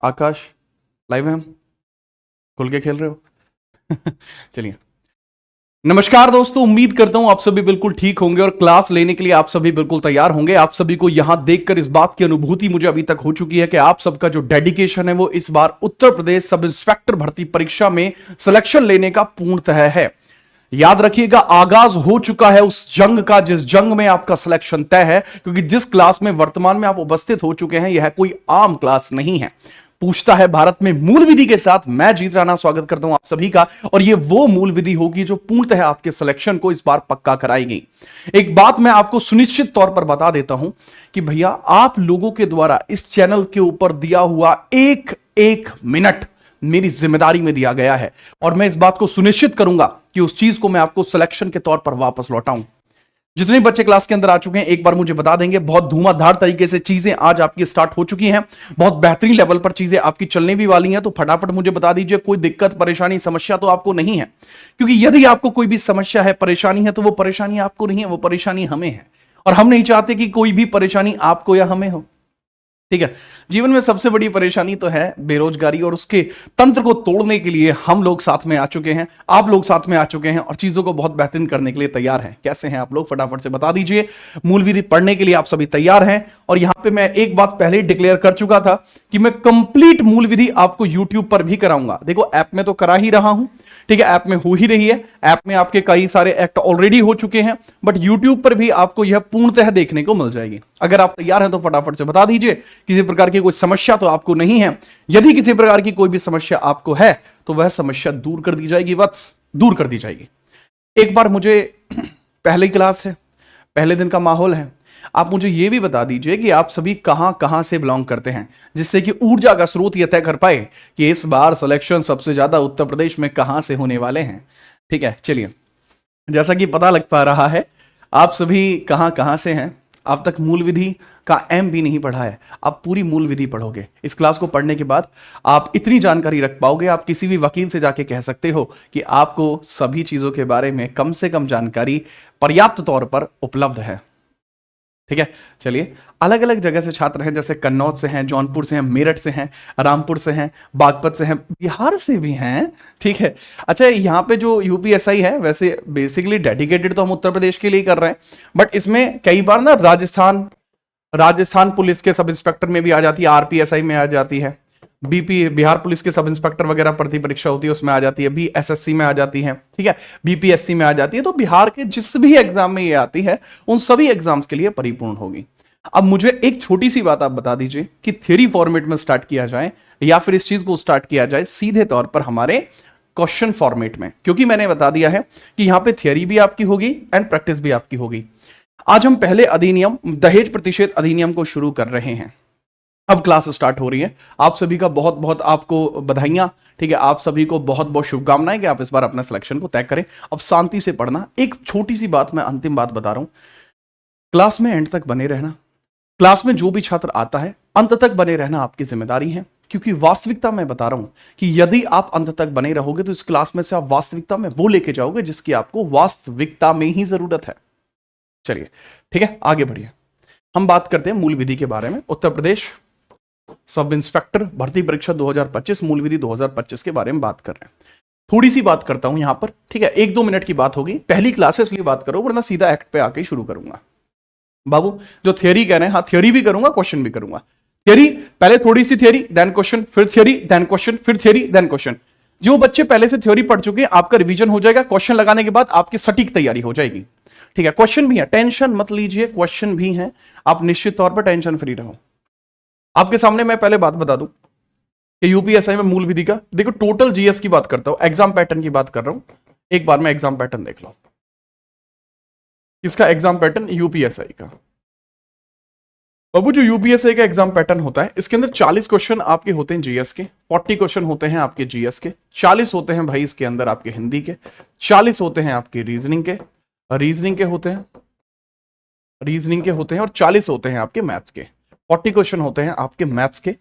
आकाश, live हैं हम? खुल के खेल रहे हो? चलिए। नमस्कार दोस्तों, उम्मीद करता हूं आप सभी बिल्कुल ठीक होंगे और क्लास लेने के लिए आप सभी बिल्कुल तैयार होंगे। आप सभी को यहां देखकर इस बात की अनुभूति मुझे अभी तक हो चुकी है कि आप सबका जो डेडिकेशन है वो इस बार उत्तर प्रदेश सब इंस्पेक्टर भर्ती परीक्षा में सिलेक्शन लेने का पूर्णतः है। याद रखिएगा, आगाज हो चुका है उस जंग का जिस जंग में आपका सिलेक्शन तय है, क्योंकि जिस क्लास में वर्तमान में आप उपस्थित हो चुके हैं यह कोई आम क्लास नहीं है। पूछता है भारत में मूल विधि के साथ मैं जीत राणा स्वागत करता हूं आप सभी का। और यह वो मूल विधि होगी जो पूर्णतः आपके सिलेक्शन को इस बार पक्का कराएगी। एक बात मैं आपको सुनिश्चित तौर पर बता देता हूं कि भैया आप लोगों के द्वारा इस चैनल के ऊपर दिया हुआ एक एक मिनट मेरी जिम्मेदारी में दिया गया है और मैं इस बात को सुनिश्चित करूंगा कि उस चीज को मैं आपको सिलेक्शन के तौर पर वापस लौटाऊं। जितने बच्चे क्लास के अंदर आ चुके हैं एक बार मुझे बता देंगे। बहुत धुआंधार तरीके से चीजें आज आपकी स्टार्ट हो चुकी हैं, बहुत बेहतरीन लेवल पर चीजें आपकी चलने भी वाली हैं। तो फटाफट मुझे बता दीजिए, कोई दिक्कत परेशानी समस्या तो आपको नहीं है? क्योंकि यदि आपको कोई भी समस्या है, परेशानी है, तो वो परेशानी आपको नहीं है, वो परेशानी हमें है। और हम नहीं चाहते कि कोई भी परेशानी आपको या हमें हो। ठीक है। जीवन में सबसे बड़ी परेशानी तो है बेरोजगारी, और उसके तंत्र को तोड़ने के लिए हम लोग साथ में आ चुके हैं, आप लोग साथ में आ चुके हैं और चीजों को बहुत बेहतरीन करने के लिए तैयार हैं। कैसे हैं आप लोग, फटाफट से बता दीजिए। मूल विधि पढ़ने के लिए आप सभी तैयार हैं? और यहां पे मैं एक बात पहले ही डिक्लेयर कर चुका था कि मैं कंप्लीट मूल विधि आपको यूट्यूब पर भी कराऊंगा। देखो, ऐप में तो करा ही रहा हूं, ठीक है, ऐप में हो ही रही है, ऐप में आपके कई सारे एक्ट ऑलरेडी हो चुके हैं, बट यूट्यूब पर भी आपको यह पूर्णतः देखने को मिल जाएगी। अगर आप तैयार हैं तो फटाफट से बता दीजिए। किसी प्रकार की कोई समस्या तो आपको नहीं है? यदि किसी प्रकार की कोई भी समस्या आपको है तो वह समस्या दूर कर दी जाएगी, वत्स, दूर कर दी जाएगी। एक बार मुझे पहली क्लास है, पहले दिन का माहौल है, आप मुझे यह भी बता दीजिए कि आप सभी कहां कहां से बिलोंग करते हैं, जिससे कि ऊर्जा का स्रोत यह तय कर पाए कि इस बार सिलेक्शन सबसे ज्यादा उत्तर प्रदेश में कहां से होने वाले हैं। ठीक है, चलिए। जैसा कि पता लग पा रहा है आप सभी कहां कहां से हैं। अब तक मूल विधि का एम भी नहीं पढ़ा है, आप पूरी मूल विधि पढ़ोगे। इस क्लास को पढ़ने के बाद आप इतनी जानकारी रख पाओगे, आप किसी भी वकील से जाके कह सकते हो कि आपको सभी चीजों के बारे में कम से कम जानकारी पर्याप्त तौर पर उपलब्ध है। ठीक है, चलिए। अलग अलग जगह से छात्र हैं, जैसे कन्नौज से हैं, जौनपुर से हैं, मेरठ से हैं, रामपुर से हैं, बागपत से हैं, बिहार से भी हैं। ठीक है। अच्छा, यहाँ पे जो यूपीएसआई है वैसे बेसिकली डेडिकेटेड तो हम उत्तर प्रदेश के लिए कर रहे हैं, बट इसमें कई बार ना राजस्थान राजस्थान पुलिस के सब इंस्पेक्टर में भी आ जाती है, आरपीएसआई में आ जाती है, बीपी बिहार पुलिस के सब इंस्पेक्टर वगैरह भर्ती परीक्षा होती है उसमें आ जाती है, बीएसएससी में आ जाती है, ठीक है, बीपीएससी में आ जाती है। तो बिहार के जिस भी एग्जाम में ये आती है उन सभी एग्जाम्स के लिए परिपूर्ण होगी। अब मुझे एक छोटी सी बात आप बता दीजिए कि थ्योरी फॉर्मेट में स्टार्ट किया जाए या फिर इस चीज को स्टार्ट किया जाए सीधे तौर पर हमारे क्वेश्चन फॉर्मेट में, क्योंकि मैंने बता दिया है कि यहां पे थियरी भी आपकी होगी एंड प्रैक्टिस भी आपकी होगी। आज हम पहले अधिनियम, दहेज प्रतिषेध अधिनियम को शुरू कर रहे हैं। अब क्लास स्टार्ट हो रही है। आप सभी का बहुत बहुत आपको बधाइयां, ठीक है, आप सभी को बहुत बहुत शुभकामनाएं कि आप इस बार अपना सिलेक्शन को तय करें। अब शांति से पढ़ना। एक छोटी सी बात, मैं अंतिम बात बता रहा हूं, क्लास में एंड तक बने रहना। क्लास में जो भी छात्र आता है अंत तक बने रहना आपकी जिम्मेदारी है, क्योंकि वास्तविकता मैं बता रहा हूं कि यदि आप अंत तक बने रहोगे तो इस क्लास में से आप वास्तविकता में वो लेके जाओगे जिसकी आपको वास्तविकता में ही जरूरत है। चलिए, ठीक है, आगे बढ़िए। हम बात करते हैं मूल विधि के बारे में। उत्तर प्रदेश सब इंस्पेक्टर भर्ती परीक्षा 2025 मूल विधि 2025 के बारे में बात कर रहे हैं। थोड़ी सी बात करता हूं यहां पर, ठीक है, 1-2 मिनट की बात होगी, पहली क्लास है इसलिए बात करो, वरना सीधा एक्ट पे आके शुरू करूंगा। बाबू जो थियरी कह रहे हैं, हाँ थियरी भी करूंगा, क्वेश्चन भी करूंगा। थियरी पहले, थोड़ी सी थियरी देन क्वेश्चन, फिर थियरी देन क्वेश्चन, फिर थियरी देन क्वेश्चन। जो बच्चे पहले से थ्योरी पढ़ चुके हैं आपका रिवीजन हो जाएगा, क्वेश्चन लगाने के बाद आपकी सटीक तैयारी हो जाएगी। ठीक है, क्वेश्चन भी है, टेंशन मत लीजिए, क्वेश्चन भी है, आप निश्चित तौर पर टेंशन फ्री रहो। आपके सामने मैं पहले बात बता दूं कि यूपीएसआई में मूल विधि का, देखो टोटल जीएस की बात करता हूं, एग्जाम पैटर्न की बात कर रहा हूं। एक बार मैं एग्जाम पैटर्न देख लो, इसका एग्जाम पैटर्न यूपीएसआई का। बाबू जो यूपीएसआई का एग्जाम पैटर्न होता है, इसके अंदर 40 क्वेश्चन आपके होते हैं जीएस के, 40 क्वेश्चन होते हैं आपके जीएस के, 40 होते हैं भाई इसके अंदर आपके हिंदी के, 40 होते हैं आपके रीजनिंग के, रीजनिंग के होते हैं, रीजनिंग के होते हैं, और 40 होते हैं आपके मैथ्स के। 40 क्वेश्चन होते हैं आपके मैथ्स के।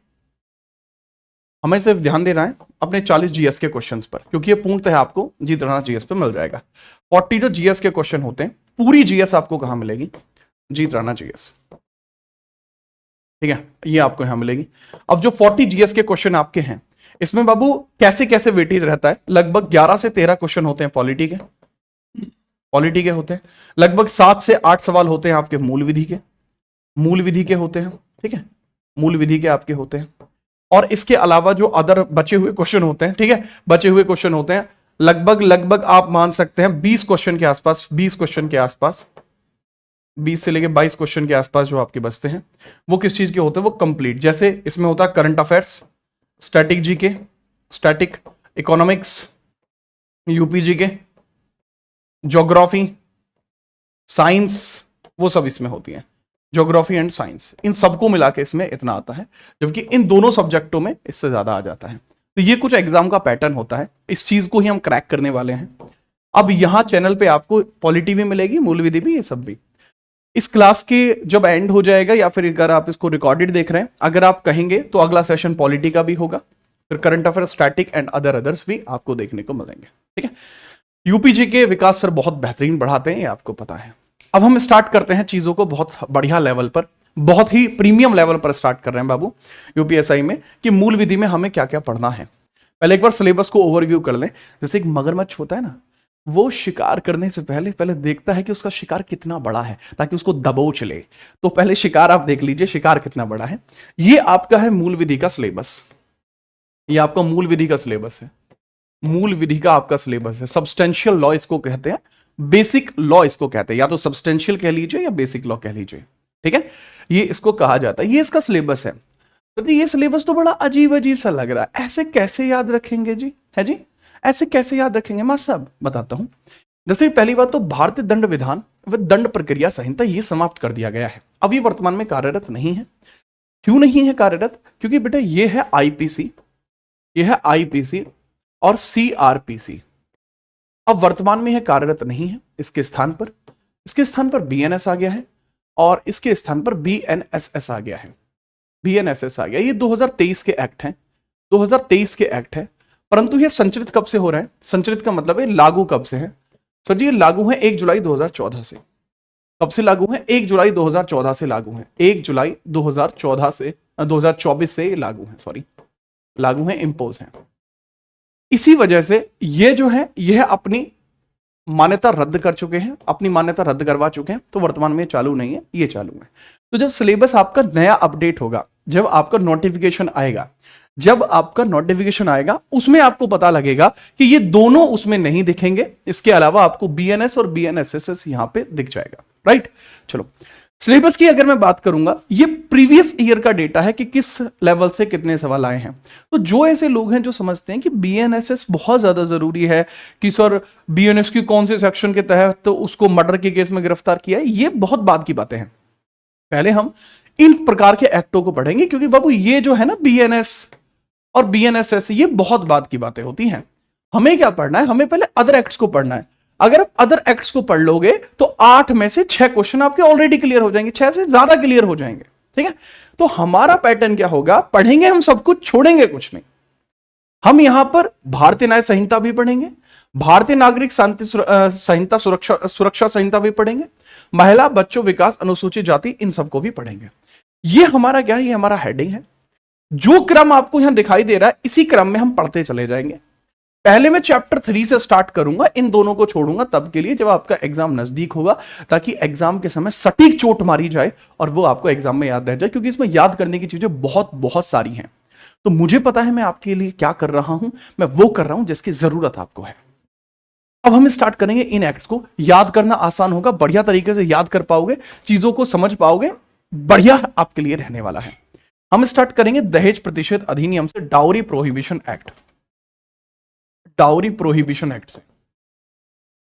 हमें सिर्फ ध्यान देना है अपने 40 जीएस के क्वेश्चंस पर, क्योंकि ये पूर्णतः आपको जीत राणा जीएस पे मिल जाएगा। 40 जो जीएस के क्वेश्चन होते हैं, पूरी जीएस आपको कहां मिलेगी? जीत राणा जीएस। ठीक है, ये आपको यहां मिलेगी। अब जो 40 जीएस के क्वेश्चन आपके हैं, इसमें बाबू कैसे कैसे वेटेज रहता है, लगभग 11 से 13 क्वेश्चन होते हैं पॉलिटी के होते हैं, लगभग 7 से 8 सवाल होते हैं आपके मूल विधि के होते हैं, ठीक है, मूल विधि के आपके होते हैं। और इसके अलावा जो अदर बचे हुए क्वेश्चन होते हैं, ठीक है, बचे हुए क्वेश्चन होते हैं लगभग आप मान सकते हैं 20 क्वेश्चन के आसपास, 20 क्वेश्चन के आसपास, 20 से लेके 22 क्वेश्चन के आसपास जो आपके बचते हैं, वो किस चीज के होते हैं, वो कंप्लीट। जैसे इसमें होता है current affairs, static GK, static economics, UP GK, geography, science, वो सब इसमें होती है, ज्योग्राफी एंड साइंस, इन सबको मिला के इसमें इतना आता है, जबकि इन दोनों सब्जेक्टों में इससे ज्यादा आ जाता है। तो ये कुछ एग्जाम का पैटर्न होता है, इस चीज को ही हम क्रैक करने वाले हैं। अब यहां चैनल पे आपको पॉलिटी भी मिलेगी, मूल विधि भी, ये सब भी। इस क्लास के जब एंड हो जाएगा, या फिर अगर आप इसको रिकॉर्डेड देख रहे हैं, अगर आप कहेंगे तो अगला सेशन पॉलिटी का भी होगा, फिर current affair, static and others भी आपको देखने को मिलेंगे, ठीक है। यूपीजी के विकास सर बहुत बेहतरीन बढ़ाते हैं, ये आपको पता है। अब हम स्टार्ट करते हैं चीजों को बहुत बढ़िया लेवल पर, बहुत ही प्रीमियम लेवल पर स्टार्ट कर रहे हैं बाबू यूपीएसआई में, कि मूल विधि में हमें क्या क्या पढ़ना है। पहले एक बार सिलेबस को ओवरव्यू कर लें। जैसे एक मगरमच्छ होता है ना, वो शिकार करने से पहले देखता है कि उसका शिकार कितना बड़ा है, ताकि उसको दबोच ले। तो पहले शिकार आप देख लीजिए, शिकार कितना बड़ा है। ये आपका है मूल विधि का सिलेबस, ये आपका मूल विधि का सिलेबस है, मूल विधि का आपका सिलेबस है। सब्सटेंशियल लॉ इसको कहते हैं, बेसिक लॉ इसको कहते हैं, या तो सब्सटेंशियल कह लीजिए या बेसिक लॉ कह लीजिए, ठीक है, ये इसको कहा जाता है। ये इसका सिलेबस है। तो ये सिलेबस तो बड़ा अजीब अजीब सा लग रहा है, ऐसे कैसे याद रखेंगे जी, है जी, ऐसे कैसे याद रखेंगे। मैं सब बताता हूं। जैसे पहली बात तो भारतीय दंड विधान व दंड प्रक्रिया संहिता ये समाप्त कर दिया गया है, अब ये वर्तमान में कार्यरत नहीं है। क्यों नहीं है कार्यरत? क्योंकि बेटा ये है आईपीसी, ये है आईपीसी और सीआरपीसी, अब वर्तमान में यह कार्यरत नहीं है। इसके स्थान पर बीएनएस आ गया है, और इसके स्थान पर बीएनएसएस आ गया है, बीएनएसएस आ गया। ये 2023 के एक्ट हैं, 2023 के एक्ट है, परंतु ये संचरित कब से हो रहा है? संचरित का मतलब है लागू कब से है? सर जी ये लागू है 1 जुलाई 2014 से। कब से लागू है? 1 जुलाई 2014 से लागू है, 1 जुलाई 2014 से 2024 से लागू है, सॉरी लागू है, इंपोज है। इसी वजह से ये जो है यह अपनी मान्यता रद्द कर चुके हैं, अपनी मान्यता रद्द करवा चुके हैं, तो वर्तमान में चालू नहीं है, ये चालू है। तो जब सिलेबस आपका नया अपडेट होगा, जब आपका नोटिफिकेशन आएगा, उसमें आपको पता लगेगा कि ये दोनों उसमें नहीं दिखेंगे, इसके अलावा आपको बीएनएस और बीएनएसएस यहां पे दिख जाएगा, राइट। चलो सिलेबस की अगर मैं बात करूंगा, ये प्रीवियस ईयर का डेटा है कि किस लेवल से कितने सवाल आए हैं। तो जो ऐसे लोग हैं जो समझते हैं कि बीएनएसएस बहुत ज्यादा जरूरी है, कि सर बीएनएस की कौन से सेक्शन के तहत तो उसको मर्डर के केस में गिरफ्तार किया है, ये बहुत बाद की बातें हैं। पहले हम इन प्रकार के एक्टों को पढ़ेंगे, क्योंकि बाबू ये जो है ना बीएनएस और बीएनएसएस, ये बहुत बाद की बातें होती हैं। हमें क्या पढ़ना है? हमें पहले अदर एक्ट्स को पढ़ना है। अगर आप अदर एक्ट्स को पढ़ लोगे तो 8 में से 6 क्वेश्चन आपके ऑलरेडी क्लियर हो जाएंगे, 6 से ज्यादा क्लियर हो जाएंगे, ठीक है। तो हमारा पैटर्न क्या होगा? पढ़ेंगे हम सब कुछ, छोड़ेंगे कुछ नहीं। हम यहां पर भारतीय न्याय संहिता भी पढ़ेंगे, भारतीय नागरिक शांति संहिता, सुरक्षा संहिता भी पढ़ेंगे, महिला बच्चों विकास अनुसूचित जाति, इन सबको भी पढ़ेंगे। ये हमारा क्या है? ये हमारा हेडिंग है। जो क्रम आपको यहां दिखाई दे रहा है, इसी क्रम में हम पढ़ते चले जाएंगे। पहले मैं चैप्टर 3 से स्टार्ट करूंगा, इन दोनों को छोड़ूंगा तब के लिए जब आपका एग्जाम नजदीक होगा, ताकि एग्जाम के समय सटीक चोट मारी जाए और वो आपको एग्जाम में याद रह जाए, क्योंकि इसमें याद करने की चीजें बहुत बहुत सारी हैं। तो मुझे पता है मैं आपके लिए क्या कर रहा हूं, मैं वो कर रहा हूं जिसकी जरूरत आपको है। अब हम स्टार्ट करेंगे इन एक्ट्स को। याद करना आसान होगा, बढ़िया तरीके से याद कर पाओगे, चीजों को समझ पाओगे, बढ़िया आपके लिए रहने वाला है। हम स्टार्ट करेंगे दहेज प्रतिषेध अधिनियम से, dowry prohibition act, dowry prohibition act से,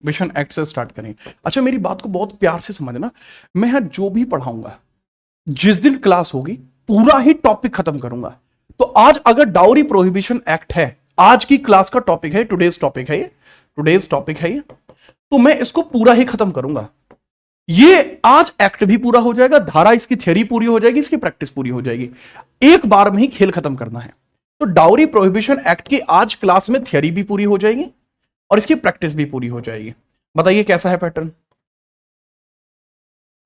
विशन एक्ट से स्टार्ट करेंगे। अच्छा मेरी बात को बहुत प्यार से समझना, मैं यहां जो भी पढ़ाऊंगा, जिस दिन क्लास होगी पूरा ही टॉपिक खत्म करूंगा। तो आज अगर डाउरी प्रोहिबिशन एक्ट है, आज की क्लास का टॉपिक है, टुडेज टॉपिक है ये, टुडेज टॉपिक है ये, तो मैं इसको पूरा ही खत्म करूंगा। ये आज एक्ट भी पूरा हो जाएगा, धारा इसकी थ्योरी पूरी हो जाएगी, इसकी प्रैक्टिस पूरी हो जाएगी, एक बार में ही खेल खत्म करना है। तो डाउरी प्रोहिबिशन एक्ट की आज क्लास में थ्योरी भी पूरी हो जाएगी और इसकी प्रैक्टिस भी पूरी हो जाएगी। बताइए कैसा है पैटर्न?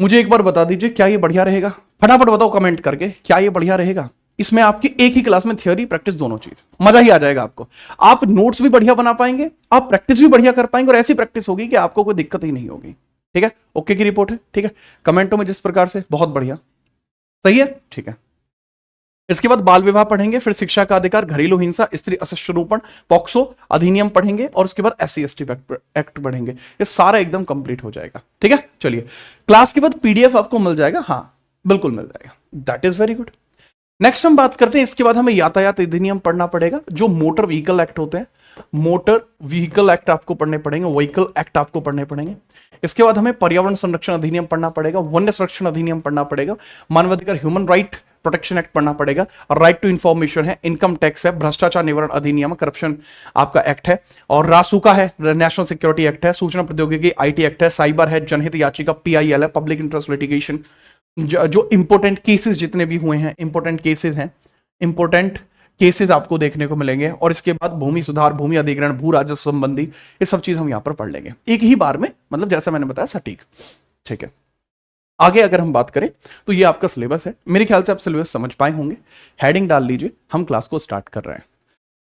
मुझे एक बार बता दीजिए, क्या ये बढ़िया रहेगा? फटाफट बताओ कमेंट करके, क्या ये बढ़िया रहेगा? इसमें आपकी एक ही क्लास में थियोरी प्रैक्टिस दोनों चीज, मजा ही आ जाएगा आपको। आप नोट्स भी बढ़िया बना पाएंगे, आप प्रैक्टिस भी बढ़िया कर पाएंगे, और ऐसी प्रैक्टिस होगी कि आपको कोई दिक्कत ही नहीं होगी। ठीक है, ओके की रिपोर्ट है? ठीक है, कमेंटों में जिस प्रकार से, बहुत बढ़िया, सही है, ठीक है। इसके बाद बाल विवाह पढ़ेंगे, फिर शिक्षा का अधिकार, घरेलू हिंसा, स्त्री अशिष्टरूपण, पॉक्सो अधिनियम पढ़ेंगे, और उसके बाद SC/ST एक्ट पढ़ेंगे। ये सारा एकदम कंप्लीट हो जाएगा। ठीक है, चलिए, क्लास के बाद PDF आपको मिल जाएगा, हाँ बिल्कुल मिल जाएगा, that is very good. Next हम बात करते हैं, इसके बाद हमें यातायात अधिनियम पढ़ना पड़ेगा, जो मोटर व्हीकल एक्ट होते हैं, मोटर व्हीकल एक्ट आपको पढ़ने पड़ेंगे, व्हीकल एक्ट आपको पढ़ने पड़ेंगे। इसके बाद हमें पर्यावरण संरक्षण अधिनियम पढ़ना पड़ेगा, वन्य संरक्षण अधिनियम पढ़ना पड़ेगा, मानवाधिकार ह्यूमन राइट प्रोटेक्शन एक्ट पढ़ना पड़ेगा, राइट टू इंफॉर्मेशन है, इनकम टैक्स है, भ्रष्टाचार निवारण अधिनियम, करप्शन आपका एक्ट है, और रासुका है, नेशनल सिक्योरिटी एक्ट है, सूचना प्रौद्योगिकी IT एक्ट है, साइबर है, जनहित याचिका PIL है, पब्लिक इंटरेस्ट लिटिगेशन, जो इंपोर्टेंट केसेस जितने भी हुए हैं, इंपोर्टेंट केसेस हैं, इंपोर्टेंट केसेस आपको देखने को मिलेंगे। और इसके बाद भूमि सुधार, भूमि अधिग्रहण, भू राजस्व संबंधी, ये सब चीज हम यहां पर पढ़ लेंगे एक ही बार में, मतलब जैसा मैंने बताया सटीक। ठीक है, आगे अगर हम बात करें तो ये आपका सिलेबस है, मेरे ख्याल से आप सिलेबस समझ पाए होंगे। हेडिंग डाल लीजिए, हम क्लास को स्टार्ट कर रहे हैं,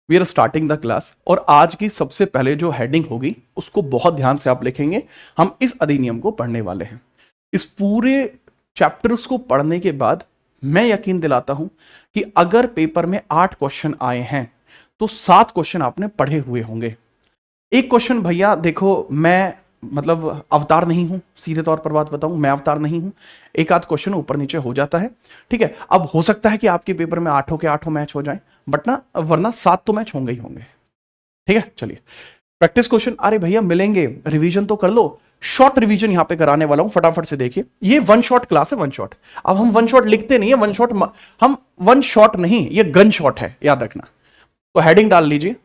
we are starting the class. और आज की सबसे पहले जो हेडिंग होगी उसको बहुत ध्यान से आप लिखेंगे, हम इस अधिनियम को पढ़ने वाले हैं। इस पूरे चैप्टर्स को पढ़ने के बाद मैं यकीन दिलाता हूं कि अगर पेपर में 8 क्वेश्चन आए हैं तो 7 क्वेश्चन आपने पढ़े हुए होंगे। एक क्वेश्चन भैया देखो, मैं मतलब अवतार नहीं हूं, सीधे तौर पर बात बताऊं, मैं अवतार नहीं हूं, एक आध क्वेश्चन ऊपर नीचे हो जाता है। ठीक है, अब हो सकता है कि आपके पेपर में 8 के 8 मैच हो जाए, बट ना वरना 7 तो मैच होंगे ही होंगे। ठीक है, चलिए प्रैक्टिस क्वेश्चन, अरे भैया मिलेंगे, रिवीजन तो कर लो। शॉर्ट रिवीजन यहां पे कराने वाला हूं, फटाफट से देखिए। ये 1 शॉट क्लास है, 1 शॉट। अब हम 1 शॉट लिखते नहीं है, 1 शॉट, हम 1 शॉट नहीं, ये गन शॉट है, याद रखना। तो हेडिंग डाल लीजिए,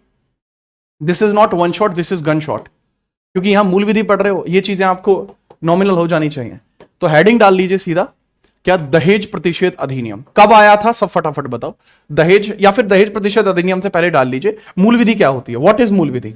this is not 1 shot, this is gun shot, क्योंकि यहां मूल विधि पढ़ रहे हो, ये चीजें आपको नॉमिनल हो जानी चाहिए। तो हेडिंग डाल लीजिए सीधा, क्या दहेज प्रतिषेध अधिनियम कब आया था, सब फटाफट बताओ। दहेज, या फिर दहेज प्रतिषेध अधिनियम से पहले डाल लीजिए मूल विधि क्या होती है, व्हाट इज मूल विधि।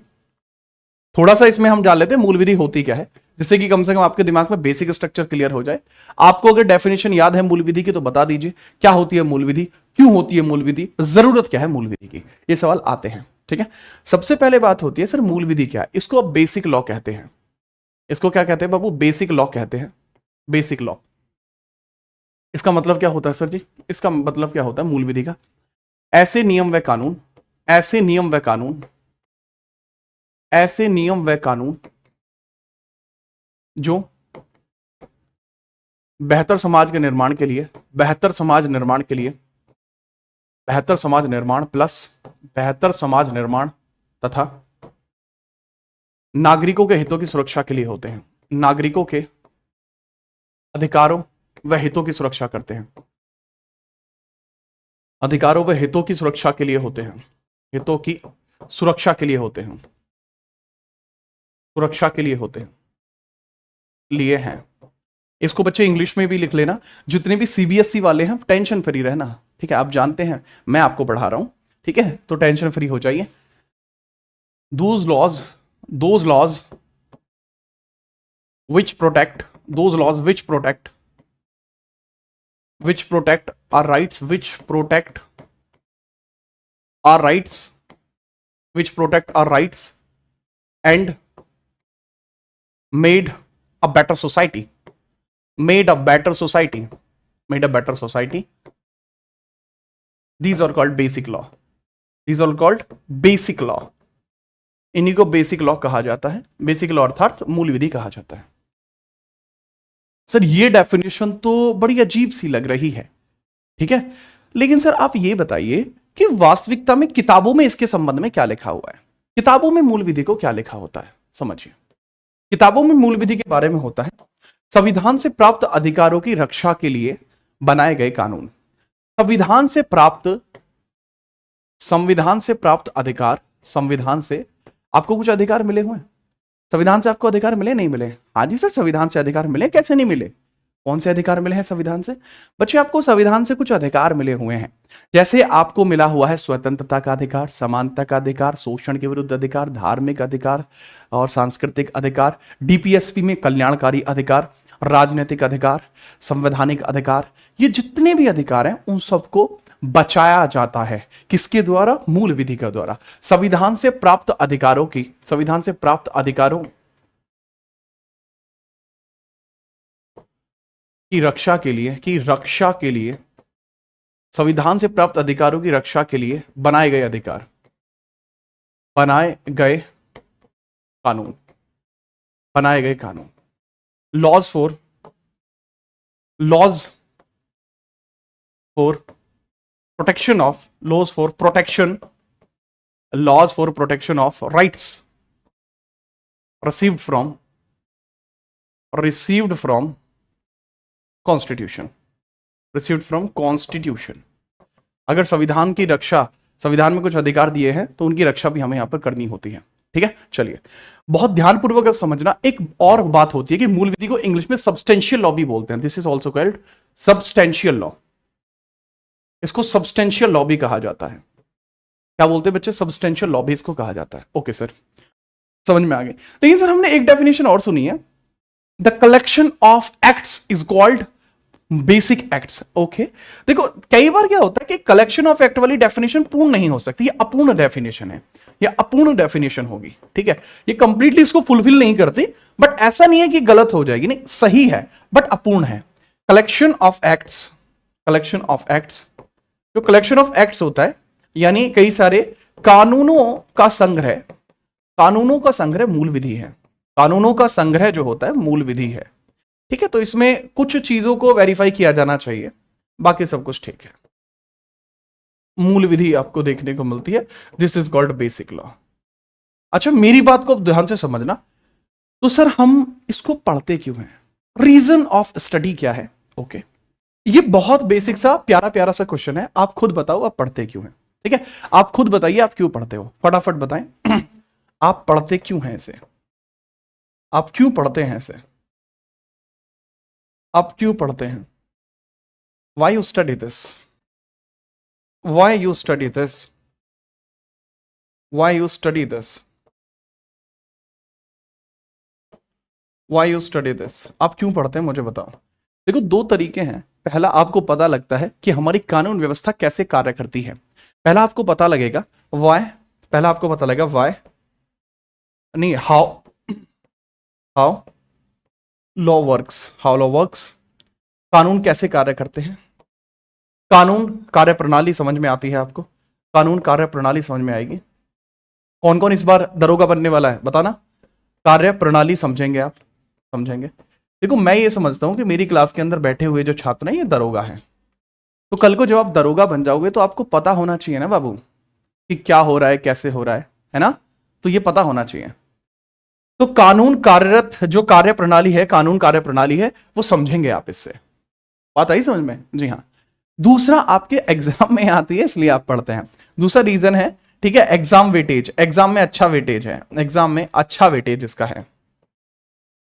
थोड़ा सा इसमें हम जान लेते हैं मूल विधि होती क्या है, जिससे कि कम से कम आपके दिमाग में बेसिक स्ट्रक्चर क्लियर हो जाए। आपको अगर डेफिनेशन याद है मूल विधि की तो बता दीजिए, क्या होती है मूल विधि, क्यों होती है मूल विधि, जरूरत क्या है मूल विधि की, ये सवाल आते हैं। ठीक है, सबसे पहले बात होती है सर मूल विधि क्या है, इसको अब बेसिक लॉ कहते हैं। इसको क्या कहते हैं बाबू, बेसिक लॉ कहते हैं, बेसिक लॉ। इसका मतलब क्या होता है सर जी, इसका मतलब क्या होता है मूल विधि का, ऐसे नियम व कानून, ऐसे नियम व कानून, ऐसे नियम व कानून जो बेहतर समाज के निर्माण के लिए, बेहतर समाज निर्माण के लिए, बेहतर समाज निर्माण प्लस बेहतर समाज निर्माण तथा नागरिकों के हितों की सुरक्षा के लिए होते हैं, नागरिकों के अधिकारों व हितों की सुरक्षा करते हैं, अधिकारों व हितों की सुरक्षा के लिए होते हैं, हितों की सुरक्षा के लिए होते हैं, सुरक्षा के लिए होते हैं, लिए हैं। इसको बच्चे इंग्लिश में भी लिख लेना, जितने भी CBSE वाले हैं टेंशन फ्री रहना। ठीक है, आप जानते हैं मैं आपको पढ़ा रहा हूं, ठीक है, तो टेंशन फ्री हो जाइए। those laws which protect, those laws which protect our rights, which protect our rights, which protect our rights and made a better society, made a better society, made a better society, these are called basic law, these are called basic law। इन्हीं को basic law कहा जाता है, basic law अर्थात मूल विधि कहा जाता है। सर ये डेफिनेशन तो बड़ी अजीब सी लग रही है, ठीक है, लेकिन सर आप ये बताइए कि वास्तविकता में किताबों में इसके संबंध में क्या लिखा हुआ है, किताबों में मूल विधि को क्या लिखा होता है, समझिए। किताबों में मूल विधि के बारे में होता है संविधान से प्राप्त अधिकारों की रक्षा के लिए बनाए गए कानून। संविधान से प्राप्त अधिकार, संविधान से आपको कुछ अधिकार मिले हुए हैं, संविधान से आपको अधिकार मिले नहीं मिले? हाँ जी सर, संविधान से अधिकार मिले, कैसे नहीं मिले, कौन से अधिकार मिले हैं संविधान से? बच्चे आपको संविधान से कुछ अधिकार मिले हुए हैं, जैसे आपको मिला हुआ है स्वतंत्रता का अधिकार, समानता का अधिकार, शोषण के विरुद्ध अधिकार, धार्मिक अधिकार और सांस्कृतिक अधिकार, DPSP में कल्याणकारी अधिकार, राजनीतिक अधिकार, संवैधानिक अधिकार, ये जितने भी अधिकार हैं उन सबको बचाया जाता है किसके द्वारा? मूल विधि के द्वारा। संविधान से प्राप्त अधिकारों की रक्षा के लिए संविधान से प्राप्त अधिकारों की रक्षा के लिए बनाए गए कानून, laws for protection of rights received from constitution। अगर संविधान की रक्षा, संविधान में कुछ अधिकार दिए हैं तो उनकी रक्षा भी हमें यहां पर करनी होती है। ठीक है, चलिए बहुत ध्यानपूर्वक समझना। एक और बात होती है कि मूल विधि को इंग्लिश में सब्सटेंशियल लॉ भी बोलते हैं। This is also called substantial law. इसको सब्सटेंशियल लॉ भी कहा जाता है। क्या बोलते हैं बच्चे? सब्सटेंशियल लॉ भी इसको कहा जाता है। ओके सर, समझ में आ गए। लेकिन सर हमने एक डेफिनेशन और सुनी है, the collection of acts is called basic acts. Okay, देखो कई बार क्या होता है कि कलेक्शन ऑफ एक्ट वाली डेफिनेशन पूर्ण नहीं हो सकती, ये अपूर्ण डेफिनेशन है, ये अपूर्ण डेफिनेशन होगी। ठीक है, ये कंप्लीटली इसको फुलफिल नहीं करती, बट ऐसा नहीं है कि गलत हो जाएगी, नहीं, सही है बट अपूर्ण है। कलेक्शन ऑफ एक्ट्स, जो कलेक्शन ऑफ एक्ट्स होता है यानी कई सारे कानूनों का संग्रह मूल विधि है। कानूनों का संग्रह जो होता है मूल विधि है। ठीक है, तो इसमें कुछ चीजों को वेरीफाई किया जाना चाहिए, बाकी सब कुछ ठीक है। मूल विधि आपको देखने को मिलती है, this is called basic law. अच्छा, मेरी बात को ध्यान से समझना। तो सर हम इसको पढ़ते क्यों हैं? रीजन ऑफ स्टडी क्या है? ओके, ये बहुत बेसिक सा प्यारा सा क्वेश्चन है। आप खुद बताओ आप पढ़ते क्यों हैं? ठीक है, आप खुद बताइए आप क्यों पढ़ते हो, फटाफट बताएं। आप पढ़ते क्यों हैं इसे? आप क्यों पढ़ते हैं इसे? आप क्यों पढ़ते हैं? Why you study this? Why you study this? Why you study this? Why you study this? आप क्यों पढ़ते हैं मुझे बताओ। देखो दो तरीके हैं। पहला, आपको पता लगता है कि हमारी कानून व्यवस्था कैसे कार्य करती है। पहला आपको पता लगेगा why, पहला आपको पता लगेगा why नहीं, how law works, कानून कैसे कार्य करते हैं। कानून कार्य प्रणाली समझ में आती है आपको? कानून कार्य प्रणाली समझ में आएगी? कौन कौन इस बार दरोगा बनने वाला है बताना? कार्य प्रणाली समझेंगे आप? समझेंगे। देखो मैं ये समझता हूं कि मेरी क्लास के अंदर बैठे हुए जो छात्र हैं ये दरोगा हैं, तो कल को जब आप दरोगा बन जाओगे तो आपको पता होना चाहिए ना बाबू कि क्या हो रहा है, कैसे हो रहा है ना? तो ये पता होना चाहिए। तो कानून कार्यरत जो कार्य प्रणाली है, कानून कार्य प्रणाली है, वो समझेंगे आप इससे। बात आई समझ में? जी हाँ। दूसरा आपके एग्जाम में आती है इसलिए आप पढ़ते हैं। दूसरा रीजन है, ठीक है, एग्जाम वेटेज। एग्जाम में अच्छा वेटेज है, एग्जाम में अच्छा वेटेज इसका है।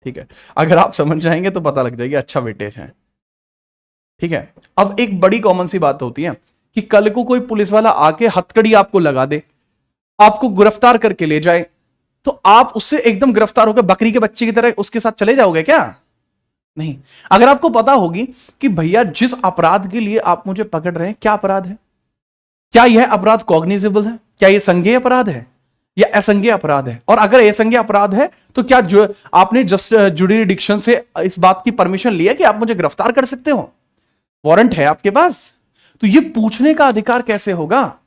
ठीक है, अगर आप समझ जाएंगे तो पता लग जाएगी अच्छा वेटेज है। ठीक है, अब एक बड़ी कॉमन सी बात होती है कि कल को कोई पुलिस वाला आके हथकड़ी आपको लगा दे, आपको गिरफ्तार करके ले जाए, तो आप उससे एकदम गिरफ्तार होकर बकरी के बच्चे की तरह उसके साथ चले जाओगे क्या? नहीं। अगर आपको पता होगी कि भैया जिस अपराध के लिए आप मुझे पकड़ रहे हैं क्या अपराध है, क्या यह अपराध कॉग्निजेबल है, क्या यह संज्ञेय अपराध है या असंज्ञेय अपराध है, और अगर असंज्ञेय अपराध है तो क्या जो आपने जस्ट जुडिडिक्शन से इस बात की परमिशन लिया कि आप मुझे गिरफ्तार कर सकते हो, वारंट है आपके पास, तो यह पूछने का अधिकार कैसे होगा?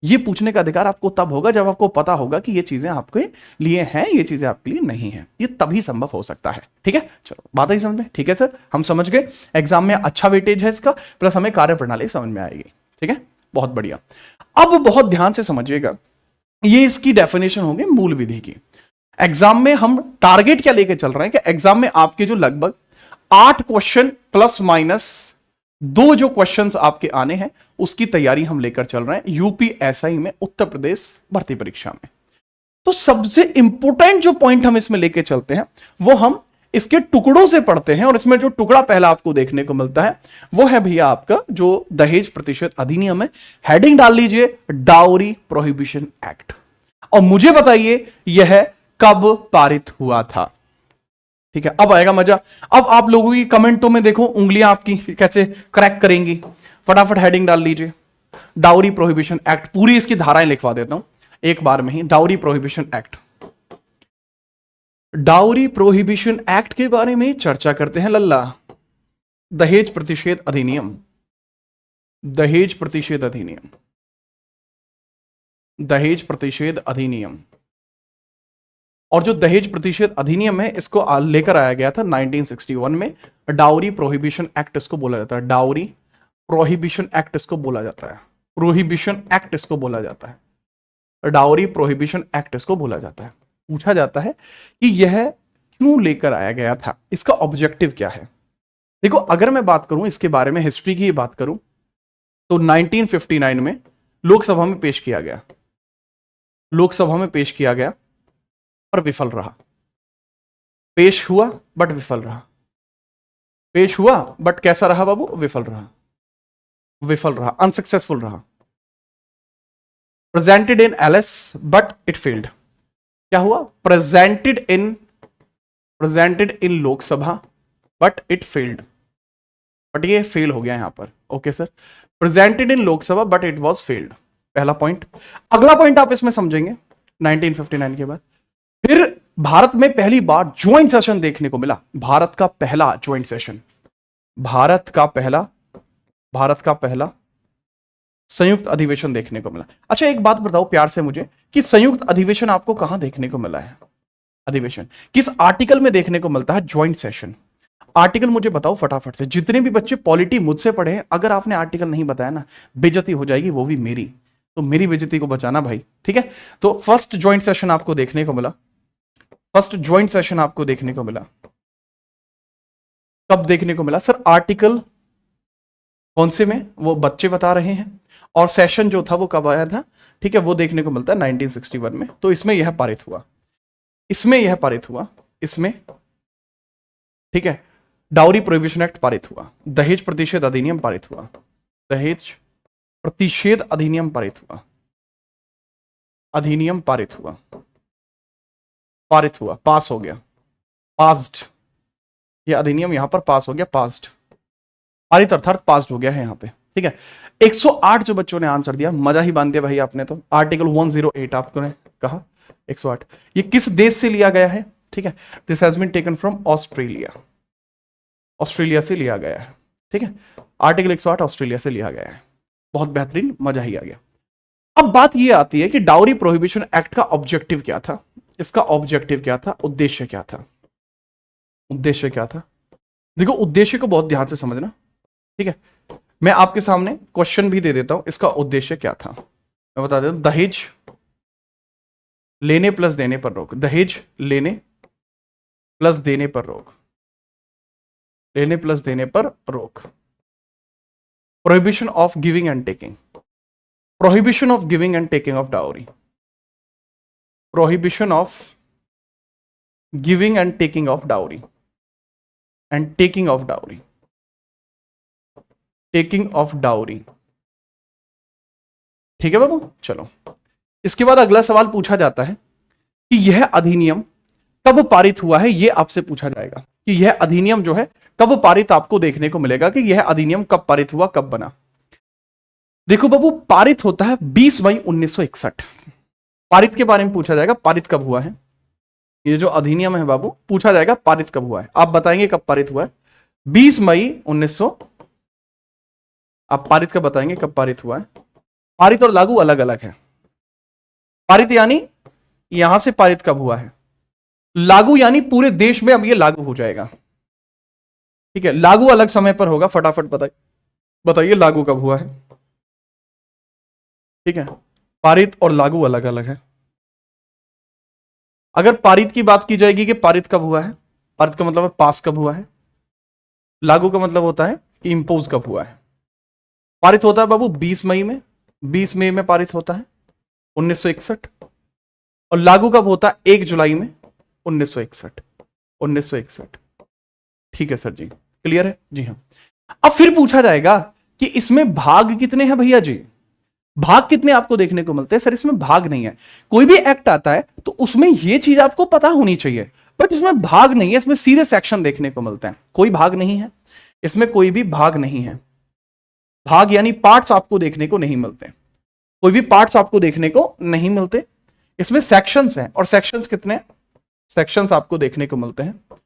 ये पूछने का अधिकार आपको तब होगा जब आपको पता होगा कि ये चीजें आपके लिए हैं, ये चीजें आपके लिए नहीं है। ये तभी संभव हो सकता है। ठीक है, चलो बात आई समझ में? ठीक है सर, हम समझ गए एग्जाम में अच्छा वेटेज है इसका, प्लस हमें कार्य प्रणाली समझ में आएगी। ठीक है, बहुत बढ़िया। अब बहुत ध्यान से समझिएगा, ये इसकी डेफिनेशन होगी मूल विधि की। एग्जाम में हम टारगेट क्या लेके चल रहे हैं कि एग्जाम में आपके जो लगभग 8 क्वेश्चन प्लस माइनस 2 जो क्वेश्चंस आपके आने हैं उसकी तैयारी हम लेकर चल रहे हैं यूपीएसआई में, उत्तर प्रदेश भर्ती परीक्षा में। तो सबसे इंपॉर्टेंट जो पॉइंट हम इसमें लेके चलते हैं वो हम इसके टुकड़ों से पढ़ते हैं, और इसमें जो टुकड़ा पहला आपको देखने को मिलता है वो है भैया आपका जो दहेज प्रतिशत अधिनियम है। हेडिंग डाल लीजिए डाउरी प्रोहिबिशन एक्ट, और मुझे बताइए यह कब पारित हुआ था। ठीक है, अब आएगा मजा। अब आप लोगों की कमेंटों में देखो उंगलियां आपकी कैसे क्रैक करेंगी। फटाफट हेडिंग डाल लीजिए, डाउरी प्रोहिबिशन एक्ट। पूरी इसकी धाराएं लिखवा देता हूं एक बार में ही। Dowry prohibition act, dowry prohibition act के बारे में चर्चा करते हैं लल्ला। दहेज प्रतिषेध अधिनियम, दहेज प्रतिषेध अधिनियम, दहेज प्रतिषेध अधिनियम। और जो दहेज प्रतिषेध अधिनियम है इसको लेकर आया गया था 1961 में। डाउरी प्रोहिबिशन एक्ट इसको बोला जाता है, डाउरी प्रोहिबिशन एक्ट इसको बोला जाता है, प्रोहिबिशन एक्ट इसको बोला जाता है, डाउरी प्रोहिबिशन एक्ट इसको बोला जाता है। पूछा जाता है कि यह क्यों लेकर आया गया था, इसका ऑब्जेक्टिव क्या है। देखो अगर मैं बात करूं इसके बारे में, हिस्ट्री की बात करूं तो 1959 में लोकसभा में पेश किया गया, लोकसभा में पेश किया गया पर विफल रहा। पेश हुआ बट विफल रहा, पेश हुआ बट कैसा रहा बाबू, विफल रहा, विफल रहा, अनसक्सेसफुल रहा। Presented in LS but it failed. क्या हुआ, presented in Lok Sabha but it failed, but ये फेल हो गया यहां पर। Okay sir, presented in Lok Sabha but it was failed, पहला पॉइंट। अगला पॉइंट आप इसमें समझेंगे 1959 के बाद फिर भारत में पहली बार ज्वाइंट सेशन देखने को मिला। भारत का पहला ज्वाइंट सेशन, भारत का पहला संयुक्त अधिवेशन देखने को मिला। अच्छा एक बात बताओ प्यार से मुझे कि संयुक्त अधिवेशन आपको कहां देखने को मिला है, अधिवेशन किस आर्टिकल में देखने को मिलता है, ज्वाइंट सेशन। आर्टिकल मुझे बताओ फटाफट से, जितने भी बच्चे पॉलिटी मुझसे पढ़े हैं, अगर आपने आर्टिकल नहीं बताया ना बेइज्जती हो जाएगी, वो भी मेरी, तो मेरी बेइज्जती को बचाना भाई, ठीक है। तो फर्स्ट ज्वाइंट सेशन आपको देखने को मिला, फर्स्ट ज्वाइंट सेशन आपको देखने को मिला, कब देखने को मिला सर, आर्टिकल कौन से में वो बच्चे बता रहे हैं, और सेशन जो था वो कब आया था, ठीक है, वो देखने को मिलता है 1961 में। तो इसमें यह पारित हुआ, इसमें यह पारित हुआ, इसमें, ठीक है, डाउरी प्रोहिबिशन एक्ट पारित हुआ, दहेज प्रतिषेध अधिनियम पारित हुआ, दहेज प्रतिषेध अधिनियम पारित हुआ, अधिनियम पारित हुआ, पारित हुआ, पास हो गया, पास्ड, यह अधिनियम यहां पर पास हो गया, पास्ड, पारित अर्थात पास्ड हो गया है यहां पे, ठीक है। 108 जो बच्चों ने आंसर दिया, मजा ही बांध दिया भाई आपने तो। आर्टिकल 108 आपको ने कहा 108, ये किस देश से लिया गया है, ठीक है, this has been taken from Australia, Australia से लिया गया है, ठीक है। आर्टिकल 108 ऑस्ट्रेलिया से लिया गया है, बहुत बेहतरीन, मजा ही आ गया। अब बात ये आती है कि डाउरी प्रोहिबिशन एक्ट का ऑब्जेक्टिव क्या था, इसका ऑब्जेक्टिव क्या था, उद्देश्य क्या था, उद्देश्य क्या था। देखो उद्देश्य को बहुत ध्यान से समझना, ठीक है। मैं आपके सामने क्वेश्चन भी दे देता हूं, इसका उद्देश्य क्या था मैं बता देता हूं। दहेज लेने प्लस देने पर रोक, दहेज लेने प्लस देने पर रोक, लेने प्लस देने पर रोक। Prohibition of giving and taking, prohibition of giving and taking of dowry, prohibition of giving and taking of dowry, and taking of dowry, taking of dowry, ठीक है बाबू। चलो इसके बाद अगला सवाल पूछा जाता है कि यह अधिनियम कब पारित हुआ है, यह आपसे पूछा जाएगा कि यह अधिनियम जो है कब पारित, आपको देखने को मिलेगा कि यह अधिनियम कब पारित हुआ, कब बना। देखो बाबू पारित होता है 20 मई 1961। पारित के बारे में पूछा जाएगा, पारित कब हुआ है, ये जो अधिनियम है बाबू पूछा जाएगा पारित कब हुआ है, आप बताएंगे कब पारित हुआ है। 20 मई 1900, आप पारित कब बताएंगे, कब पारित हुआ है। पारित और लागू अलग अलग है। पारित यानी यहां से पारित कब हुआ है, लागू यानी पूरे देश में अब ये लागू हो जाएगा, ठीक है। लागू अलग समय पर होगा, फटाफट बताइए लागू कब हुआ है, ठीक है। पारित और लागू अलग अलग है। अगर पारित की बात की जाएगी कि पारित कब हुआ है, पारित का मतलब है पास कब हुआ है, लागू का मतलब होता है कि इंपोज कब हुआ है। पारित होता है बाबू 20 मई में, 20 मई में पारित होता है 1961, और लागू कब होता है 1 जुलाई में 1961। ठीक है सर जी, क्लियर है जी हाँ। अब फिर पूछा जाएगा कि इसमें भाग कितने हैं भैया जी, भाग कितने आपको देखने को मिलते हैं। सर इसमें भाग नहीं है, कोई भी एक्ट आता है तो उसमें यह चीज आपको पता होनी चाहिए, बट इसमें भाग नहीं है, इसमें सीधे सेक्शन देखने को मिलते हैं, कोई भाग नहीं है इसमें, कोई भी भाग नहीं है। भाग यानी पार्ट्स आपको देखने को नहीं मिलते, कोई भी पार्ट्स आपको देखने को नहीं मिलते। इसमें सेक्शंस हैं, और सेक्शंस कितने, सेक्शंस आपको देखने को मिलते हैं।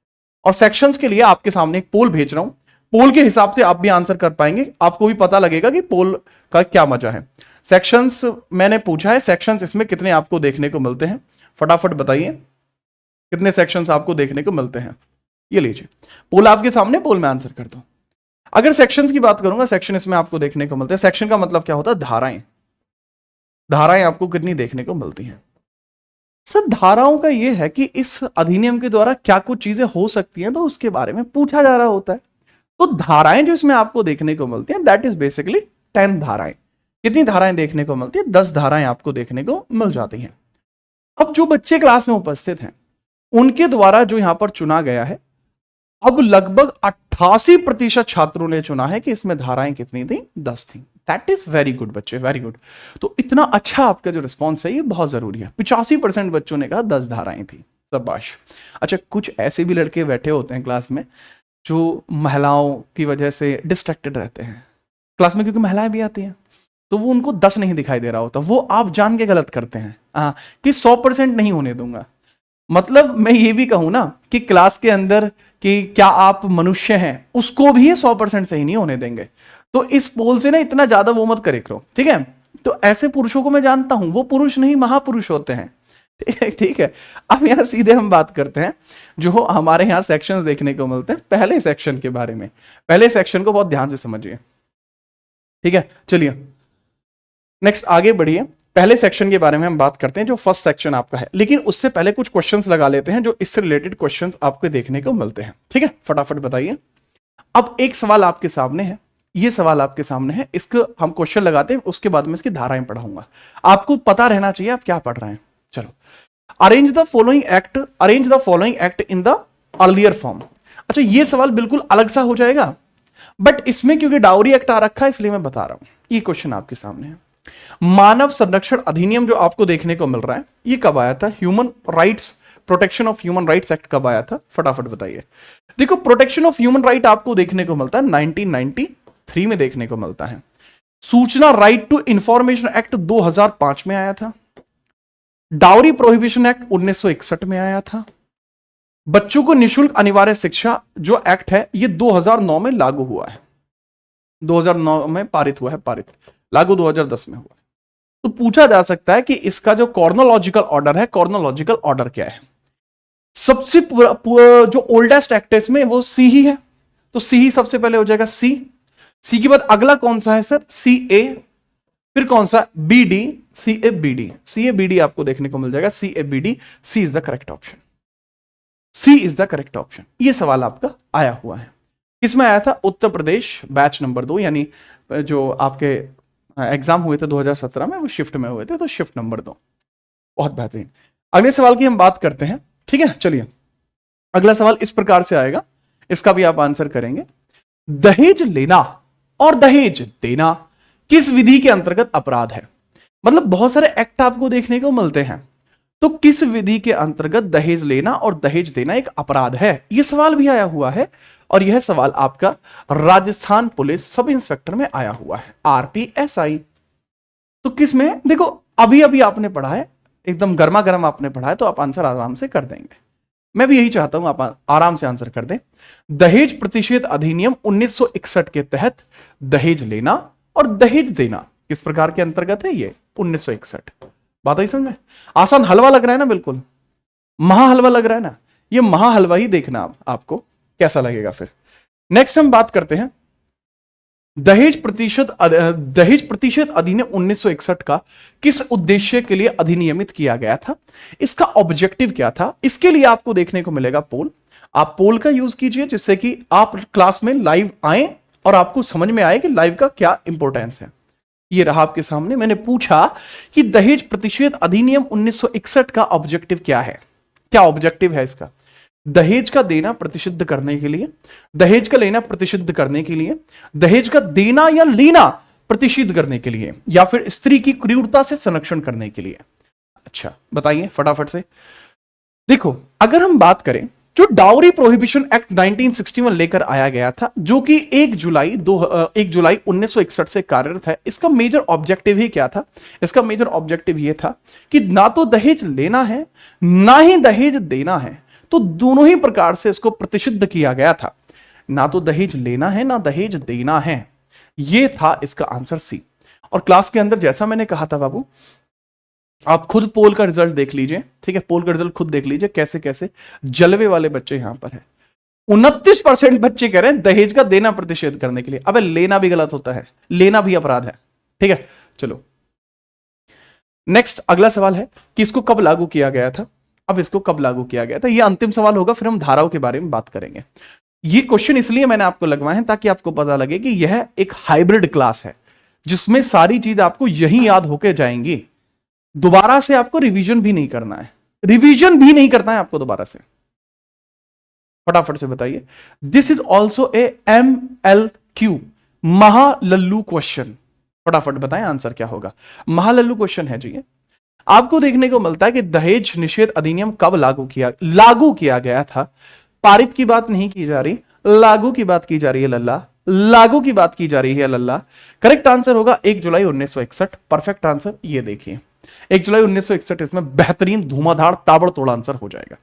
और सेक्शंस के लिए आपके सामने एक पोल भेज रहा हूं, पोल के हिसाब से आप भी आंसर कर पाएंगे, आपको भी पता लगेगा कि पोल का क्या मजा है। सेक्शंस मैंने पूछा है, सेक्शंस इसमें कितने आपको देखने को मिलते हैं, फटाफट बताइए कितने सेक्शंस आपको देखने को मिलते हैं। ये लीजिए पोल आपके सामने, पोल में आंसर कर दो। अगर सेक्शंस की बात करूंगा, सेक्शन इसमें आपको देखने को मिलते हैं। सेक्शन का मतलब क्या होता है, धाराएं। धाराएं आपको कितनी देखने को मिलती हैं सर? धाराओं का यह है कि इस अधिनियम के द्वारा क्या कुछ चीजें हो सकती हैं, तो उसके बारे में पूछा जा रहा होता है। तो धाराएं जो इसमें आपको देखने को मिलती हैं, दैट इज बेसिकली 10 धाराएं। कितनी धाराएं देखने को मिलती है? 10 धाराएं आपको देखने को मिल जाती हैं। अब जो बच्चे क्लास में उपस्थित हैं उनके द्वारा जो यहां पर चुना गया है, अब लगभग 88% छात्रों ने चुना है कि इसमें धाराएं कितनी थी, 10 थी। दैट इज वेरी गुड बच्चे, वेरी गुड। तो इतना अच्छा आपका जो रिस्पॉन्स है ये बहुत जरूरी है। 85% बच्चों ने कहा 10 धाराएं थी, शाबाश। अच्छा, कुछ ऐसे भी लड़के बैठे होते हैं क्लास में जो महिलाओं की वजह से डिस्ट्रैक्टेड रहते हैं क्लास में, क्योंकि महिलाएं भी आती हैं, तो वो उनको 10 नहीं दिखाई दे रहा होता, वो आप जान के गलत करते हैं कि 100% नहीं होने दूंगा। मतलब मैं ये भी कहूं ना कि क्लास के अंदर कि क्या आप मनुष्य हैं, उसको भी 100% सही नहीं होने देंगे। तो इस पोल से ना इतना ज्यादा वो मत करे करो, ठीक है? तो ऐसे पुरुषों को मैं जानता हूं, वो पुरुष नहीं महापुरुष होते हैं, ठीक है। अब यहां सीधे हम बात करते हैं जो हमारे यहां सेक्शंस देखने को मिलते हैं, पहले सेक्शन के बारे में। पहले सेक्शन को बहुत ध्यान से समझिए, ठीक है? चलिए नेक्स्ट आगे बढ़िए। पहले सेक्शन के बारे में हम बात करते हैं जो फर्स्ट सेक्शन आपका है, लेकिन उससे पहले कुछ क्वेश्चंस लगा लेते हैं जो इससे रिलेटेड क्वेश्चंस आपको देखने को मिलते हैं, ठीक है? फटाफट बताइए। अब एक सवाल आपके सामने है, ये सवाल आपके सामने है, इसको हम क्वेश्चन लगाते हैं, उसके बाद में इसकी धाराएं पढ़ाऊंगा। आपको पता रहना चाहिए आप क्या पढ़ रहे हैं। चलो, arrange the following act in the earlier form. अच्छा, ये सवाल बिल्कुल अलग सा हो जाएगा, बट इसमें क्योंकि डाउरी एक्ट आ रखा है इसलिए मैं बता रहा हूं। ये क्वेश्चन आपके सामने है। मानव संरक्षण अधिनियम जो आपको देखने को मिल रहा है, ये कब आया था? Human rights, protection of human rights act कब आया था? फटाफट बताइए। देखो, प्रोटेक्शन ऑफ ह्यूमन राइट आपको देखने को मिलता है 1993 में देखने को मिलता है। सूचना राइट टू इंफॉर्मेशन एक्ट 2005 में आया था। डाउरी प्रोहिबिशन एक्ट 1961 में आया था। बच्चों को निःशुल्क अनिवार्य शिक्षा जो एक्ट है ये 2009 में लागू हुआ है, 2009 में पारित हुआ है, लागू 2010 में हुआ है। तो पूछा जा सकता है कि इसका जो कॉर्नोलॉजिकल ऑर्डर है, कॉर्नोलॉजिकल ऑर्डर क्या है? सबसे जो ओल्डेस्ट एक्ट है इसमें वो सी ही है, तो सी ही सबसे पहले हो जाएगा। सी के बाद अगला कौन सा है सर? सी ए, फिर कौन सा? B D, C A B D. C A B D आपको देखने को मिल जाएगा, C A B D. C is the correct option, C is the correct option. ये सवाल आपका आया हुआ है। किसमें आया था? उत्तर प्रदेश बैच नंबर 2, यानी जो आपके एग्जाम हुए थे 2017 में, वो शिफ्ट में हुए थे, तो शिफ्ट नंबर 2। बहुत बेहतरीन। अगले सवाल की हम बात करते हैं, ठीक है? चलिए, अगला सवाल इस प्रकार से आएगा, इसका भी आप आंसर करेंगे। दहेज लेना और दहेज देना किस विधि के अंतर्गत अपराध है? मतलब बहुत सारे एक्ट आपको देखने को मिलते हैं, तो किस विधि के अंतर्गत दहेज लेना और दहेज देना एक अपराध है? यह सवाल भी आया हुआ है, और यह सवाल आपका राजस्थान पुलिस सब इंस्पेक्टर में आया हुआ है, RPSI। तो किस में? देखो, अभी अभी आपने पढ़ा है, एकदम गर्मा गर्म आपने पढ़ा है, तो आप आंसर आराम से कर देंगे। मैं भी यही चाहता हूं आप आराम से आंसर कर दें। दहेज प्रतिषेध अधिनियम 1961 के तहत दहेज लेना और दहेज देना किस प्रकार के अंतर्गत है? ये 1961। बात आई समझ में? आसान हलवा लग रहा है ना? बिल्कुल महा हलवा लग रहा है ना? ये महा हलवा ही देखना आपको कैसा लगेगा। फिर नेक्स्ट हम बात करते हैं दहेज प्रतिशत अधिनियम 1961 का किस उद्देश्य के लिए अधिनियमित किया गया था? इसका ऑब्जेक्टिव क्या था? इसके लिए आपको देखने को मिलेगा पोल। आप पोल का यूज कीजिए जिससे कि आप क्लास में लाइव आए और आपको समझ में आए कि लाइव का क्या इंपॉर्टेंस है। ये रहा आपके सामने। मैंने पूछा कि दहेज प्रतिषेध अधिनियम 1961 का ऑब्जेक्टिव क्या है? क्या ऑब्जेक्टिव है इसका? दहेज का देना प्रतिषिद्ध करने के लिए, दहेज का लेना प्रतिषिद्ध करने के लिए, दहेज का देना या लेना प्रतिषिद्ध करने के लिए, या फिर स्त्री की क्रूरता से संरक्षण करने के लिए। अच्छा बताइए फटाफट से। देखो, अगर हम बात करें जो डाउरी प्रोहिबिशन एक्ट 1961 लेकर आया गया था, जो कि 1 जुलाई 1961 से कार्यरत है, इसका मेजर ऑब्जेक्टिव ही क्या था? इसका मेजर ऑब्जेक्टिव यह था कि ना तो दहेज लेना है ना ही दहेज देना है, तो दोनों ही प्रकार से इसको प्रतिषिद्ध किया गया था। ना तो दहेज लेना है ना दहेज देना है, यह था इसका आंसर सी। और क्लास के अंदर जैसा मैंने कहा था बाबू, आप खुद पोल का रिजल्ट देख लीजिए, ठीक है, पोल का रिजल्ट खुद देख लीजिए कैसे कैसे जलवे वाले बच्चे यहां पर है। 29% बच्चे कह रहे हैं दहेज का देना प्रतिषेध करने के लिए। अबे लेना भी गलत होता है, लेना भी अपराध है, ठीक है। चलो नेक्स्ट अगला सवाल है कि इसको कब लागू किया गया था। अब इसको कब लागू किया गया था, यह अंतिम सवाल होगा, फिर हम धाराओं के बारे में बात करेंगे। ये क्वेश्चन इसलिए मैंने आपको लगवाए हैं ताकि आपको पता लगे कि यह एक हाइब्रिड क्लास है, जिसमें सारी चीज आपको यही याद होके जाएंगी। दोबारा से आपको रिवीजन भी नहीं करना है, रिवीजन भी नहीं करना है आपको दोबारा से। फटाफट से बताइए। This is also a MLQ, महालल्लू क्वेश्चन। फटाफट बताएं आंसर क्या होगा। महालल्लू क्वेश्चन है जी। आपको देखने को मिलता है कि दहेज निषेध अधिनियम कब लागू किया गया था। पारित की बात नहीं की जा रही, लागू की बात की जा रही है लल्ला, लागू की बात की जा रही है लल्ला। करेक्ट आंसर होगा 1 जुलाई 1961। परफेक्ट आंसर ये देखिए 1 जुलाई 1961, इसमें बेहतरीन धुआंधार ताबड़तोड़ आंसर हो जाएगा।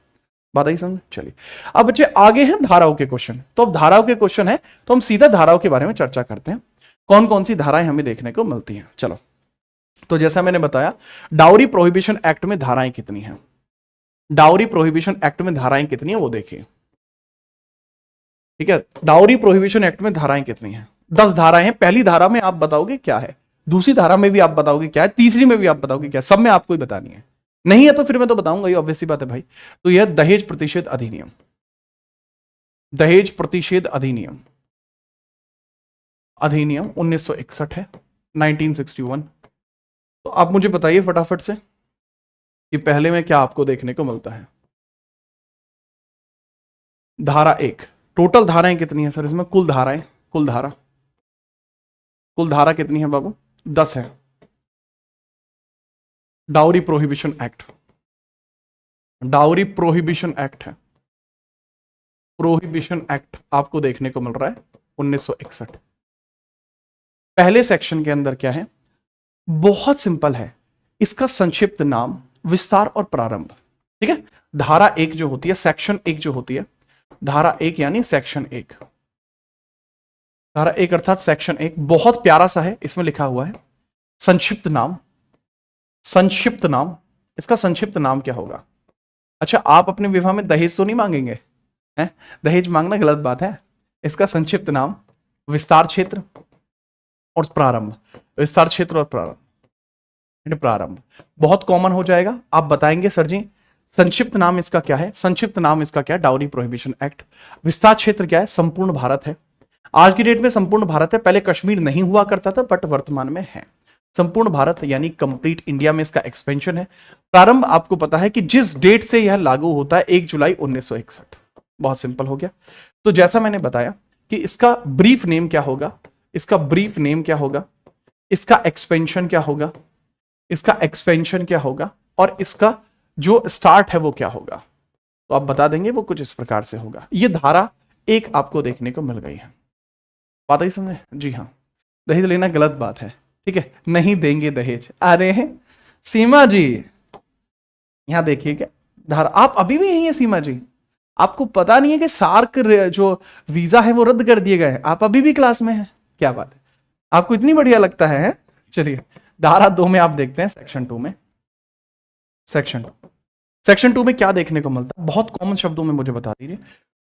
बात आई समझ। चलिए अब बच्चे आगे हैं धाराओं के क्वेश्चन। तो अब धाराओं के क्वेश्चन है तो हम सीधा धाराओं के बारे में चर्चा करते हैं, कौन कौन सी धाराएं हमें देखने को मिलती हैं। चलो, तो जैसा मैंने बताया डाउरी प्रोहिबिशन एक्ट में धाराएं कितनी हैं, डाउरी प्रोहिबिशन एक्ट में धाराएं कितनी है वो देखिए, ठीक है। डाउरी प्रोहिबिशन एक्ट में धाराएं कितनी हैं? 10 धाराएं हैं। पहली धारा में आप बताओगे क्या है, दूसरी धारा में भी आप बताओगे क्या है, तीसरी में भी आप बताओगे क्या है, सब में आपको ही बतानी है। नहीं है तो फिर मैं तो बताऊंगा, ये ऑब्वियस सी बात है भाई। तो यह दहेज प्रतिषेध अधिनियम, दहेज प्रतिषेध अधिनियम 1961 है, 1961। तो आप मुझे बताइए फटाफट से कि पहले में क्या आपको देखने को मिलता है। धारा 1, टोटल धाराएं कितनी है सर इसमें? कुल धाराएं, कुल धारा कितनी है बाबू? 10 है। Dowry prohibition act, dowry prohibition act है, प्रोहिबिशन एक्ट आपको देखने को मिल रहा है 1961। पहले सेक्शन के अंदर क्या है? बहुत सिंपल है, इसका संक्षिप्त नाम विस्तार और प्रारंभ, ठीक है। धारा 1 जो होती है, सेक्शन 1 जो होती है, धारा 1 यानी सेक्शन 1, धारा 1 अर्थात सेक्शन 1 बहुत प्यारा सा है, इसमें लिखा हुआ है संक्षिप्त नाम। संक्षिप्त नाम, इसका संक्षिप्त नाम क्या होगा? अच्छा, आप अपने विवाह में दहेज तो नहीं मांगेंगे हैं? दहेज मांगना गलत बात है। इसका संक्षिप्त नाम विस्तार क्षेत्र और प्रारंभ, विस्तार क्षेत्र और प्रारंभ, प्रारंभ बहुत कॉमन हो जाएगा। आप बताएंगे सर जी संक्षिप्त नाम इसका क्या है? संक्षिप्त नाम इसका क्या है? Dowry prohibition act. विस्तार क्षेत्र क्या है? संपूर्ण भारत है। आज की डेट में संपूर्ण भारत है, पहले कश्मीर नहीं हुआ करता था बट वर्तमान में है। संपूर्ण भारत यानी कंप्लीट इंडिया में इसका एक्सपेंशन है। प्रारंभ आपको पता है कि जिस डेट से यह लागू होता है 1 जुलाई 1961। बहुत सिंपल हो गया। तो जैसा मैंने बताया कि इसका ब्रीफ नेम क्या होगा, इसका ब्रीफ नेम क्या होगा, इसका एक्सपेंशन क्या होगा, इसका एक्सपेंशन क्या होगा और इसका जो स्टार्ट है वो क्या होगा, तो आप बता देंगे वो कुछ इस प्रकार से होगा। ये धारा 1 आपको देखने को मिल गई है। बात आई समझे? जी हाँ, दहेज लेना गलत बात है, ठीक है, नहीं देंगे दहेज। अरे सीमा जी यहां देखिए धारा, आप अभी भी यही है सीमा जी, आपको पता नहीं है कि सार्क जो वीजा है वो रद्द कर दिए गए हैं, आप अभी भी क्लास में हैं। क्या बात है, आपको इतनी बढ़िया लगता है। चलिए धारा 2 में आप देखते हैं सेक्शन 2 में, सेक्शन 2 में क्या देखने को मिलता है? बहुत कॉमन शब्दों में मुझे बता दीजिए,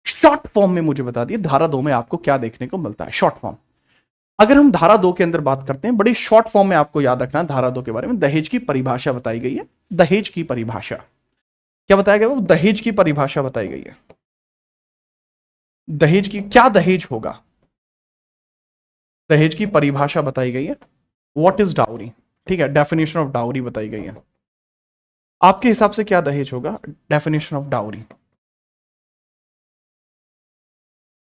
शॉर्ट फॉर्म में मुझे बता दिए धारा 2 में आपको क्या देखने को मिलता है। शॉर्ट फॉर्म, अगर हम धारा 2 के अंदर बात करते हैं, बड़ी शॉर्ट फॉर्म में आपको याद रखना है धारा 2 के बारे में। दहेज की परिभाषा बताई गई है। दहेज की परिभाषा क्या बताया गया? वो दहेज की परिभाषा बताई गई है। दहेज की क्या, दहेज होगा, दहेज की परिभाषा बताई गई है। व्हाट इज डाउरी, ठीक है, डेफिनेशन ऑफ डाउरी बताई गई है। आपके हिसाब से क्या दहेज होगा? डेफिनेशन ऑफ डाउरी,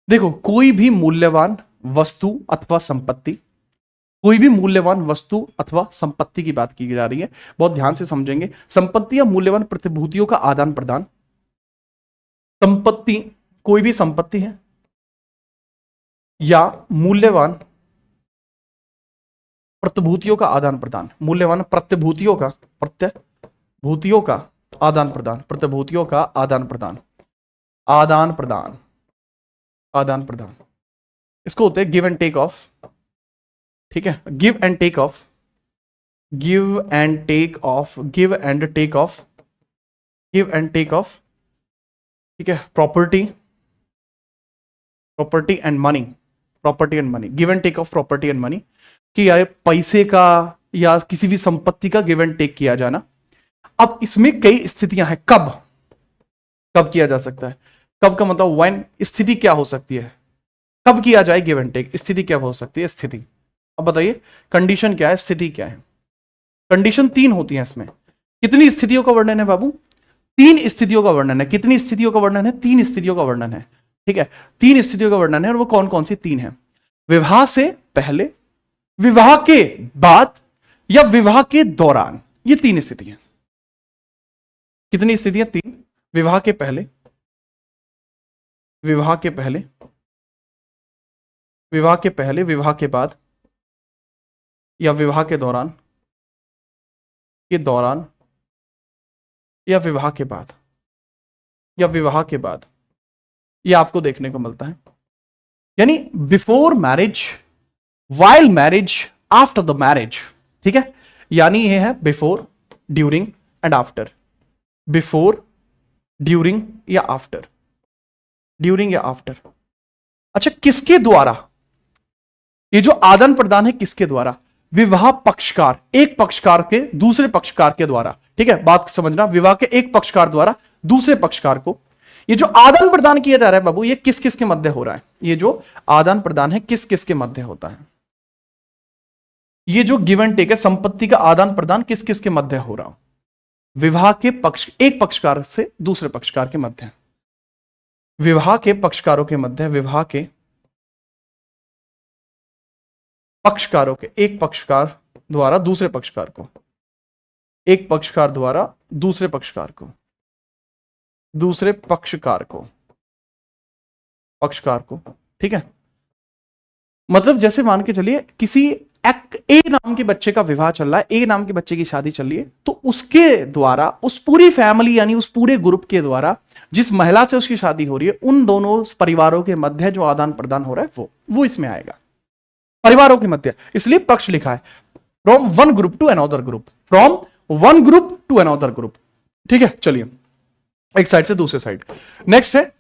देखो कोई भी मूल्यवान वस्तु अथवा संपत्ति, कोई भी मूल्यवान वस्तु अथवा संपत्ति की बात की जा रही है, बहुत ध्यान से समझेंगे। संपत्ति या मूल्यवान प्रतिभूतियों का आदान प्रदान, संपत्ति, कोई भी संपत्ति है या मूल्यवान प्रतिभूतियों का आदान प्रदान, मूल्यवान प्रतिभूतियों का आदान प्रदान, प्रतिभूतियों का आदान प्रदान, आदान प्रदान, इसको होते हैं गिव एंड टेक ऑफ। ठीक है, give and take of, give and take of, give and take of, give and take of. ठीक है, property, property and money, property and money, give and take of property and money, कि यार पैसे का या किसी भी संपत्ति का गिव एंड टेक किया जाना। अब इसमें कई स्थितियां हैं, कब कब किया जा सकता है, कब का मतलब व्हेन, स्थिति क्या हो सकती है, कब किया जाए गिव एंड टेक, स्थिति क्या हो सकती है, स्थिति। अब बताइए कंडीशन क्या है, स्थिति क्या है। कंडीशन 3 होती है इसमें। कितनी स्थितियों का वर्णन है बाबू, 3 स्थितियों का वर्णन है। कितनी स्थितियों का वर्णन है, 3 स्थितियों का वर्णन है। ठीक है, 3 स्थितियों का वर्णन है, और वो कौन कौन सी 3 है। विवाह से पहले, विवाह के बाद, या विवाह के दौरान। ये 3 स्थितियां। कितनी स्थितियां, 3। विवाह के पहले, विवाह के पहले, विवाह के पहले, विवाह के बाद, या विवाह के दौरान, या विवाह के बाद, या विवाह के बाद। ये आपको देखने को मिलता है, यानी before marriage, while marriage, after the marriage. ठीक है, यानी ये है before, during and after. Before, during या आफ्टर, ड्यूरिंग या आफ्टर। अच्छा, किसके द्वारा ये जो आदान प्रदान है, किसके द्वारा, विवाह पक्षकार, एक पक्षकार के दूसरे पक्षकार के द्वारा। ठीक है, बात समझना, विवाह के एक पक्षकार द्वारा दूसरे पक्षकार को ये जो आदान प्रदान किया जा रहा है बाबू, ये किस किस के मध्य हो रहा है, ये जो आदान प्रदान है किस किस के मध्य होता है। ये जो गिव एंड टेक है, संपत्ति का आदान प्रदान किस किस के मध्य हो रहा हो, विवाह के पक्ष, एक पक्षकार से दूसरे पक्षकार के मध्य, विवाह के पक्षकारों के मध्य, विवाह के पक्षकारों के, एक पक्षकार द्वारा दूसरे पक्षकार को, एक पक्षकार द्वारा दूसरे पक्षकार को, दूसरे पक्षकार को, पक्षकार को। ठीक है, मतलब जैसे मान के चलिए किसी ए नाम के बच्चे का विवाह चल रहा है, ए नाम के बच्चे की शादी चल रही है, तो उसके द्वारा, उस पूरी फैमिली यानी उस पूरे ग्रुप के द्वारा जिस महिला से उसकी शादी हो रही है, उन दोनों परिवारों के मध्य जो आदान प्रदान हो रहा है वो इसमें आएगा, परिवारों के मध्य। इसलिए पक्ष लिखा है, from one group to another group, from one group to another group. ठीक है, चलिए एक साइड से दूसरे साइड। नेक्स्ट है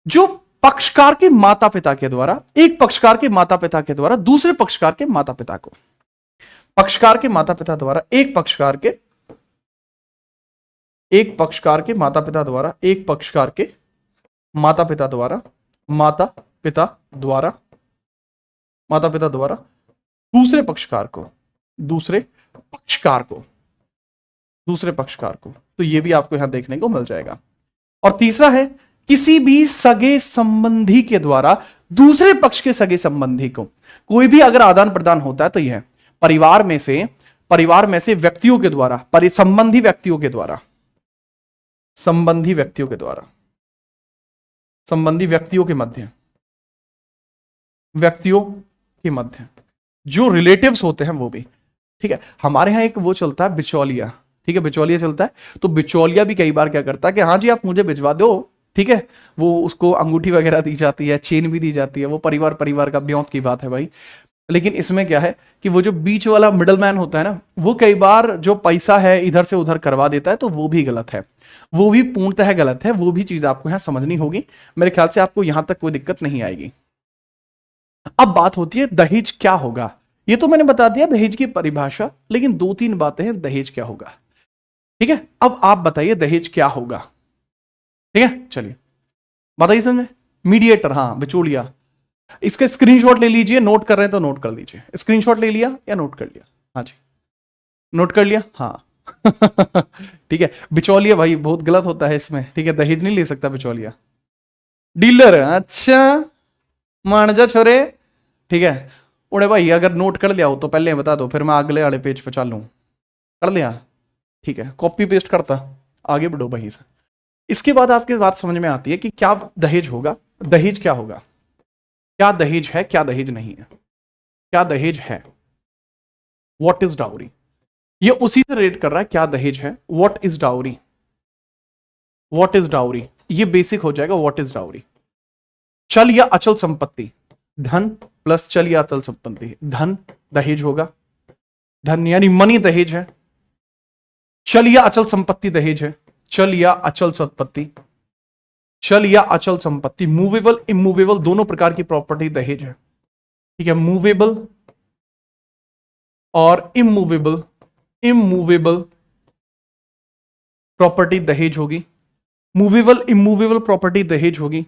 जो पक्षकार के माता पिता के द्वारा, एक पक्षकार के माता पिता के द्वारा दूसरे पक्षकार के माता पिता को, पक्षकार के माता पिता द्वारा एक पक्षकार के, एक पक्षकार के माता पिता द्वारा, एक पक्षकार के माता पिता द्वारा, माता पिता द्वारा, माता पिता द्वारा दूसरे पक्षकार को, दूसरे पक्षकार को, दूसरे पक्षकार को। तो ये भी आपको यहां देखने को मिल जाएगा। और तीसरा है किसी भी सगे संबंधी के द्वारा दूसरे पक्ष के सगे संबंधी को, कोई भी अगर आदान प्रदान होता है तो यह है परिवार में से व्यक्तियों के द्वारा, संबंधी व्यक्तियों के द्वारा, संबंधी व्यक्तियों के द्वारा, संबंधी व्यक्तियों के मध्य, व्यक्तियों के मध्य जो रिलेटिव्स होते हैं वो भी। ठीक है, हमारे यहां एक वो चलता है बिचौलिया। ठीक है, बिचौलिया चलता है, तो बिचौलिया भी कई बार क्या करता है कि हाँ जी आप मुझे भिजवा दो। ठीक है, वो उसको अंगूठी वगैरह दी जाती है, चेन भी दी जाती है, वो परिवार का ब्योंत की बात है भाई। लेकिन इसमें क्या है कि वो जो बीच वाला मिडल मैन होता है ना, वो कई बार जो पैसा है इधर से उधर करवा देता है, तो वो भी गलत है, वो भी पूर्णतः गलत है। वो भी चीज आपको यहां समझनी होगी। मेरे ख्याल से आपको यहां तक कोई दिक्कत नहीं आएगी। अब बात होती है दहेज क्या होगा। ये तो मैंने बता दिया दहेज की परिभाषा, लेकिन 2-3 बातें हैं दहेज क्या होगा। ठीक है, अब आप बताइए दहेज क्या होगा। ठीक है, चलिए बताइए समझे। मीडिएटर, हाँ बिचौलिया, इसका स्क्रीनशॉट ले लीजिए, नोट कर रहे हैं तो नोट कर लीजिए। स्क्रीनशॉट ले लिया या नोट कर लिया? हाँ जी, नोट कर लिया, हाँ। ठीक है, बिचौलिया भाई बहुत गलत होता है इसमें। ठीक है, दहेज नहीं ले सकता बिचौलिया। डीलर, अच्छा मान जा छोरे। ठीक है, उड़े भाई अगर नोट कर लिया हो तो पहले बता दो, फिर मैं अगले वाले पेज पे चल लूं। कर लिया? ठीक है, कॉपी पेस्ट करता, आगे बढ़ो भाई। इसके बाद आपकी बात समझ में आती है कि क्या दहेज होगा, दहेज क्या होगा, क्या दहेज है, क्या दहेज नहीं है, क्या दहेज है, व्हाट इज डाउरी। ये उसी से रिलेट कर रहा है, क्या दहेज है, what is dowry, what is dowry, ये बेसिक हो जाएगा व्हाट इज डाउरी। चल या अचल संपत्ति, धन प्लस चल या अचल संपत्ति, धन दहेज होगा, धन यानी मनी दहेज है। चल या अचल संपत्ति दहेज है, चल या अचल संपत्ति, चल या अचल संपत्ति, मूवेबल इमूवेबल दोनों प्रकार की प्रॉपर्टी दहेज है। ठीक है, मूवेबल और इमूवेबल, इमूवेबल प्रॉपर्टी दहेज होगी, मूवेबल इमूवेबल प्रॉपर्टी दहेज होगी।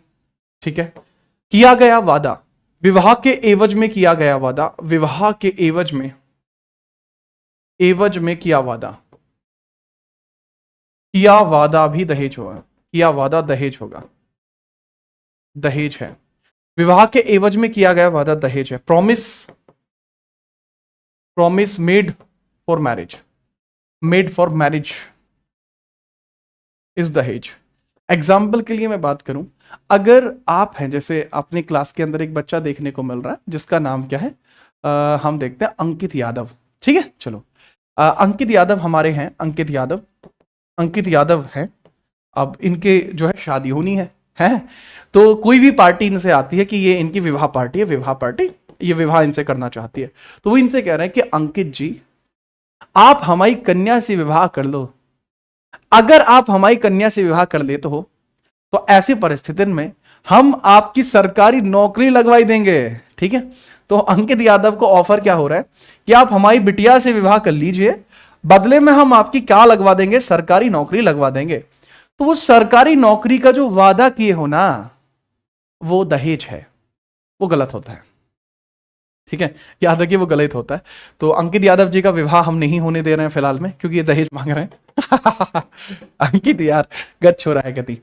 ठीक है, किया गया वादा, विवाह के एवज में किया गया वादा, विवाह के एवज में किया वादा, किया वादा भी दहेज होगा, किया वादा दहेज होगा, दहेज है। विवाह के एवज में किया गया वादा दहेज है। Promise, promise made for marriage, made for marriage is दहेज। एग्जाम्पल के लिए मैं बात करूं, अगर आप हैं, जैसे अपने क्लास के अंदर एक बच्चा देखने को मिल रहा है जिसका नाम क्या है, हम देखते हैं अंकित यादव। ठीक है, चलो अंकित यादव हमारे हैं, अंकित यादव, अंकित यादव हैं। अब इनके जो है शादी होनी है तो कोई भी पार्टी इनसे आती है कि ये इनकी विवाह पार्टी है, विवाह पार्टी, ये विवाह इनसे करना चाहती है, तो वो इनसे कह रहे हैं कि अंकित जी आप हमारी कन्या से विवाह कर लो। अगर आप हमारी कन्या से विवाह कर लेते हो तो ऐसी परिस्थिति में हम आपकी सरकारी नौकरी लगवाई देंगे। ठीक है, तो अंकित यादव को ऑफर क्या हो रहा है कि आप हमारी बिटिया से विवाह कर लीजिए, बदले में हम आपकी क्या लगवा देंगे, सरकारी नौकरी लगवा देंगे। तो वो सरकारी नौकरी का जो वादा किए हो ना, वो दहेज है, वो गलत होता है। ठीक है, याद रखिए वो गलत होता है। तो अंकित यादव जी का विवाह हम नहीं होने दे रहे हैं फिलहाल में, क्योंकि ये दहेज मांग रहे हैं अंकित यार गच छोड़ा है गति।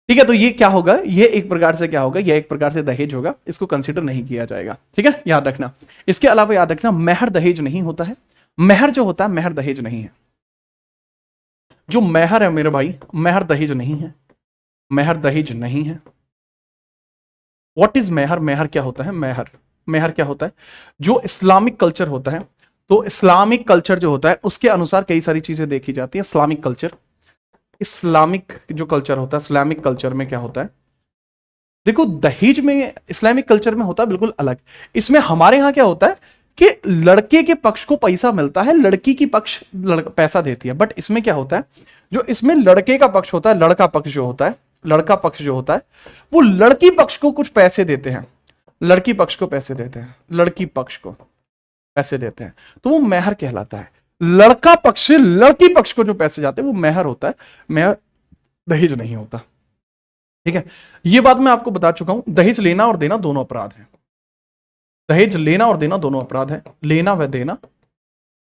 ठीक है, तो ये क्या होगा, ये एक प्रकार से क्या होगा, ये एक प्रकार से दहेज होगा, इसको कंसीडर नहीं किया जाएगा। ठीक है, याद रखना। इसके अलावा याद रखना, मेहर दहेज नहीं होता है। मेहर जो होता है, मेहर दहेज नहीं है। जो मेहर है मेरे भाई, मेहर दहेज नहीं है, मेहर दहेज नहीं है। व्हाट इज मेहर, मेहर क्या होता है, मेहर, मेहर क्या होता है, जो इस्लामिक कल्चर होता है, तो इस्लामिक कल्चर जो होता है उसके अनुसार कई सारी चीजें देखी जाती है। इस्लामिक कल्चर, इस्लामिक जो कल्चर होता है, इस्लामिक कल्चर में क्या होता है, देखो दहेज में इस्लामिक कल्चर में होता है बिल्कुल अलग। इसमें हमारे यहां क्या होता है कि लड़के के पक्ष को पैसा मिलता है, लड़की की पक्ष पैसा देती है। बट इसमें क्या होता है, जो इसमें लड़के का पक्ष होता है, लड़का पक्ष जो होता है, लड़का पक्ष जो होता है वो लड़की पक्ष को कुछ पैसे देते हैं, लड़की पक्ष को पैसे देते हैं, लड़की पक्ष को पैसे देते हैं, तो वो मेहर कहलाता है। लड़का पक्ष से लड़की पक्ष को जो पैसे जाते हैं वो मेहर होता है, मेहर दहेज नहीं होता। ठीक है, ये बात मैं आपको बता चुका हूं। दहेज लेना और देना दोनों अपराध है, दहेज लेना और देना दोनों अपराध है, लेना व देना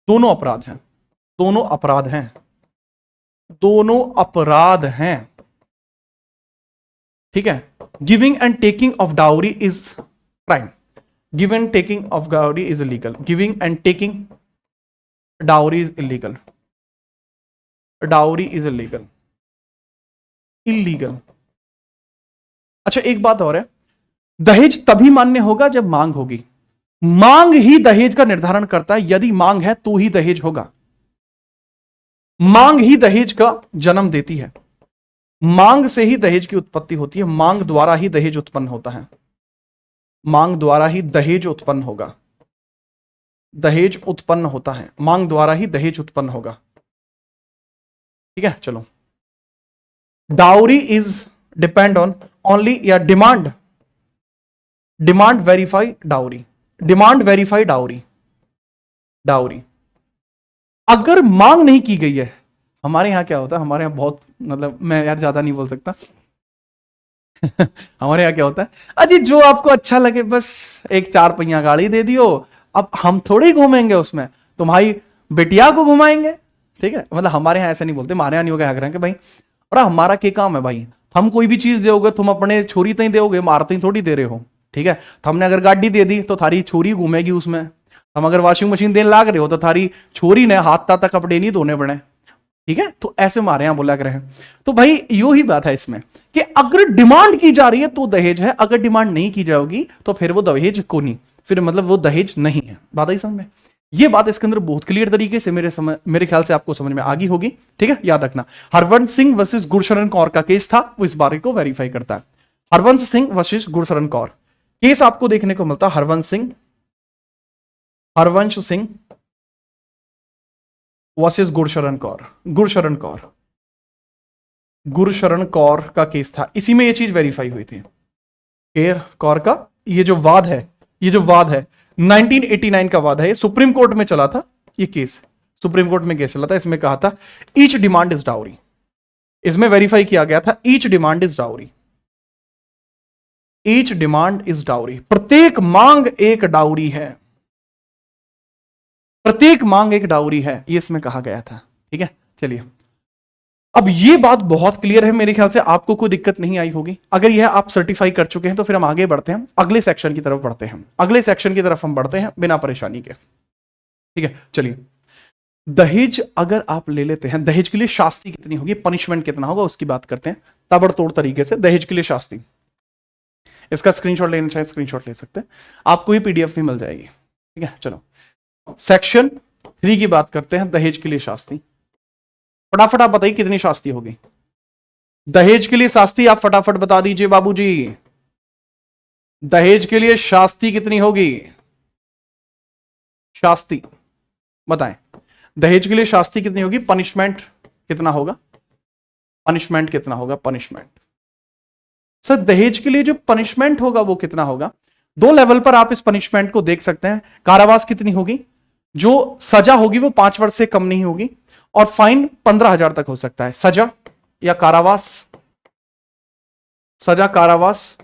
दोनों अपराध हैं, दोनों अपराध हैं, दोनों अपराध हैं। ठीक है, giving and taking of dowry is crime, giving and taking of dowry is illegal, giving and taking dowry is illegal, dowry is illegal, illegal. अच्छा एक बात और है, दहेज तभी मान्य होगा जब मांग होगी। मांग ही दहेज का निर्धारण करता है, यदि मांग है तो ही दहेज होगा। मांग ही दहेज का जन्म देती है, मांग से ही दहेज की उत्पत्ति होती है, मांग द्वारा ही दहेज उत्पन्न होता है, मांग द्वारा ही दहेज उत्पन्न होगा, दहेज उत्पन्न होता है, मांग द्वारा ही दहेज उत्पन्न होगा। ठीक है, चलो dowry is depend on only या demand, demand verify dowry, demand verify dowry, dowry अगर मांग नहीं की गई है। हमारे यहां क्या होता है, हमारे यहां बहुत, मतलब मैं यार ज्यादा नहीं बोल सकता हमारे यहां क्या होता है, अजी जो आपको अच्छा लगे बस एक 4 पहिया गाड़ी दे दियो, अब हम थोड़ी घूमेंगे उसमें, तुम्हारी बिटिया को घुमाएंगे। ठीक है, मतलब हमारे यहाँ ऐसा नहीं बोलते, हमारे यहाँ नहीं होगा कि भाई और हमारा क्या काम है भाई, हम कोई भी चीज दोगे तुम अपने छोरी तई दोगे, मारते ही थोड़ी दे रहे हो। ठीक है, हमने अगर गाड़ी दे दी तो थारी छोरी घूमेगी उसमें, हम अगर वॉशिंग मशीन देने लाग रहे हो तो थारी छोरी ने हाथ तक कपड़े नहीं धोने पड़े। ठीक है, तो ऐसे हमारे यहां बोला कर हैं। तो भाई यो ही बात है इसमें कि अगर डिमांड की जा रही है तो दहेज है, अगर डिमांड नहीं की जाएगी तो फिर वो दहेज को नहीं, फिर मतलब वो दहेज नहीं है। बात आई समझ में? ये बात इसके अंदर बहुत क्लियर तरीके से मेरे ख्याल से आपको समझ में आ गई होगी। ठीक है, याद रखना, हरवंश सिंह वर्सेस गुरशरण कौर का केस था, वो इस बारे को वेरीफाई करता है। हरवंश सिंह वर्सेस गुरशरण कौर केस आपको देखने को मिलता है। हरवंश सिंह वर्सेस गुरशरण कौर का केस था। इसी में ये चीज वेरीफाई हुई थी। केर कौर का ये जो वाद है 1989 का वाद है, ये सुप्रीम कोर्ट में चला था। ये केस सुप्रीम कोर्ट में केस चला था, इसमें कहा था ईच डिमांड इज डाउरी। इसमें वेरीफाई किया गया था each demand is dowry. Each demand is dowry, प्रत्येक मांग एक डाउरी है, प्रत्येक मांग एक डाउरी है, ये इसमें कहा गया था। ठीक है, चलिए अब ये बात बहुत क्लियर है, मेरे ख्याल से आपको कोई दिक्कत नहीं आई होगी। अगर यह आप सर्टिफाई कर चुके हैं तो फिर हम आगे बढ़ते हैं, अगले सेक्शन की तरफ बढ़ते हैं। अगले सेक्शन की तरफ हम बढ़ते हैं बिना परेशानी के। ठीक है, चलिए दहेज अगर आप ले लेते हैं, दहेज के लिए शास्ति कितनी होगी, पनिशमेंट कितना होगा, उसकी बात करते हैं ताबड़तोड़ तरीके से। दहेज के लिए शास्ति, इसका स्क्रीनशॉट लेना चाहिए, स्क्रीनशॉट ले सकते हैं, आपको ये पीडीएफ भी मिल जाएगी। ठीक है, चलो सेक्शन 3 की बात करते हैं, दहेज के लिए शास्ति। फटाफट आप बताइए कितनी शास्ति होगी दहेज के लिए शास्ति, आप फटाफट बता दीजिए बाबूजी, दहेज के लिए शास्ति कितनी होगी? शास्ति बताएं, दहेज के लिए शास्ति कितनी होगी, पनिशमेंट कितना होगा? पनिशमेंट कितना होगा? पनिशमेंट सर, दहेज के लिए जो पनिशमेंट होगा वो कितना होगा? 2 लेवल पर आप इस पनिशमेंट को देख सकते हैं। कारावास कितनी होगी, जो सजा होगी वो 5 वर्ष से कम नहीं होगी, और फाइन 15,000 तक हो सकता है। सजा या कारावास, सजा कारावास,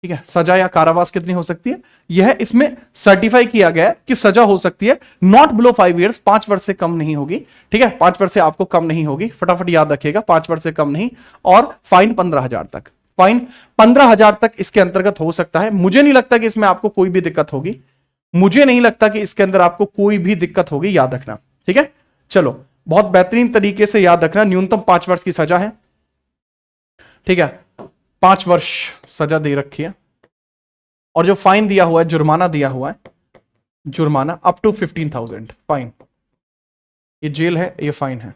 ठीक है, सजा या कारावास कितनी हो सकती है? यह इसमें सर्टिफाई किया गया है कि सजा हो सकती है नॉट बिलो 5 ईयर्स, 5 वर्ष से कम नहीं होगी। ठीक है, 5 वर्ष से आपको कम नहीं होगी, फटाफट याद रखिएगा, 5 वर्ष से कम नहीं, और फाइन 15,000 तक, फाइन 15,000 तक इसके अंतर्गत हो सकता है। मुझे नहीं लगता कि इसमें आपको कोई भी दिक्कत होगी, मुझे नहीं लगता कि इसके अंदर आपको कोई भी दिक्कत होगी, याद रखना। ठीक है, चलो बहुत बेहतरीन तरीके से याद रखना, न्यूनतम 5 वर्ष की सजा है। ठीक है, 5 वर्ष सजा दे रखी है, और जो फाइन दिया हुआ है, जुर्माना दिया हुआ है, जुर्माना अप टू 15,000 फाइन, ये जेल है, ये फाइन है,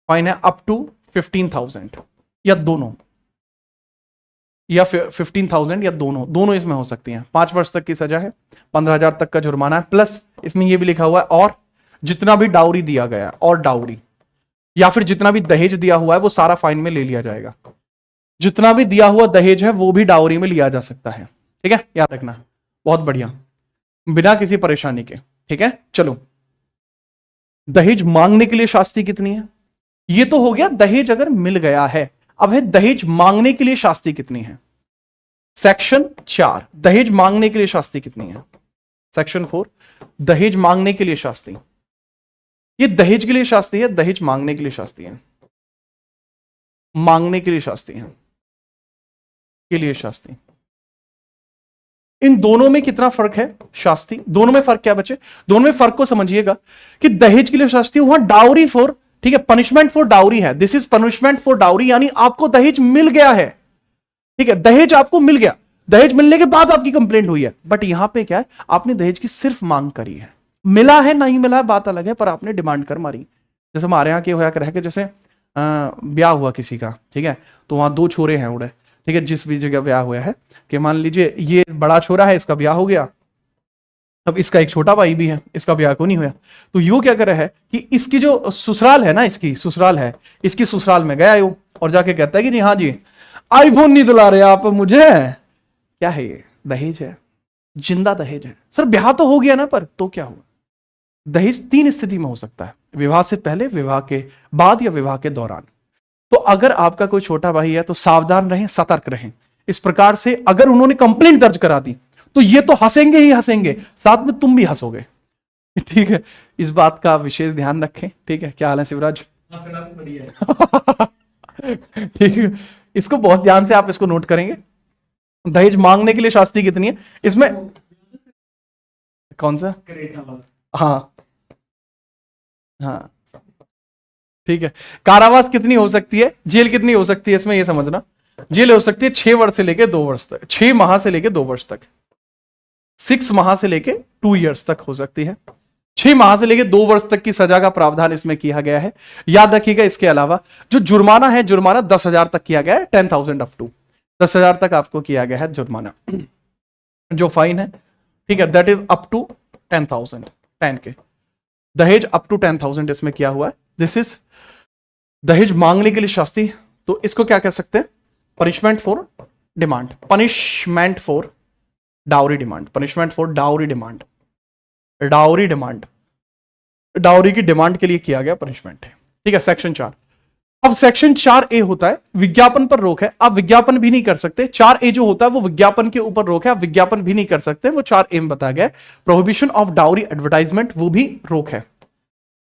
फाइन है अप टू 15,000, या दोनों, या 15,000 या दोनों इसमें हो सकती हैं। 5 वर्ष तक की सजा है, 15,000 तक का जुर्माना है, प्लस इसमें यह भी लिखा हुआ है और जितना भी डाउरी दिया गया और डाउरी, या फिर जितना भी दहेज दिया हुआ है वो सारा फाइन में ले लिया जाएगा। जितना भी दिया हुआ दहेज है वो भी डाउरी में लिया जा सकता है। ठीक है, याद रखना, बहुत बढ़िया, बिना किसी परेशानी के। ठीक है, चलो दहेज मांगने के लिए शास्ति कितनी है? ये तो हो गया दहेज अगर मिल गया है। अब है दहेज मांगने के लिए शास्ति कितनी है? सेक्शन 4 दहेज मांगने के लिए शास्ति कितनी है? सेक्शन 4 दहेज मांगने के लिए शास्ति, ये दहेज के लिए शास्ति है, दहेज मांगने के लिए शास्ति है, मांगने के लिए शास्ति है, के लिए शास्ति। इन दोनों में कितना फर्क है? शास्ति, दोनों में फर्क क्या बचे? दोनों में फर्क को समझिएगा कि दहेज के लिए शास्ति वहां डाउरी फॉर, ठीक है, पनिशमेंट फॉर डाउरी है, this is punishment for dowry, यानी आपको दहेज मिल गया है। ठीक है, दहेज आपको मिल गया, दहेज मिलने के बाद आपकी कंप्लेंट हुई है, बट यहां पे क्या है, आपने दहेज की सिर्फ मांग करी है, मिला है नहीं मिला है बात अलग है, पर आपने डिमांड कर मारी। जैसे हमारे यहाँ के होया कर है, जैसे ब्याह हुआ किसी का, ठीक है, तो वहां 2 छोरे हैं उड़े, ठीक है, जिस भी जगह ब्याह हुआ है, कि मान लीजिए ये बड़ा छोरा है, इसका ब्याह हो गया, अब इसका एक छोटा भाई भी है, इसका ब्याह को नहीं हुआ, तो यू क्या कर रहा है कि इसकी जो ससुराल है ना, इसकी ससुराल है, इसकी ससुराल में गया यू और जाके कहता है कि जी हाँ जी आईफोन नहीं दिला रहे आप मुझे, क्या है ये? दहेज है, जिंदा दहेज है। सर ब्याह तो हो गया ना, पर तो क्या हुआ? दहेज 3 स्थिति में हो सकता है, विवाह से पहले, विवाह के बाद, या विवाह के दौरान। तो अगर आपका कोई छोटा भाई है तो सावधान रहें, सतर्क रहें। इस प्रकार से अगर उन्होंने कंप्लेंट दर्ज करा दी तो ये तो हंसेंगे ही हंसेंगे, साथ में तुम भी हंसोगे। ठीक है, इस बात का विशेष ध्यान रखें। ठीक है, क्या हाल है शिवराज? ठीक है, इसको बहुत ध्यान से आप इसको नोट करेंगे। दहेज मांगने के लिए शास्ति कितनी है इसमें? कौन सा? हाँ, हाँ ठीक है। कारावास कितनी हो सकती है, जेल कितनी हो सकती है, इसमें ये समझना। जेल हो सकती है 6 वर्ष से लेके 2 वर्ष तक, 6 माह से लेके 2 वर्ष तक, 6 माह से लेके 2 इयर्स तक हो सकती है। 6 माह से लेके 2 वर्ष तक की सजा का प्रावधान इसमें किया गया है। याद रखिएगा इसके अलावा जो जुर्माना है, जुर्माना 10,000 तक किया गया है, 10,000 अप टू 10,000 तक आपको किया गया है जुर्माना। जो फाइन है, ठीक है, दैट इज अप टू 10,000, 10 के। दहेज अप टू 10,000 इसमें किया हुआ है। दिस इज दहेज मांगने के लिए शास्ति, तो इसको क्या कह सकते हैं, punishment for demand, punishment for dowry demand, punishment for dowry demand, dowry demand, dowry की डिमांड के लिए किया गया पनिशमेंट है। ठीक है, सेक्शन 4। अब सेक्शन 4A होता है विज्ञापन पर रोक है, आप विज्ञापन भी नहीं कर सकते। 4A जो होता है वो विज्ञापन के ऊपर रोक है, आप विज्ञापन भी नहीं कर सकते, वो 4A में बताया गया है। प्रोहिबिशन ऑफ डाउरी एडवर्टाइजमेंट, वो भी रोक है।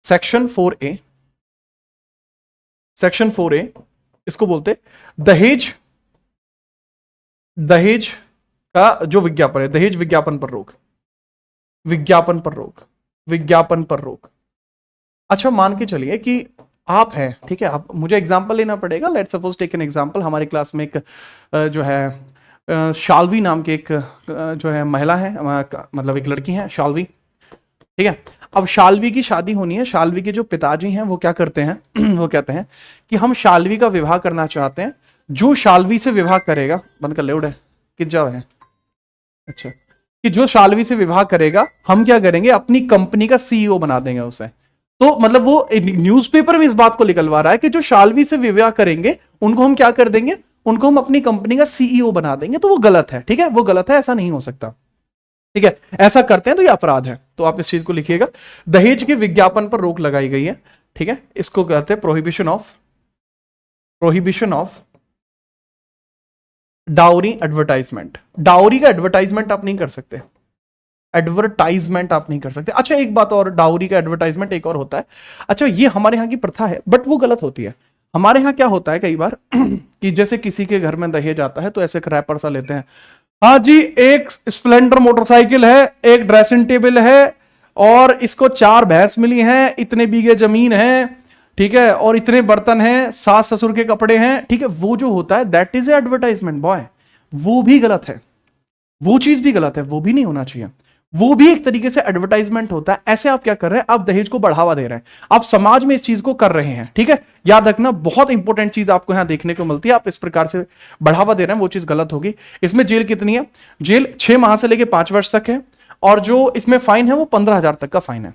सेक्शन 4A, सेक्शन 4A इसको बोलते दहेज, दहेज का जो विज्ञापन है, दहेज विज्ञापन पर रोक, विज्ञापन पर रोक, विज्ञापन पर रोक। अच्छा मान के चलिए कि आप हैं, ठीक है, आप, मुझे एग्जांपल लेना पड़ेगा। Let's suppose take an example, हमारी क्लास में एक जो है शाल्वी नाम की एक जो है महिला है, मतलब एक लड़की है शाल्वी, ठीक है। अब शाल्वी की शादी होनी है, शाल्वी के जो पिताजी हैं वो क्या करते हैं वो कहते हैं कि हम शाल्वी का विवाह करना चाहते हैं, जो शाल्वी से विवाह करेगा, बंद कर ले उड़े किस जाओ है, अच्छा, कि जो शाल्वी से विवाह करेगा हम क्या करेंगे, अपनी कंपनी का सीईओ बना देंगे उसे। तो मतलब वो न्यूज़पेपर में इस बात को निकलवा रहा है कि जो शाल्वी से विवाह करेंगे उनको हम क्या कर देंगे, उनको हम अपनी कंपनी का सीईओ बना देंगे। तो वो गलत है, ठीक है, वो गलत है, ऐसा नहीं हो सकता, ठीक है। ऐसा करते हैं तो ये अपराध है, तो आप इस चीज को लिखिएगा। दहेज के विज्ञापन पर रोक लगाई गई है, ठीक है, इसको कहते हैं prohibition of, prohibition of dowry advertisement. Dowry का एडवर्टाइजमेंट आप नहीं कर सकते, एडवर्टाइजमेंट आप नहीं कर सकते। अच्छा एक बात और, डाउरी का एडवर्टाइजमेंट एक और होता है। अच्छा ये हमारे यहाँ की प्रथा है बट वो गलत होती है। हमारे यहाँ क्या होता है कई बार कि जैसे किसी के घर में दहेज आता है तो ऐसे रैपर सा लेते हैं, हाँ जी एक स्प्लेंडर मोटरसाइकिल है, एक ड्रेसिंग टेबल है, और इसको 4 भैंस मिली हैं, इतने बीघे जमीन है, ठीक है, और इतने बर्तन हैं, सास ससुर के कपड़े हैं, ठीक है। वो जो होता है दैट इज एडवर्टाइजमेंट बॉय, वो भी गलत है, वो चीज भी गलत है, वो भी नहीं होना चाहिए, वो भी एक तरीके से एडवर्टाइजमेंट होता है। ऐसे आप क्या कर रहे हैं, आप दहेज को बढ़ावा दे रहे हैं, आप समाज में इस चीज को कर रहे हैं, ठीक है। याद रखना बहुत इंपॉर्टेंट चीज आपको यहां देखने को मिलती है, आप इस प्रकार से बढ़ावा दे रहे हैं, वो चीज गलत होगी। इसमें जेल कितनी है, जेल 6 माह से लेकर 5 वर्ष तक है, और जो इसमें फाइन है वो 15,000 तक का फाइन है।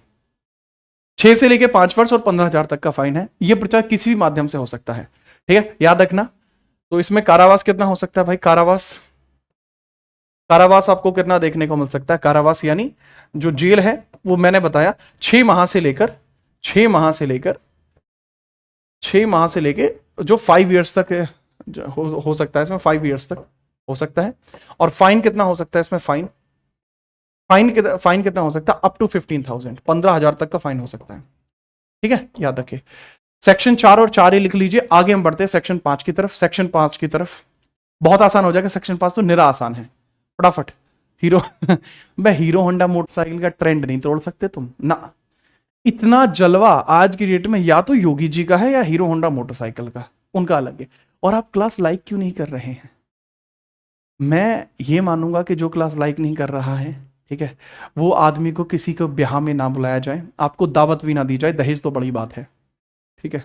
6 से लेकर 5 वर्ष और 15,000 तक का फाइन है। यह प्रचार किसी भी माध्यम से हो सकता है, ठीक है, याद रखना। तो इसमें कारावास कितना हो सकता है भाई, कारावास, कारावास आपको कितना देखने को मिल सकता है, कारावास यानी जो जेल है वो मैंने बताया 6 माह से लेकर 6 माह से लेकर 6 माह से लेकर जो 5 इयर्स तक हो सकता है, इसमें 5 इयर्स तक हो सकता है। और फाइन कितना हो सकता है इसमें, फाइन फाइन कितना हो सकता है, अप टू 15,000, 15,000 तक का फाइन हो सकता है, ठीक है, याद रखिए। सेक्शन 4 और 4A लिख लीजिए। आगे हम बढ़ते हैं सेक्शन 5 की तरफ। सेक्शन 5 की तरफ बहुत आसान हो जाएगा, सेक्शन 5 तो निरा आसान है, फटाफट। हीरो मैं हीरो होंडा मोटरसाइकिल का ट्रेंड नहीं तोड़ सकते तुम ना, इतना जलवा आज की डेट में या तो योगी जी का है या हीरो होंडा मोटरसाइकिल का, उनका अलग है। और आप क्लास लाइक क्यों नहीं कर रहे हैं, मैं ये मानूंगा कि जो क्लास लाइक नहीं कर रहा है, ठीक है, वो आदमी को किसी को ब्याह में ना बुलाया जाए, आपको दावत भी ना दी जाए, दहेज तो बड़ी बात है, ठीक है।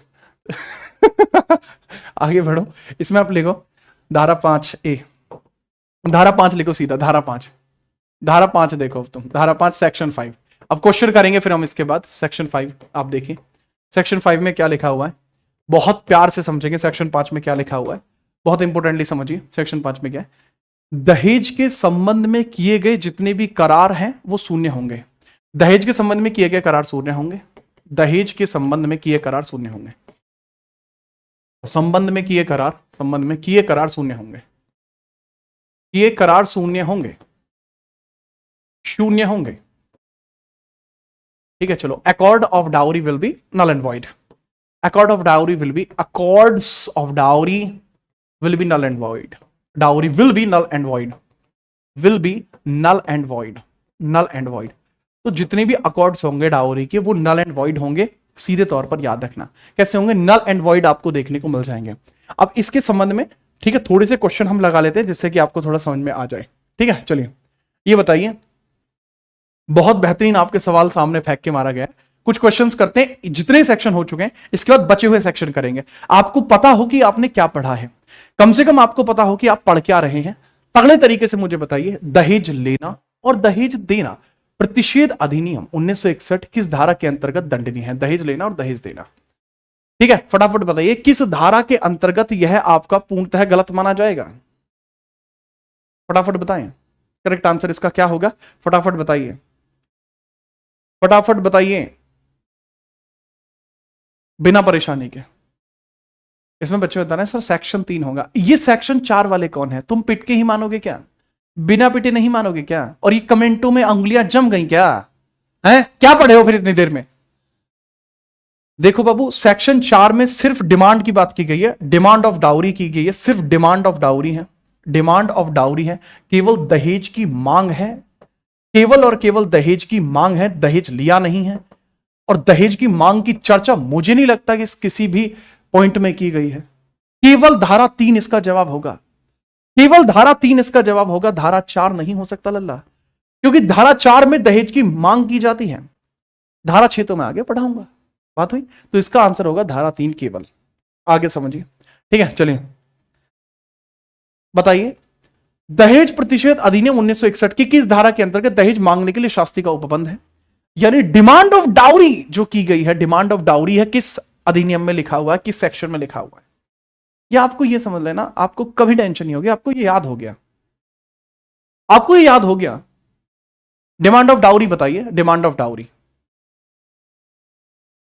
आगे बढ़ो, इसमें आप लिखो धारा 5A, धारा 5 लिखो सीधा, धारा 5, धारा 5 देखो तुम, धारा 5 सेक्शन 5। अब क्वेश्चन करेंगे फिर हम इसके बाद। सेक्शन 5 आप देखिए, सेक्शन 5 में क्या लिखा हुआ है, बहुत प्यार से समझेंगे सेक्शन 5 में क्या लिखा हुआ है, बहुत इंपॉर्टेंटली समझिए। सेक्शन 5 में क्या है, दहेज के संबंध में किए गए जितने भी करार हैं वो शून्य होंगे। दहेज के संबंध में किए गए करार शून्य होंगे, दहेज के संबंध में किए करार शून्य होंगे, संबंध में किए करार, संबंध में किए करार शून्य होंगे, किए करार शून्य होंगे, शून्य होंगे, ठीक है। चलो, accord of dowry will be null and void, accord of dowry will be, accords of dowry will be null and void, dowry will be null and void, will be null and void, null and void. तो जितने भी accords होंगे dowry के वो नल and void होंगे, सीधे तौर पर याद रखना। कैसे होंगे? नल एंड वॉइड आपको देखने को मिल जाएंगे। अब इसके संबंध में ठीक है थोड़े से क्वेश्चन हम लगा लेते हैं जिससे कि आपको थोड़ा समझ में आ जाए। ठीक है, चलिए ये बताइए, बहुत बेहतरीन आपके सवाल सामने फेंक के मारा गया है। कुछ क्वेश्चंस करते हैं, जितने सेक्शन हो चुके हैं इसके बाद बचे हुए सेक्शन करेंगे। आपको पता हो कि आपने क्या पढ़ा है, कम से कम आपको पता हो कि आप पढ़ क्या रहे हैं। तगड़े तरीके से मुझे बताइए, दहेज लेना और दहेज देना, प्रतिषेध अधिनियम 1961 किस धारा के अंतर्गत दंडनीय है? दहेज लेना और दहेज देना। ठीक है, फटाफट बताइए किस धारा के अंतर्गत यह आपका पूर्णतः गलत माना जाएगा? फटाफट बताएं, करेक्ट आंसर इसका क्या होगा? फटाफट बताइए, फटाफट बताइए, बिना परेशानी के। इसमें बच्चे बता रहे हैं सर सेक्शन 3 होगा। ये सेक्शन 4 वाले कौन है? तुम पिट के ही मानोगे क्या? बिना पिटे नहीं मानोगे क्या? और ये कमेंटों में अंगुलियां जम गई क्या? हैं, क्या पढ़े हो फिर इतनी देर में? देखो बाबू, सेक्शन 4 में सिर्फ डिमांड की बात की गई है, डिमांड ऑफ डाउरी की गई है, सिर्फ डिमांड ऑफ डाउरी है, डिमांड ऑफ डाउरी है, केवल दहेज की मांग है, केवल और केवल दहेज की मांग है, दहेज लिया नहीं है। और दहेज की मांग की चर्चा मुझे नहीं लगता कि किसी भी पॉइंट में की गई है। केवल धारा 3 इसका जवाब होगा, केवल धारा 3 इसका जवाब होगा, धारा 4 नहीं हो सकता लल्ला, क्योंकि धारा 4 में दहेज की मांग की जाती है। धारा 6 तो मैं आगे पढ़ाऊंगा, बात हुई? तो इसका आंसर होगा धारा 3 केवल। आगे समझिए, ठीक है, चलिए बताइए, दहेज प्रतिषेध अधिनियम 1961 की किस धारा के अंतर्गत दहेज मांगने के लिए शास्ति का उपबंध है? यानी डिमांड ऑफ डाउरी जो की गई है, डिमांड ऑफ डाउरी है, किस अधिनियम में लिखा हुआ है, किस सेक्शन में लिखा हुआ है? या आपको यह समझ लेना, आपको कभी टेंशन नहीं होगी, आपको यह याद हो गया, आपको यह याद हो गया। डिमांड ऑफ डाउरी बताइए, डिमांड ऑफ डाउरी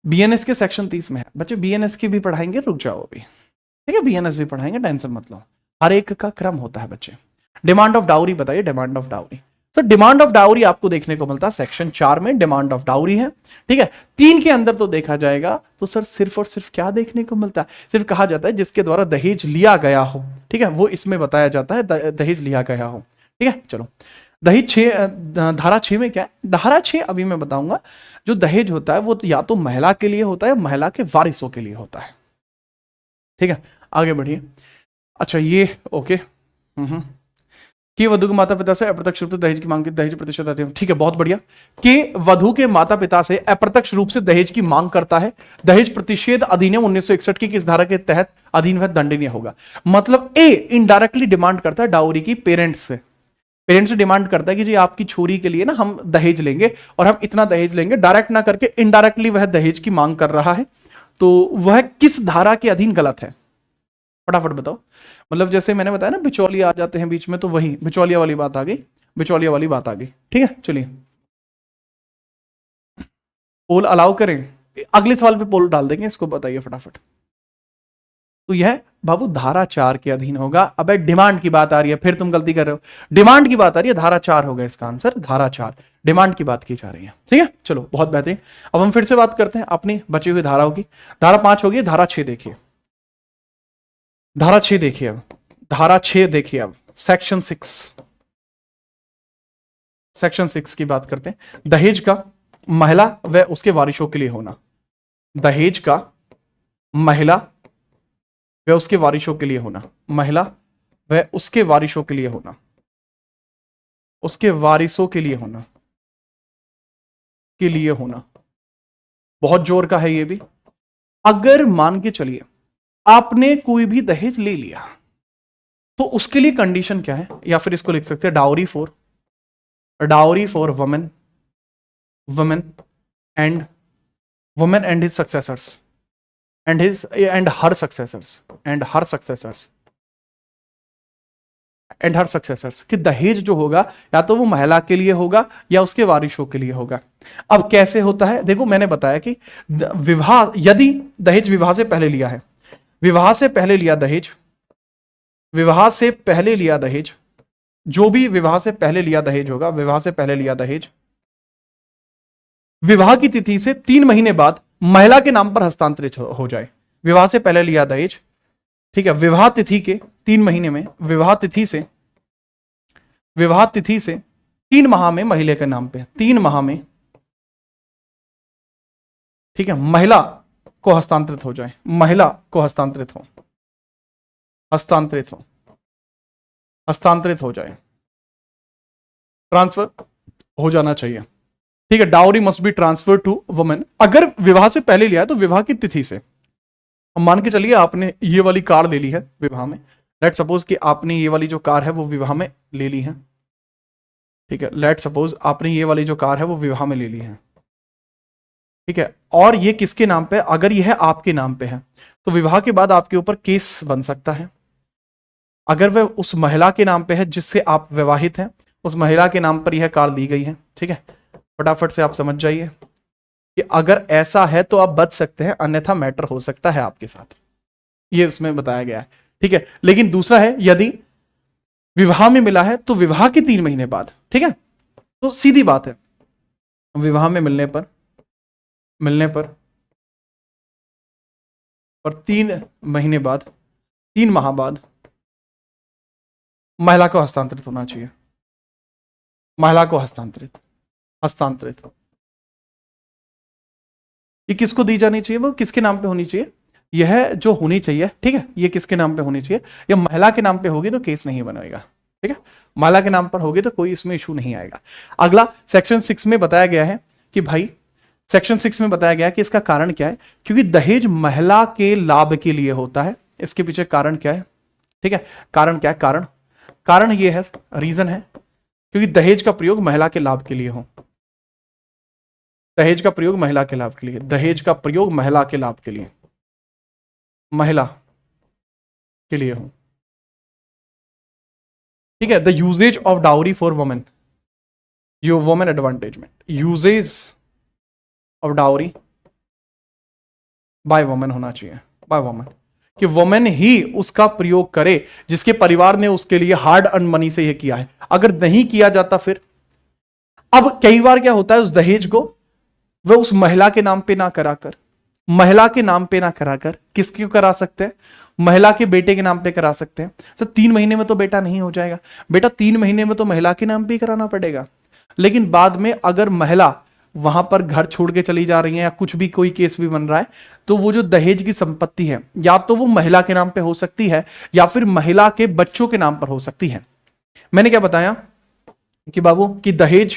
बीएनएस के सेक्शन 30 में है। बच्चे बीएनएस की भी पढ़ाएंगे, रुक जाओ अभी, ठीक है, बीएनएस भी पढ़ाएंगे, टेंशन मत लो, हर एक का क्रम होता है बच्चे। डिमांड ऑफ डाउरी बताइए, demand of dowry. Sir demand of dowry आपको देखने को मिलता है सेक्शन 4 में, डिमांड ऑफ डाउरी है, ठीक है। 3 के अंदर तो देखा जाएगा तो सर सिर्फ और सिर्फ क्या देखने को मिलता है? सिर्फ कहा जाता है जिसके द्वारा दहेज लिया गया हो, ठीक है, वो इसमें बताया जाता है दहेज लिया गया हो, ठीक है। चलो दहेज 6, धारा 6 में क्या है? धारा 6 अभी मैं बताऊंगा। जो दहेज होता है वो तो या तो महिला के लिए होता है, महिला के वारिसों के लिए होता है, ठीक है। आगे बढ़िए। अच्छा ये ओके, कि वधु के माता पिता से अप्रत्यक्ष रूप से दहेज की मांग की दहेज प्रतिशत आती है, ठीक है, बहुत बढ़िया। कि वधु के माता पिता से अप्रत्यक्ष रूप से दहेज की मांग करता है, दहेज प्रतिषेध अधिनियम 1961 की किस धारा के तहत अधीन वह दंडनीय होगा? मतलब ए इनडायरेक्टली डिमांड करता है डाउरी की पेरेंट्स से, पेरेंट्स से डिमांड करता है कि जी आपकी छोरी के लिए ना हम दहेज लेंगे और हम इतना दहेज लेंगे, डायरेक्ट ना करके इनडायरेक्टली वह दहेज की मांग कर रहा है, तो वह किस धारा के अधीन गलत है? फटाफट बताओ। मतलब जैसे मैंने बताया ना बिचौलिया आ जाते हैं बीच में, तो वही बिचौलिया वाली बात आ गई, बिचौलिया वाली बात आ गई, ठीक है। चलिए पोल अलाउ करें, अगले सवाल पे पोल डाल देंगे, इसको बताइए फटाफट। तो यह बाबू धारा 4 के अधीन होगा। अब डिमांड की बात आ रही है, फिर तुम गलती कर रहे हो, डिमांड की बात आ रही है, धारा 4 होगा इसका आंसर, धारा 4 डिमांड की बात की जा रही है, ठीक है। चलो बहुत बेहतरीन। अब हम फिर से बात करते हैं अपनी बची हुई धाराओं की। धारा 5 होगी, धारा 6 देखिए, धारा 6 देखिए, अब धारा 6 देखिए, अब सेक्शन 6, सेक्शन 6 की बात करते हैं। दहेज का महिला व उसके वारिसों के लिए होना, दहेज का महिला व उसके वारिसों के लिए होना, महिला व उसके वारिसों के लिए होना, उसके वारिसों के लिए होना, के लिए होना, बहुत जोर का है ये भी। अगर मान के चलिए आपने कोई भी दहेज ले लिया तो उसके लिए कंडीशन क्या है? या फिर इसको लिख सकते हैं dowry for women, women and women and his successors and her successors कि दहेज जो होगा या तो वो महिला के लिए होगा या उसके वारिसों के लिए होगा। अब कैसे होता है? देखो मैंने बताया कि विवाह, यदि दहेज विवाह से पहले लिया है, विवाह से पहले लिया दहेज, विवाह से पहले लिया दहेज, जो भी विवाह से पहले लिया दहेज होगा, विवाह से पहले लिया दहेज विवाह की तिथि से 3 महीने बाद महिला के नाम पर हस्तांतरित हो जाए। विवाह से पहले लिया दहेज, ठीक है, विवाह तिथि के 3 महीने में, विवाह तिथि से 3 माह में महिला के नाम पे, 3 माह में, ठीक है, महिला को हस्तांतरित हो जाए, महिला को हस्तांतरित हो, हस्तांतरित हो, हस्तांतरित हो जाए, ट्रांसफर हो जाना चाहिए। ठीक है, dowry must be transfer to women. अगर विवाह से पहले लिया है तो विवाह की तिथि से, मान के चलिए आपने ये वाली कार ले ली है विवाह में, लेट सपोज कि आपने ये वाली जो कार है वो विवाह में ले ली है। ठीक है, लेट सपोज आपने ये वाली जो कार है वो विवाह में ले ली है। ठीक है, और ये किसके नाम पे, अगर यह आपके नाम पे है तो विवाह के बाद आपके ऊपर केस बन सकता है। अगर वह उस महिला के नाम पे है जिससे आप विवाहित हैं, उस महिला के नाम पर यह कार दी गई है। ठीक है, फटाफट से आप समझ जाइए कि अगर ऐसा है तो आप बच सकते हैं, अन्यथा मैटर हो सकता है आपके साथ, ये इसमें बताया गया है। ठीक है, लेकिन दूसरा है यदि विवाह में मिला है तो विवाह के 3 महीने बाद। ठीक है, तो सीधी बात है, विवाह में मिलने पर और 3 महीने बाद, 3 माह बाद महिला को हस्तांतरित होना चाहिए, महिला को हस्तांतरित ये किसको दी जानी चाहिए, वो किसके नाम पे होनी चाहिए, यह जो होनी चाहिए। ठीक है, ये किसके नाम पे होनी चाहिए, यह महिला के नाम पे होगी तो केस नहीं बनेगा। ठीक है, महिला के नाम पर होगी तो कोई इसमें इशू नहीं आएगा। अगला सेक्शन 6 में बताया गया है कि भाई, सेक्शन 6 में बताया गया है कि इसका कारण क्या है, क्योंकि दहेज महिला के लाभ के लिए होता है। इसके पीछे कारण क्या है, ठीक है, कारण क्या है, कारण ये है, रीजन है क्योंकि दहेज का प्रयोग महिला के लाभ के लिए हो, दहेज का प्रयोग महिला के लाभ के लिए, दहेज का प्रयोग महिला के लाभ के लिए, महिला के लिए हो। ठीक है, the usages of dowry for women, your women advantagement, usages of dowry by women होना चाहिए, बाय वुमेन, कि वुमेन ही उसका प्रयोग करे जिसके परिवार ने उसके लिए हार्ड अर्न मनी से यह किया है। अगर नहीं किया जाता फिर, अब कई बार क्या होता है, उस दहेज को वह उस महिला के नाम पे ना कराकर, महिला के नाम पे ना कराकर किसके करा सकते हैं, महिला के बेटे के नाम पे करा सकते हैं। सर 3 महीने में तो बेटा नहीं हो जाएगा, बेटा 3 महीने में तो महिला के नाम पे ही कराना पड़ेगा। लेकिन बाद में अगर महिला वहां पर घर छोड़ के चली जा रही है या कुछ भी कोई केस भी बन रहा है, तो वो जो दहेज की संपत्ति है या तो वो महिला के नाम पे हो सकती है या फिर महिला के बच्चों के नाम पर हो सकती है। मैंने क्या बताया कि बाबू कि दहेज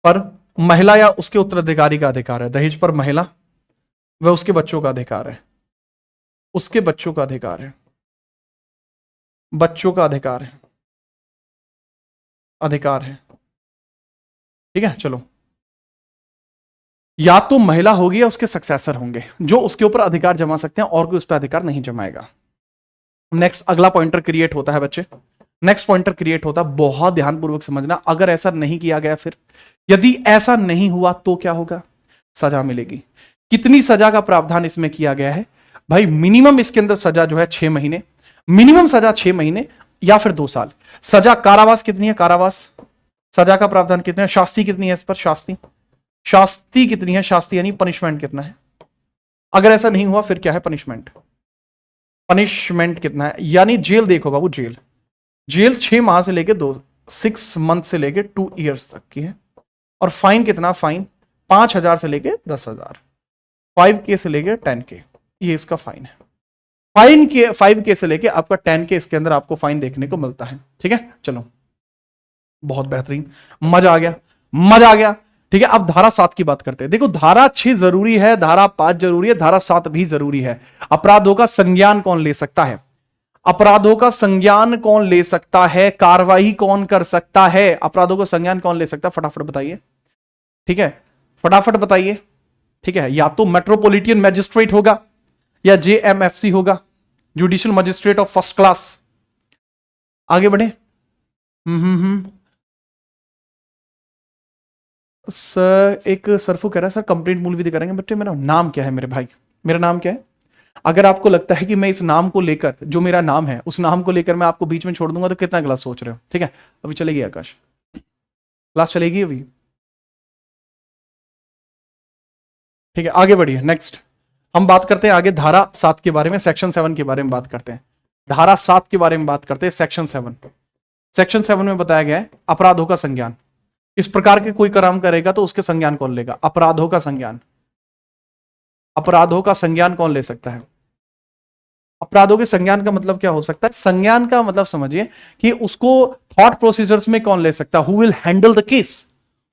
पर महिला या उसके उत्तराधिकारी का अधिकार है, दहेज पर महिला व उसके बच्चों का अधिकार है, उसके बच्चों का अधिकार है, बच्चों का अधिकार है, अधिकार है। ठीक है, चलो, या तो महिला होगी या उसके सक्सेसर होंगे जो उसके ऊपर अधिकार जमा सकते हैं, और कोई उस पर अधिकार नहीं जमाएगा। नेक्स्ट अगला पॉइंटर क्रिएट होता है बच्चे, नेक्स्ट पॉइंटर क्रिएट होता है, बहुत ध्यानपूर्वक समझना। अगर ऐसा नहीं किया गया, फिर यदि ऐसा नहीं हुआ तो क्या होगा, सजा मिलेगी। कितनी सजा का प्रावधान इसमें किया गया है भाई, मिनिमम इसके अंदर सजा जो है 6 महीने, मिनिमम सजा 6 महीने या फिर 2 साल। सजा कारावास कितनी है, कारावास, सजा का प्रावधान कितना है, शास्ति कितनी है इस पर, शास्ति कितनी है, शास्ति यानी पनिशमेंट कितना है। अगर ऐसा नहीं हुआ फिर क्या है, पनिशमेंट कितना है, यानी जेल। देखो बाबू, जेल 6 माह से लेके 6 मंथ से लेके 2 ईयर्स तक की है। और फाइन कितना, फाइन 5,000 से लेके 10,000, 5K से लेके 10K, ये इसका फाइन है। 5K से लेके आपका 10K इसके अंदर आपको फाइन देखने को मिलता है। ठीक है, चलो, बहुत बेहतरीन, मजा आ गया। ठीक है, अब धारा 7 की बात करते हैं। देखो, धारा 6 जरूरी है, धारा 5 जरूरी है, धारा 7 भी जरूरी है। अपराधों का संज्ञान कौन ले सकता है, अपराधों का संज्ञान कौन ले सकता है, कार्रवाई कौन कर सकता है, अपराधों का संज्ञान कौन ले सकता है, फटाफट बताइए। ठीक है, फटाफट बताइए। ठीक है, या तो मेट्रोपॉलिटन मैजिस्ट्रेट होगा या JMFC होगा, judicial magistrate of first class. आगे बढ़े। सर एक सरफू कह रहा है, सर कंप्लेंट मूल विधि करेंगे बच्चे, मेरा नाम क्या है मेरे भाई, मेरा नाम क्या है। अगर आपको लगता है कि मैं इस नाम को लेकर, जो मेरा नाम है उस नाम को लेकर मैं आपको बीच में छोड़ दूंगा, तो कितना क्लास सोच रहे हो। ठीक है, अभी चलेगी आकाश, क्लास चलेगी अभी। ठीक है, आगे बढ़िए। नेक्स्ट हम बात करते हैं आगे धारा 7 के बारे में, सेक्शन 7 के बारे में बात करते हैं। धारा 7 के बारे में बात करते हैं, सेक्शन 7। सेक्शन 7 में बताया गया है अपराधों का संज्ञान, इस प्रकार के कोई काम करेगा तो उसके संज्ञान कौन लेगा? अपराधों का संज्ञान। अपराधों का संज्ञान कौन ले सकता है? अपराधों के संज्ञान का मतलब क्या हो सकता है? संज्ञान का मतलब समझिए कि उसको थॉट प्रोसीजर्स में कौन ले सकता है? Who will handle the case,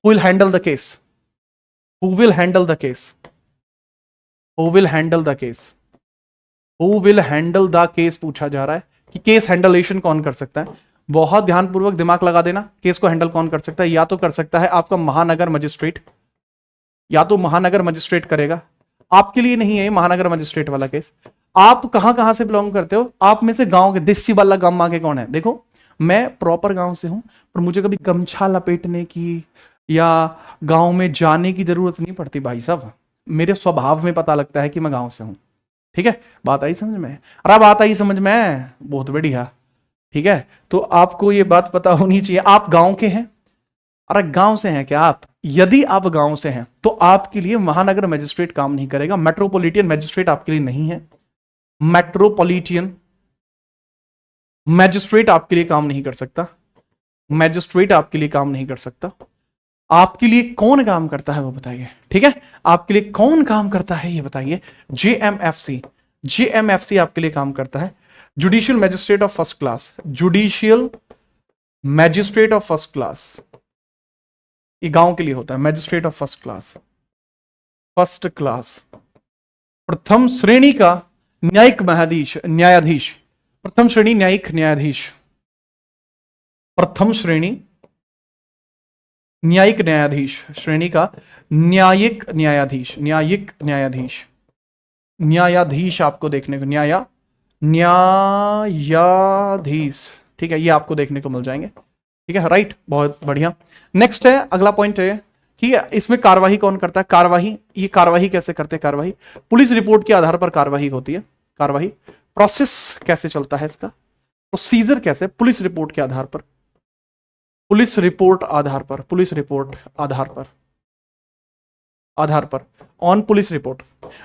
who will handle the case, who will handle the case, who will handle the case, who will handle the case पूछा जा रहा है कि केस हैंडलेशन कौन कर सकता है। बहुत ध्यानपूर्वक दिमाग लगा देना, केस को हैंडल कौन कर सकता है? या तो कर सकता है आपका महानगर मजिस्ट्रेट, या तो महानगर मजिस्ट्रेट करेगा। आपके लिए नहीं है ये महानगर मजिस्ट्रेट वाला केस। आप कहां कहां से बिलोंग करते हो? आप में से गांव के देसी वाला गांव आगे कौन है? देखो मैं प्रॉपर गांव से हूं, पर मुझे कभी गमछा लपेटने की या गांव में जाने की जरूरत नहीं पड़ती भाई साहब। मेरे स्वभाव में पता लगता है कि मैं गांव से हूं। ठीक है, बात आई समझ में? अरे बात आई समझ में, बहुत बढ़िया। ठीक है, तो आपको ये बात पता होनी चाहिए। आप गांव के हैं? अरे गांव से हैं क्या आप? यदि आप गांव से हैं तो आपके लिए महानगर मजिस्ट्रेट काम नहीं करेगा। मेट्रोपॉलिटन मजिस्ट्रेट आपके लिए नहीं है। मेट्रोपॉलिटन मैजिस्ट्रेट आपके लिए काम नहीं कर सकता। मैजिस्ट्रेट आपके लिए काम नहीं कर सकता। आपके लिए कौन काम करता है वो बताइए। ठीक है, आपके लिए कौन काम करता है ये बताइए। जेएमएफसी, जेएमएफसी आपके लिए काम करता है। Judicial magistrate of first class, judicial magistrate of first class, ये गांव के लिए होता है। Magistrate of first class, first class, प्रथम श्रेणी का न्यायिक न्यायाधीश, प्रथम श्रेणी न्यायिक न्यायाधीश, प्रथम श्रेणी न्यायिक न्यायाधीश, श्रेणी का न्यायिक न्यायाधीश, न्यायिक न्यायाधीश, न्यायाधीश आपको देखने को न्यायाधीश। ठीक है, ये आपको देखने को मिल जाएंगे। ठीक है, राइट, बहुत बढ़िया। नेक्स्ट है, अगला पॉइंट है कि इसमें कार्यवाही कौन करता है? कार्यवाही, ये कार्यवाही कैसे करते हैं? कार्यवाही पुलिस रिपोर्ट के आधार पर कार्यवाही होती है। कार्यवाही प्रोसेस कैसे चलता है इसका? प्रोसीजर कैसे? पुलिस रिपोर्ट के आधार पर, पुलिस रिपोर्ट आधार पर, पुलिस रिपोर्ट आधार पर ऑन पुलिस रिपोर्ट,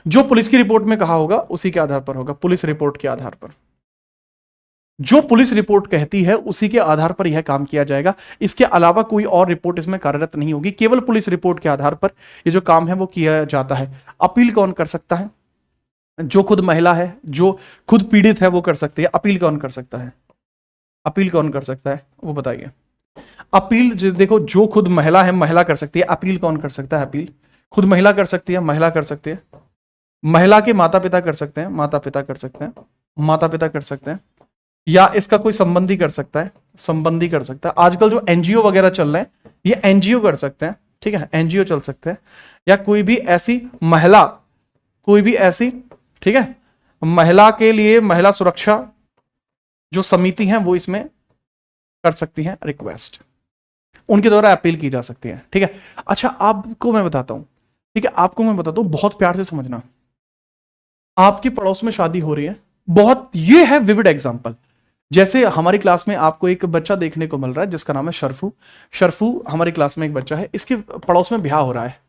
जो पुलिस की रिपोर्ट में कहा होगा उसी के आधार पर होगा। पुलिस रिपोर्ट के आधार पर, जो पुलिस रिपोर्ट कहती है उसी के आधार पर यह काम किया जाएगा। इसके अलावा कोई और रिपोर्ट इसमें कार्यरत नहीं होगी। केवल पुलिस रिपोर्ट के आधार पर ये जो काम है वो किया जाता है। अपील कौन कर सकता है? जो खुद महिला है, जो खुद पीड़ित है वो कर सकती है। अपील कौन कर सकता है? अपील कौन कर सकता है वो बताइए। अपील देखो, जो खुद महिला है महिला कर सकती है। अपील कौन कर सकता है? अपील खुद महिला कर सकती है, महिला कर सकती है। महिला के माता पिता कर सकते हैं, माता पिता कर सकते हैं, माता पिता कर सकते हैं, या इसका कोई संबंधी कर सकता है, संबंधी कर सकता है। आजकल जो एनजीओ वगैरह चल रहे हैं ये एनजीओ कर सकते हैं। ठीक है, एनजीओ चल सकते हैं, या कोई भी ऐसी महिला, कोई भी ऐसी, ठीक है, महिला के लिए महिला सुरक्षा जो समिति है वो इसमें कर सकती हैं रिक्वेस्ट, उनके द्वारा अपील की जा सकती है। ठीक है, अच्छा आपको मैं बताता हूं, ठीक है, आपको मैं बताता हूं, बहुत प्यार से समझना। आपके पड़ोस में शादी हो रही है, बहुत, ये है विविड एग्जांपल। जैसे हमारी क्लास में आपको एक बच्चा देखने को मिल रहा है जिसका नाम है शरफू। शरफू हमारी क्लास में एक बच्चा है, इसके पड़ोस में ब्याह हो रहा है।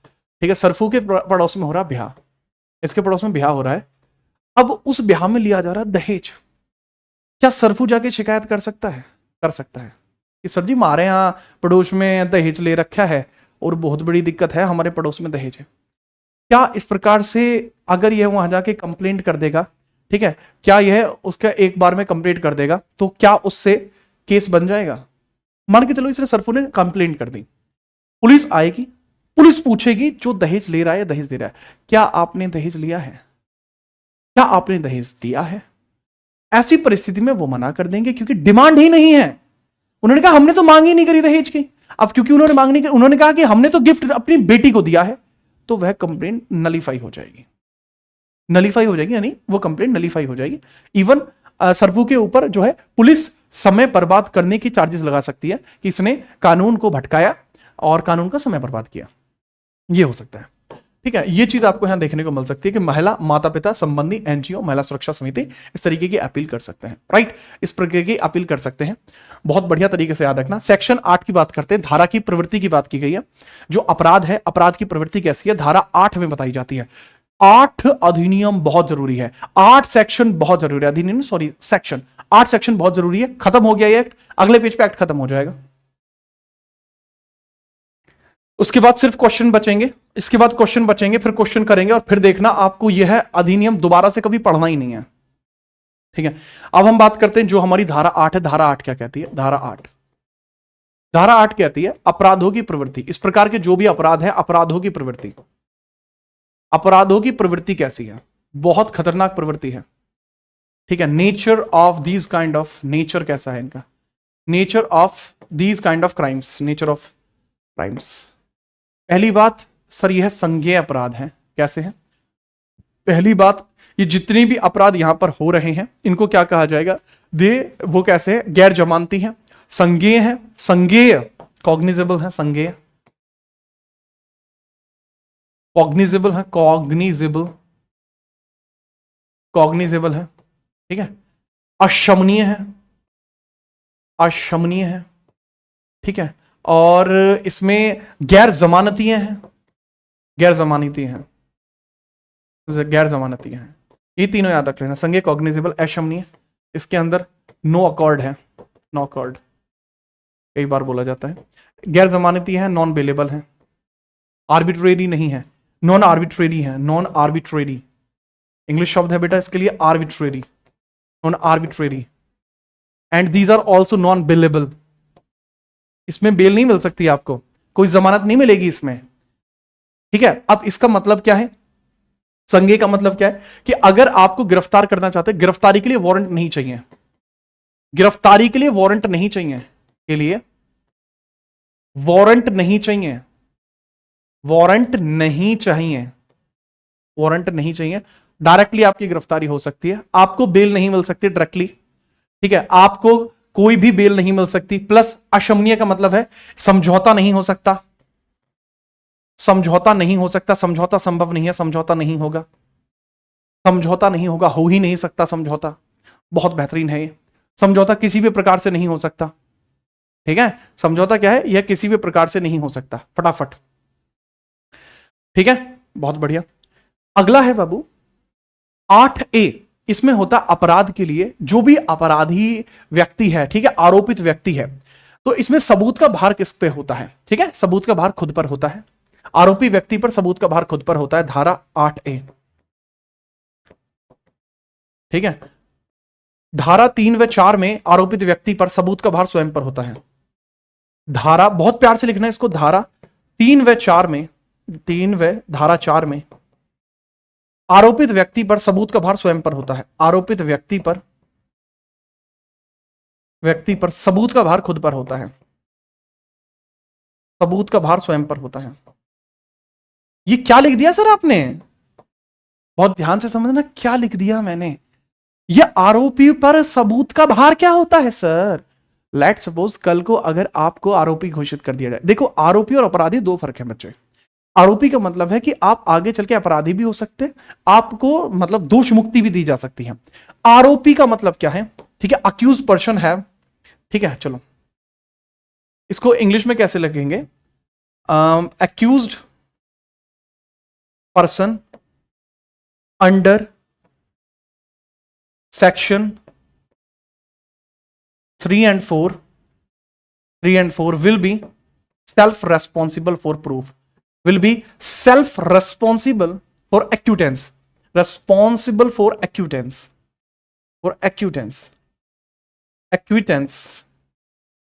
ठीक है, सरफू के पड़ोस में हो रहा है ब्याह, इसके पड़ोस में ब्याह हो रहा है। अब उस ब्याह में लिया जा रहा है दहेज। क्या सरफू जाके शिकायत कर सकता है? कर सकता है कि सर जी हमारे यहाँ पड़ोस में दहेज ले रखा है और बहुत बड़ी दिक्कत है, हमारे पड़ोस में दहेज है। क्या इस प्रकार से अगर यह वहां जाके कंप्लेंट कर देगा, ठीक है, क्या यह उसका एक बार में कंप्लेंट कर देगा तो क्या उससे केस बन जाएगा? मान के चलो इसने सरफू ने कंप्लेंट कर दी, पुलिस आएगी, पुलिस पूछेगी जो दहेज ले रहा है, दहेज दे रहा है, क्या आपने दहेज लिया है? क्या आपने दहेज दिया है? ऐसी परिस्थिति में वो मना कर देंगे क्योंकि डिमांड ही नहीं है। उन्होंने कहा हमने तो मांग ही नहीं करी दहेज की। अब क्योंकि उन्होंने मांग नहीं करी, उन्होंने कहा कि हमने तो गिफ्ट अपनी बेटी को दिया है, तो वह कंप्लेंट नलीफाई हो जाएगी। नलीफाई हो जाएगी, यानी वो कंप्लेंट नलीफाई हो जाएगी। इवन सरफू के ऊपर जो है पुलिस समय बर्बाद करने की चार्जेस लगा सकती है कि इसने कानून को भटकाया और कानून का समय बर्बाद किया, ये हो सकता है। ठीक है, ये चीज आपको यहां देखने को मिल सकती है कि महिला, माता पिता संबंधी एनजीओ, महिला सुरक्षा समिति इस तरीके की अपील कर सकते हैं। राइट, इस प्रकार की अपील कर सकते हैं। बहुत बढ़िया तरीके से याद रखना। सेक्शन 8 की बात करते हैं, धारा की प्रवृत्ति की बात की गई है। जो अपराध है, अपराध की प्रवृत्ति कैसी है, धारा 8 में बताई जाती है। 8 अधिनियम बहुत जरूरी है, 8 सेक्शन बहुत जरूरी है, अधिनियम सॉरी सेक्शन, 8 सेक्शन बहुत जरूरी है। खत्म हो गया ये एक्ट, अगले पेज पे एक्ट खत्म हो जाएगा। उसके बाद सिर्फ क्वेश्चन बचेंगे, इसके बाद क्वेश्चन बचेंगे, फिर क्वेश्चन करेंगे और फिर देखना आपको यह अधिनियम दोबारा से कभी पढ़ना ही नहीं है, ठीक है। अब हम बात करते हैं जो हमारी धारा 8 है। धारा 8 क्या कहती है? धारा 8 कहती है अपराधों की प्रवृत्ति। इस प्रकार के जो भी अपराध है, अपराधों की प्रवृत्ति। अपराधों की प्रवृत्ति कैसी है? बहुत खतरनाक प्रवृत्ति है, ठीक है। Nature of these kind of, nature कैसा है इनका? Nature of these kind of crimes, nature of crimes. पहली बात सर, यह संज्ञेय अपराध है। कैसे है? पहली बात, ये जितने भी अपराध यहां पर हो रहे हैं इनको क्या कहा जाएगा? वो कैसे है? गैर जमानती है, संज्ञेय है, संज्ञेय कॉग्निजेबल है, संज्ञेय कॉग्निजेबल है, कॉग्निजेबल है, ठीक है। अशमनीय है, अशमनीय है, ठीक है। और इसमें गैर जमानतीय हैं, गैर जमानती हैं, गैर जमानती हैं। ये तीनों याद रख लेना, संज्ञेय, कॉग्निजेबल, अशमनीय। इसके अंदर नो अकॉर्ड है, नो अकॉर्ड कई बार बोला जाता है। गैर जमानती है, नॉन बेलेबल है, आर्बिट्रेरी नहीं है, नॉन आर्बिट्रेरी है, नॉन आर्बिट्रेरी इंग्लिश शब्द है बेटा इसके लिए, arbitrary, non arbitrary. And these are also non bailable. इसमें बेल नहीं मिल सकती आपको, कोई जमानत नहीं मिलेगी इसमें, ठीक है। अब इसका मतलब क्या है? संज्ञेय का मतलब क्या है कि अगर आपको गिरफ्तार करना चाहते हैं, गिरफ्तारी के लिए वारंट नहीं चाहिए, गिरफ्तारी के लिए वारंट नहीं चाहिए, के लिए वारंट नहीं चाहिए, वारंट नहीं चाहिए, वारंट नहीं चाहिए। डायरेक्टली आपकी गिरफ्तारी हो सकती है, आपको बेल नहीं मिल सकती डायरेक्टली, ठीक है। आपको कोई भी बेल नहीं मिल सकती। प्लस अशमनीय का मतलब है समझौता नहीं हो सकता, समझौता नहीं हो सकता, समझौता संभव नहीं है, समझौता नहीं होगा, समझौता नहीं होगा, हो ही नहीं सकता समझौता। बहुत बेहतरीन है ये, समझौता किसी भी प्रकार से नहीं हो सकता, ठीक है। समझौता क्या है? यह किसी भी प्रकार से नहीं हो सकता, फटाफट, ठीक है। बहुत बढ़िया। अगला है बाबू 8A। इसमें होता अपराध के लिए जो भी अपराधी व्यक्ति है, ठीक है, आरोपित व्यक्ति है, तो इसमें सबूत का भार किस पे होता है? ठीक है, सबूत का भार खुद पर होता है, आरोपी व्यक्ति पर सबूत का भार खुद पर होता है। धारा 8A, ठीक है। धारा 3 व 4 में आरोपित व्यक्ति पर सबूत का भार स्वयं पर होता है। धारा, बहुत प्यार से लिखना है इसको, धारा 3 व 4 में, 3 व धारा 4 में आरोपित व्यक्ति पर सबूत का भार स्वयं पर होता है। आरोपित व्यक्ति पर सबूत का भार खुद पर होता है, सबूत का भार स्वयं पर होता है। ये क्या लिख दिया सर आपने? बहुत ध्यान से समझना, क्या लिख दिया मैंने। यह आरोपी पर सबूत का भार क्या होता है सर? लेट सपोज कल को अगर आपको आरोपी घोषित कर दिया जाए, देखो आरोपी और अपराधी दो फर्क है बच्चे। आरोपी का मतलब है कि आप आगे चल के अपराधी भी हो सकते हैं, आपको मतलब दोष मुक्ति भी दी जा सकती है। आरोपी का मतलब क्या है? ठीक है, अक्यूज पर्सन है, ठीक है। चलो इसको इंग्लिश में कैसे लिखेंगे? Accused person under section 3 and 4 will be self-responsible for proof, will be self-responsible for acquittance, responsible for acquittance, acquittance,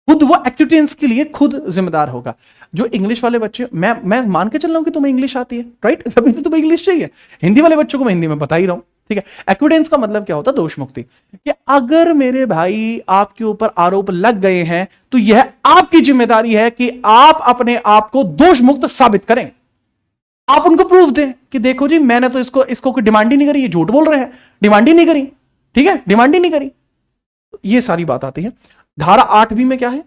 खुद वो एक्विटेंस के लिए खुद जिम्मेदार होगा। जो इंग्लिश वाले बच्चे, मैं मान के चल रहा हूं कि तुम्हें इंग्लिश आती है, राइट? तभी तो तुम्हें इंग्लिश चाहिए। हिंदी वाले बच्चों को मैं हिंदी में बता ही रहा हूं, ठीक है। एक्विडेंस का मतलब क्या होता है? दोष मुक्ति। कि अगर मेरे भाई आपके ऊपर आरोप लग गए हैं तो यह आपकी जिम्मेदारी है कि आप अपने आप को दोष मुक्त साबित करें। आप उनको प्रूफ दें कि देखो जी मैंने तो इसको कोई डिमांड ही नहीं करी, ये झूठ बोल रहे हैं, डिमांड ही नहीं करी, ठीक है, डिमांड ही नहीं करी। ये सारी बात आती है। धारा 8B में क्या है?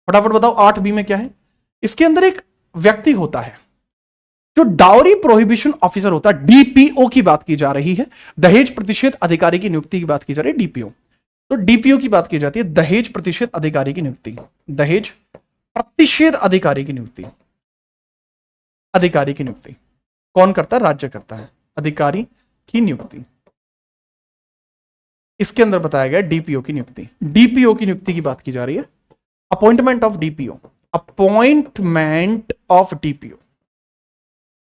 फटाफट बताओ 8B में क्या है? इसके अंदर एक व्यक्ति होता है जो डाउरी प्रोहिबिशन ऑफिसर होता है, डीपीओ की बात की जा रही है। दहेज प्रतिषेध अधिकारी की नियुक्ति की बात की जा रही है, डीपीओ। तो डीपीओ की बात की जाती है, दहेज प्रतिषेध अधिकारी की नियुक्ति, दहेज प्रतिषेध अधिकारी की नियुक्ति। अधिकारी की नियुक्ति कौन करता है? राज्य करता है, अधिकारी की नियुक्ति। इसके अंदर बताया गया डीपीओ की नियुक्ति। डीपीओ की नियुक्ति की बात की जा रही है, appointment of DPO. Appointment of DPO.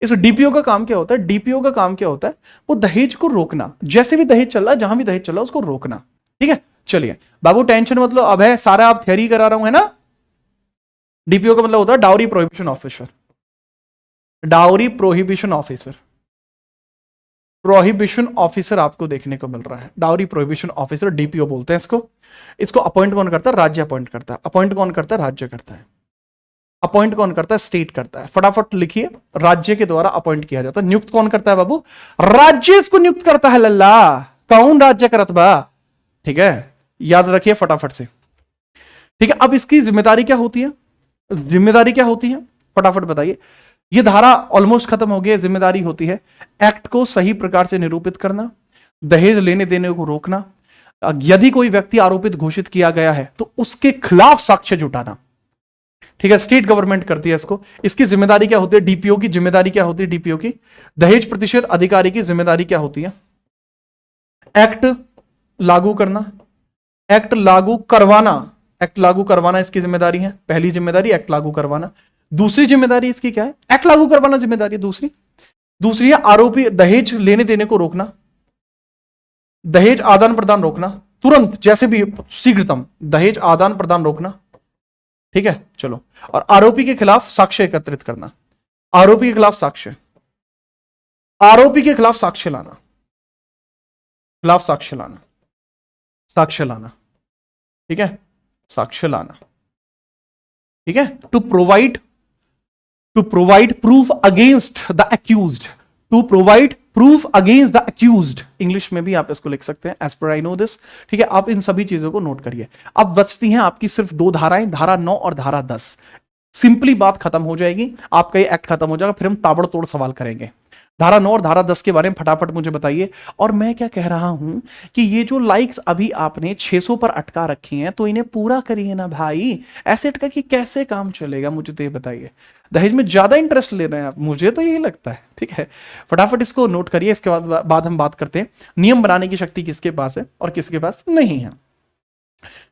इस डीपीओ का काम क्या होता है? डीपीओ का काम क्या होता है? वो दहेज को रोकना। जैसे भी दहेज चल रहा है, जहां भी दहेज चल रहा है, उसको रोकना। ठीक है, चलिए बाबू टेंशन मतलब अब है सारा, आप थियरी करा रहा हूं है ना। डीपीओ का मतलब होता है dowry prohibition officer. Dowry prohibition officer, prohibition officer आपको देखने को मिल रहा है। डाउरी प्रोहिबिशन ऑफिसर डीपीओ बोलते हैं इसको। इसको अपॉइंट कौन करता है? राज्य अपॉइंट करता है। अपॉइंट कौन करता है? राज्य करता है। अपॉइंट कौन करता है? स्टेट करता है। फटाफट लिखिए, राज्य के द्वारा अपॉइंट किया जाता है। नियुक्त कौन करता है बाबू? राज्य इसको नियुक्त करता है। लल्ला कौन राज्य करत बा? ठीक है, याद रखिए फटाफट से। ठीक है, अब इसकी जिम्मेदारी क्या होती है? जिम्मेदारी क्या होती है फटाफट बताइए। यह धारा ऑलमोस्ट खत्म हो गई है। जिम्मेदारी होती है एक्ट को सही प्रकार से निरूपित करना, दहेज लेने देने को रोकना, यदि कोई व्यक्ति आरोपित घोषित किया गया है तो उसके खिलाफ साक्ष्य जुटाना। ठीक है, स्टेट गवर्नमेंट करती है इसको। इसकी जिम्मेदारी क्या होती है? डीपीओ की जिम्मेदारी क्या होती है? डीपीओ की दहेज प्रतिषेध अधिकारी की जिम्मेदारी क्या होती है? एक्ट लागू करना, एक्ट लागू करवाना। एक्ट लागू करवाना इसकी जिम्मेदारी है। पहली जिम्मेदारी एक्ट लागू करवाना। दूसरी जिम्मेदारी इसकी क्या है? एक्ट लागू करवाना जिम्मेदारी है। दूसरी है आरोपी दहेज लेने देने को रोकना, दहेज आदान प्रदान रोकना, तुरंत जैसे भी शीघ्रतम दहेज आदान प्रदान रोकना। ठीक है, चलो। और आरोपी के खिलाफ साक्ष्य एकत्रित करना, आरोपी के खिलाफ साक्ष्य, आरोपी के खिलाफ साक्ष्य लाना, खिलाफ साक्ष्य लाना, साक्ष्य लाना। ठीक है, साक्ष्य लाना। ठीक है, to provide proof against the accused, to provide proof against the accused. English में भी आप इसको लिख सकते हैं as per I know this. ठीक है, आप इन सभी चीजों को नोट करिए। अब बचती हैं आपकी सिर्फ दो धाराएं, धारा 9 और धारा 10। सिंपली बात खत्म हो जाएगी, आपका ये एक्ट खत्म हो जाएगा। फिर हम ताबड़तोड़ सवाल करेंगे। धारा 9 और धारा 10 के बारे में फटाफट मुझे बताइए। और मैं क्या कह रहा हूं कि ये जो लाइक्स अभी आपने 600 पर अटका रखी हैं, तो इन्हें पूरा करिए ना भाई। ऐसे अटका कि कैसे काम चलेगा, मुझे तो ये बताइए। दहेज में ज्यादा इंटरेस्ट ले रहे हैं आप, मुझे तो यही लगता है। ठीक है, फटाफट इसको नोट करिए। इसके बाद हम बात करते हैं नियम बनाने की शक्ति किसके पास है और किसके पास नहीं है।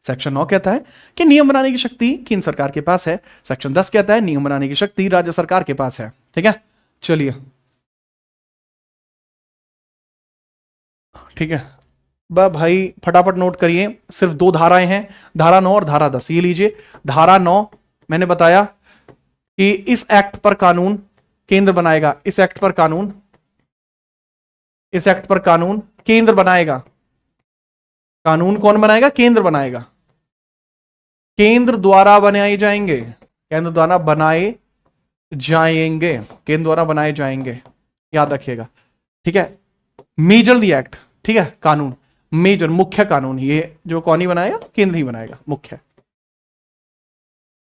सेक्शन 9 कहता है कि नियम बनाने की शक्ति केंद्र सरकार के पास है। सेक्शन 10 कहता है नियम बनाने की शक्ति राज्य सरकार के पास है। ठीक है, चलिए। ठीक है भाई, फटाफट नोट करिए। सिर्फ दो धाराएं हैं, धारा 9 और धारा 10। ये लीजिए, धारा 9 मैंने बताया कि इस एक्ट पर कानून केंद्र बनाएगा। इस एक्ट पर कानून, इस एक्ट पर कानून केंद्र बनाएगा। कानून कौन बनाएगा? केंद्र बनाएगा। केंद्र द्वारा बनाए जाएंगे, केंद्र द्वारा बनाए जाएंगे, केंद्र द्वारा बनाए जाएंगे, याद रखिएगा। ठीक है, मेजर दी एक्ट। ठीक है, कानून मेजर, मुख्य कानून ये जो कौन ही बनाएगा? केंद्र ही बनाएगा, मुख्य।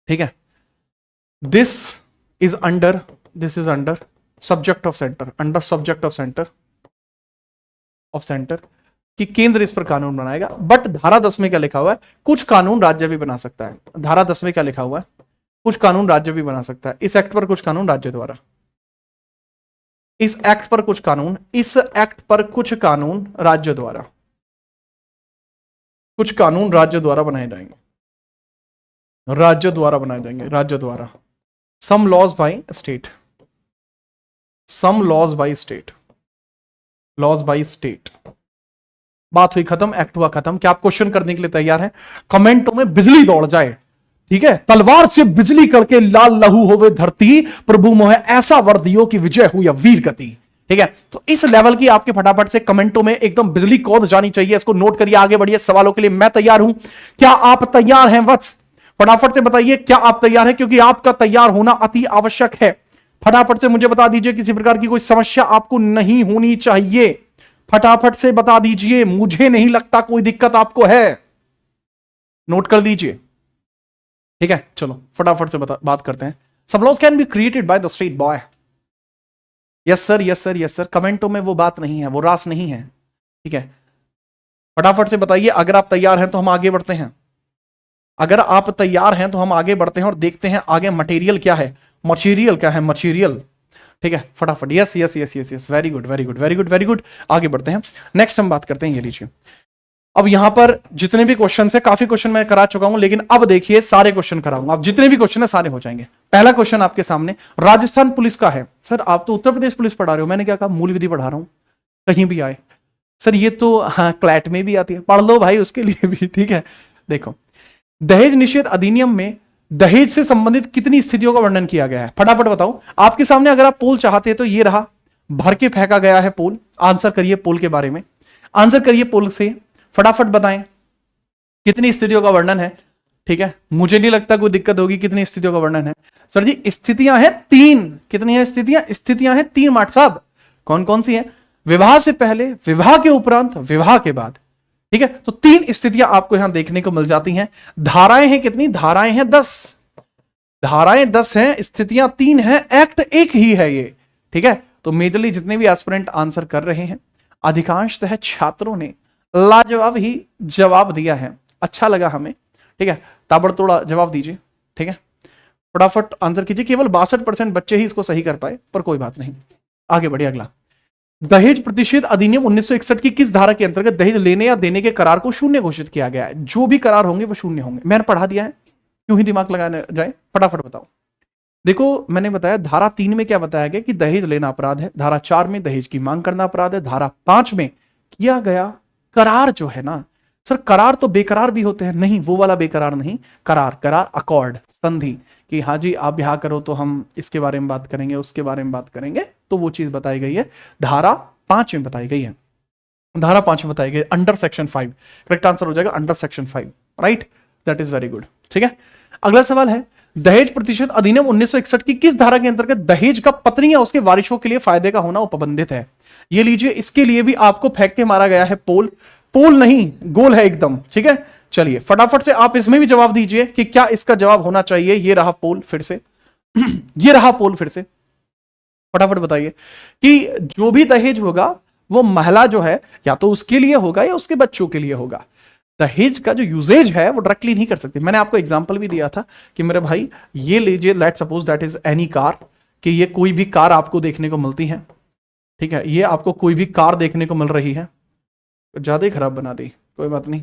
ठीक है, this is under subject of centre, under subject of centre कि केंद्र इस पर कानून बनाएगा। बट धारा 10 में क्या लिखा हुआ है? कुछ कानून राज्य भी बना सकता है। धारा 10 में क्या लिखा हुआ है? कुछ कानून राज्य भी बना सकता है। इस एक्ट पर कुछ कानून राज्य द्वारा, इस एक्ट पर कुछ कानून, इस एक्ट पर कुछ कानून राज्य द्वारा, कुछ कानून राज्य द्वारा बनाए जाएंगे, राज्य द्वारा बनाए जाएंगे, राज्य द्वारा। Some laws by state, some laws by state, laws by state. बात हुई खत्म, एक्ट हुआ खत्म। क्या आप क्वेश्चन करने के लिए तैयार हैं? कमेंटों में बिजली दौड़ जाए। ठीक है, तलवार से बिजली करके लाल लहू होवे धरती, प्रभु मोहे ऐसा वर दियो कि विजय हुई वीर गति। ठीक है, तो इस लेवल की आपके फटाफट से कमेंटों में एकदम बिजली कौद जानी चाहिए। इसको नोट करिए, आगे बढ़िए। सवालों के लिए मैं तैयार हूं। क्या आप तैयार हैं वत्स? फटाफट से बताइए, क्या आप तैयार हैं? क्योंकि आपका तैयार होना अति आवश्यक है। फटाफट से मुझे बता दीजिए, किसी प्रकार की कोई समस्या आपको नहीं होनी चाहिए। फटाफट से बता दीजिए, मुझे नहीं लगता कोई दिक्कत आपको है। नोट कर लीजिए। ठीक है, चलो फटाफट से बात करते हैं। Some laws can be created by the state boy. Yes sir, yes sir, yes sir. कमेंटों में वो बात नहीं है, वो रास नहीं है। ठीक है, फटाफट से बताइए। अगर आप तैयार हैं तो हम आगे बढ़ते हैं। अगर आप तैयार हैं तो हम आगे बढ़ते हैं और देखते हैं आगे मटेरियल क्या है, मटेरियल क्या है, मटेरियल। ठीक है, फटाफट। Yes yes yes yes yes, very good very good very good very good. आगे बढ़ते हैं। नेक्स्ट हम बात करते हैं, ये लीजिए। अब यहां पर जितने भी क्वेश्चन है, काफी क्वेश्चन मैं करा चुका हूं, लेकिन अब देखिए सारे क्वेश्चन कराऊंगा। अब जितने भी क्वेश्चन है सारे हो जाएंगे। पहला क्वेश्चन आपके सामने राजस्थान पुलिस का है। सर आप तो उत्तर प्रदेश पुलिस पढ़ा रहे हो, मैंने क्या कहा, मूल विधि पढ़ा रहा हूं, कहीं भी आए। सर ये तो हाँ क्लैट में भी आती है, पढ़ लो भाई उसके लिए भी, ठीक है। देखो, दहेज निषेध अधिनियम में दहेज से संबंधित कितनी स्थितियों का वर्णन किया गया है, फटाफट बताओ। आपके सामने अगर आप पोल चाहते हैं तो ये रहा, भर के फेंका गया है पोल। आंसर करिए पोल के बारे में, आंसर करिए पोल से, फटाफट बताएं कितनी स्थितियों का वर्णन है। ठीक है, मुझे नहीं लगता कोई दिक्कत होगी। कितनी स्थितियों का वर्णन है सर जी? स्थितियां हैं 3। कितनी है स्थितियां? स्थितियां हैं 3 मार्ट साहब। कौन कौन सी है? विवाह से पहले, विवाह के उपरांत, विवाह के बाद। ठीक है, तो 3 स्थितियां आपको यहां देखने को मिल जाती हैं। धाराएं हैं कितनी? धाराएं हैं 10। धाराएं 10 हैं, स्थितियां 3 हैं, एक्ट एक ही है ये। ठीक है, तो मेजरली जितने भी एस्पिरेंट आंसर कर रहे हैं, अधिकांशतः छात्रों ने लाजवाब ही जवाब दिया है। अच्छा लगा हमें। ठीक है, ताबड़तोड़ जवाब दीजिए। ठीक है, फटाफट आंसर कीजिए। केवल 62% बच्चे ही इसको सही कर पाए, पर कोई बात नहीं, आगे बढ़िए। अगला, दहेज प्रतिषेध अधिनियम 1961 की किस धारा के अंतर्गत दहेज लेने या देने के करार को शून्य घोषित किया गया है? जो भी करार होंगे वो शून्य होंगे। मैंने पढ़ा दिया है, क्यों ही दिमाग लगाने जाए, फटाफट बताओ। देखो, मैंने बताया धारा 3 में क्या बताया गया कि दहेज लेना अपराध है, धारा 4 में दहेज की मांग करना अपराध है, धारा 5 में किया गया करार जो है ना सर, करार तो बेकरार भी होते हैं, नहीं वो वाला बेकरार नहीं, करार, करार अकॉर्ड, संधि, कि हाँ जी आप ब्याह करो तो हम इसके बारे में बात करेंगे, उसके बारे में बात करेंगे, तो वो चीज बताई गई है धारा 5 में बताई गई है। धारा 5 में बताई गई, अंडर सेक्शन 5। करेक्ट आंसर हो जाएगा under section 5, right, that is very good. ठीक है, अगला सवाल है, दहेज प्रतिषेध अधिनियम 1961 की किस धारा के अंतर्गत दहेज का पत्नी या उसके वारिसों के लिए फायदे का होना उपबंधित है? ये लीजिए, इसके लिए भी आपको फेंक के मारा गया है पोल। पोल नहीं, गोल है एकदम। ठीक है, चलिए फटाफट से आप इसमें भी जवाब दीजिए कि क्या इसका जवाब होना चाहिए। ये रहा पोल फिर से ये रहा पोल फिर से, फटाफट बताइए कि जो भी दहेज होगा वो महिला जो है या तो उसके लिए होगा या उसके बच्चों के लिए होगा। दहेज का जो यूजेज है वो डायरेक्टली नहीं कर सकते। मैंने आपको एग्जांपल भी दिया था कि मेरे भाई ये लीजिए, let suppose that is any car, कि ये कोई भी कार आपको देखने को मिलती है। ठीक है, ये आपको कोई भी कार देखने को मिल रही है, ज्यादा ही खराब बना दी, कोई बात नहीं।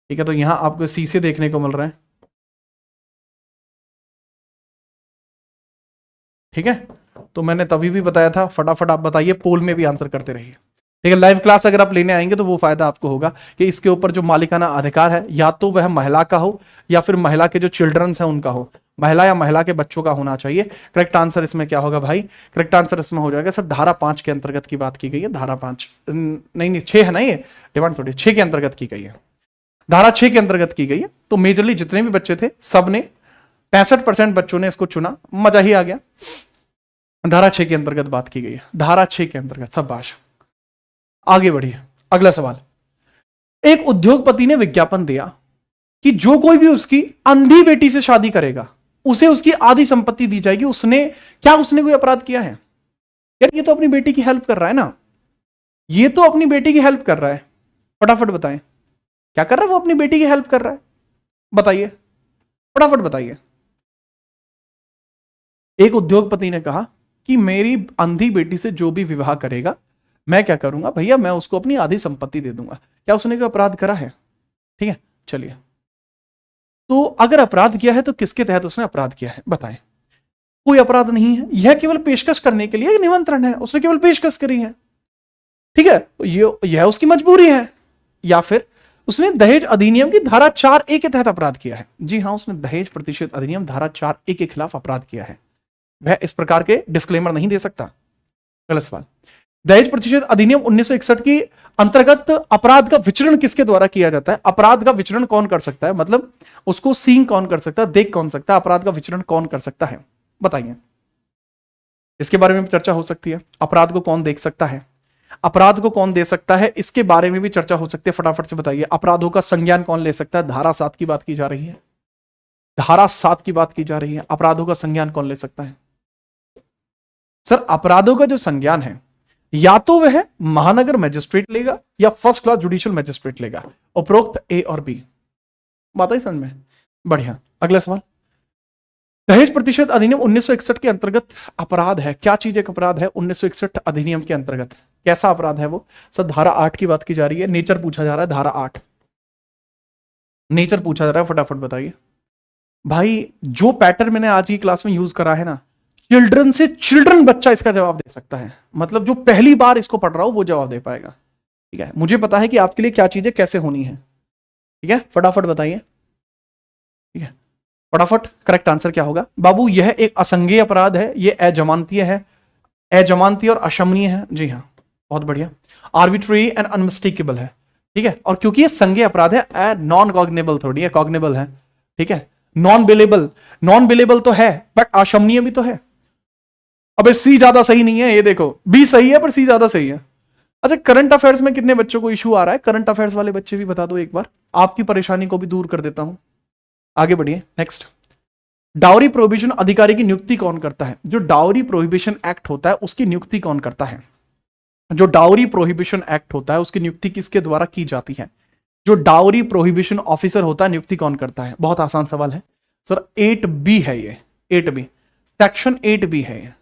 ठीक है, तो यहां आपको शीशे देखने को मिल रहे हैं। ठीक है, तो मैंने तभी भी बताया था, फटाफट आप बताइए, पोल में भी आंसर करते रहिए। ठीक है, लाइव क्लास अगर आप लेने आएंगे तो वो फायदा आपको होगा कि इसके ऊपर जो मालिकाना अधिकार है या तो वह महिला का हो या फिर महिला के जो चिल्ड्रंस हैं उनका हो, महिला या महिला के बच्चों का होना चाहिए। करेक्ट आंसर इसमें क्या होगा भाई? करेक्ट आंसर इसमें हो जाएगा सर धारा 5 के अंतर्गत की बात की गई है। धारा 5 नहीं 6 है ना, ये डिमांड थोड़ी 6 के अंतर्गत की गई है, धारा 6 के अंतर्गत की गई है। तो मेजरली जितने भी बच्चे थे सब ने, 65% बच्चों ने इसको चुना, मजा ही आ गया। धारा 6 के अंतर्गत बात की गई है, धारा 6 के अंतर्गत, शाबाश। आगे बढ़िए, अगला सवाल, एक उद्योगपति ने विज्ञापन दिया कि जो कोई भी उसकी अंधी बेटी से शादी करेगा उसे उसकी आधी संपत्ति दी जाएगी। उसने कोई अपराध किया है? यार ये तो अपनी बेटी की हेल्प कर रहा है ना, ये तो अपनी बेटी की हेल्प कर रहा है। फटाफट बताएं क्या कर रहा है वो? अपनी बेटी की हेल्प कर रहा है, बताइए फटाफट बताइए। एक उद्योगपति ने कहा कि मेरी अंधी बेटी से जो भी विवाह करेगा मैं क्या करूंगा भैया, मैं उसको अपनी आधी संपत्ति दे दूंगा। क्या उसने कोई अपराध करा है? ठीक है, चलिए, तो अगर अपराध किया है तो किसके तहत उसने अपराध किया है बताएं? कोई अपराध नहीं है, यह केवल पेशकश करने के लिए निमंत्रण है, उसने केवल पेशकश करी है। ठीक है, यह उसकी मजबूरी है, या फिर उसने दहेज अधिनियम की धारा 4A के तहत अपराध किया है। जी हां, उसने दहेज प्रतिषेध अधिनियम धारा 4A के खिलाफ अपराध किया है। वह इस प्रकार के डिस्क्लेमर नहीं दे सकता। गलत सवाल, दहेज प्रतिषेध अधिनियम 1961 की अंतर्गत अपराध का विचरण किसके द्वारा किया जाता है? अपराध का विचरण कौन कर सकता है, मतलब उसको सींग कौन कर सकता है, देख कौन सकता है, अपराध का विचरण कौन कर सकता है बताइए। इसके बारे में भी चर्चा हो सकती है, अपराध को कौन देख सकता है, अपराध को कौन दे सकता है, इसके बारे में भी चर्चा हो सकती है। फटाफट से बताइए, अपराधों का संज्ञान कौन ले सकता है? धारा 7 की बात की जा रही है, धारा 7 की बात की जा रही है, अपराधों का संज्ञान कौन ले सकता है? सर अपराधों का जो संज्ञान है या तो वह महानगर मजिस्ट्रेट लेगा या फर्स्ट क्लास जुडिशियल मजिस्ट्रेट लेगा, उपरोक्त ए और बी। बात है समझ में? बढ़िया, अगला सवाल, दहेज प्रतिषेध अधिनियम 1961 के अंतर्गत अपराध है, क्या चीज एक अपराध है 1961 अधिनियम के अंतर्गत? कैसा अपराध है वो? सर धारा 8 की बात की जा रही है, नेचर पूछा जा रहा है, धारा 8 नेचर पूछा जा रहा है, फटाफट बताइए भाई। जो पैटर्न मैंने आज की क्लास में यूज करा है ना, चिल्ड्रन से चिल्ड्रन बच्चा इसका जवाब दे सकता है, मतलब जो पहली बार इसको पढ़ रहा हो वो जवाब दे पाएगा। ठीक है, मुझे पता है कि आपके लिए क्या चीजें कैसे होनी है। ठीक है, फटाफट बताइए। ठीक है, फटाफट करेक्ट आंसर क्या होगा बाबू? यह एक असंज्ञेय अपराध है, यह अजमानतीय है, अजमानतीय और अशमनीय है। जी हाँ, बहुत बढ़िया। आर्बिट्रेरी एंड अनमिस्टेकेबल है। ठीक है, और क्योंकि ये संज्ञेय अपराध है, नॉन कॉग्नेबल थोड़ी है, कॉग्नेबल है। ठीक है, नॉन बिलेबल, नॉन बिलेबल तो है बट अशमनीय भी तो है। अबे सी ज्यादा सही नहीं है, ये देखो बी सही है पर सी ज्यादा सही है। अच्छा, करंट अफेयर्स में कितने बच्चों को इशू आ रहा है? करंट अफेयर्स वाले बच्चे भी बता दो एक बार, आपकी परेशानी को भी दूर कर देता हूं। आगे बढ़िए, नेक्स्ट। डाउरी प्रोहिबिशन अधिकारी की नियुक्ति कौन करता है? जो डाउरी प्रोहिबिशन एक्ट होता है उसकी नियुक्ति कौन करता है? जो डाउरी प्रोहिबिशन एक्ट होता है उसकी नियुक्ति किसके द्वारा की जाती है? जो डाउरी प्रोहिबिशन ऑफिसर होता है, नियुक्ति कौन करता है? बहुत आसान सवाल है सर, 8B है ये, 8B, सेक्शन 8B है ये,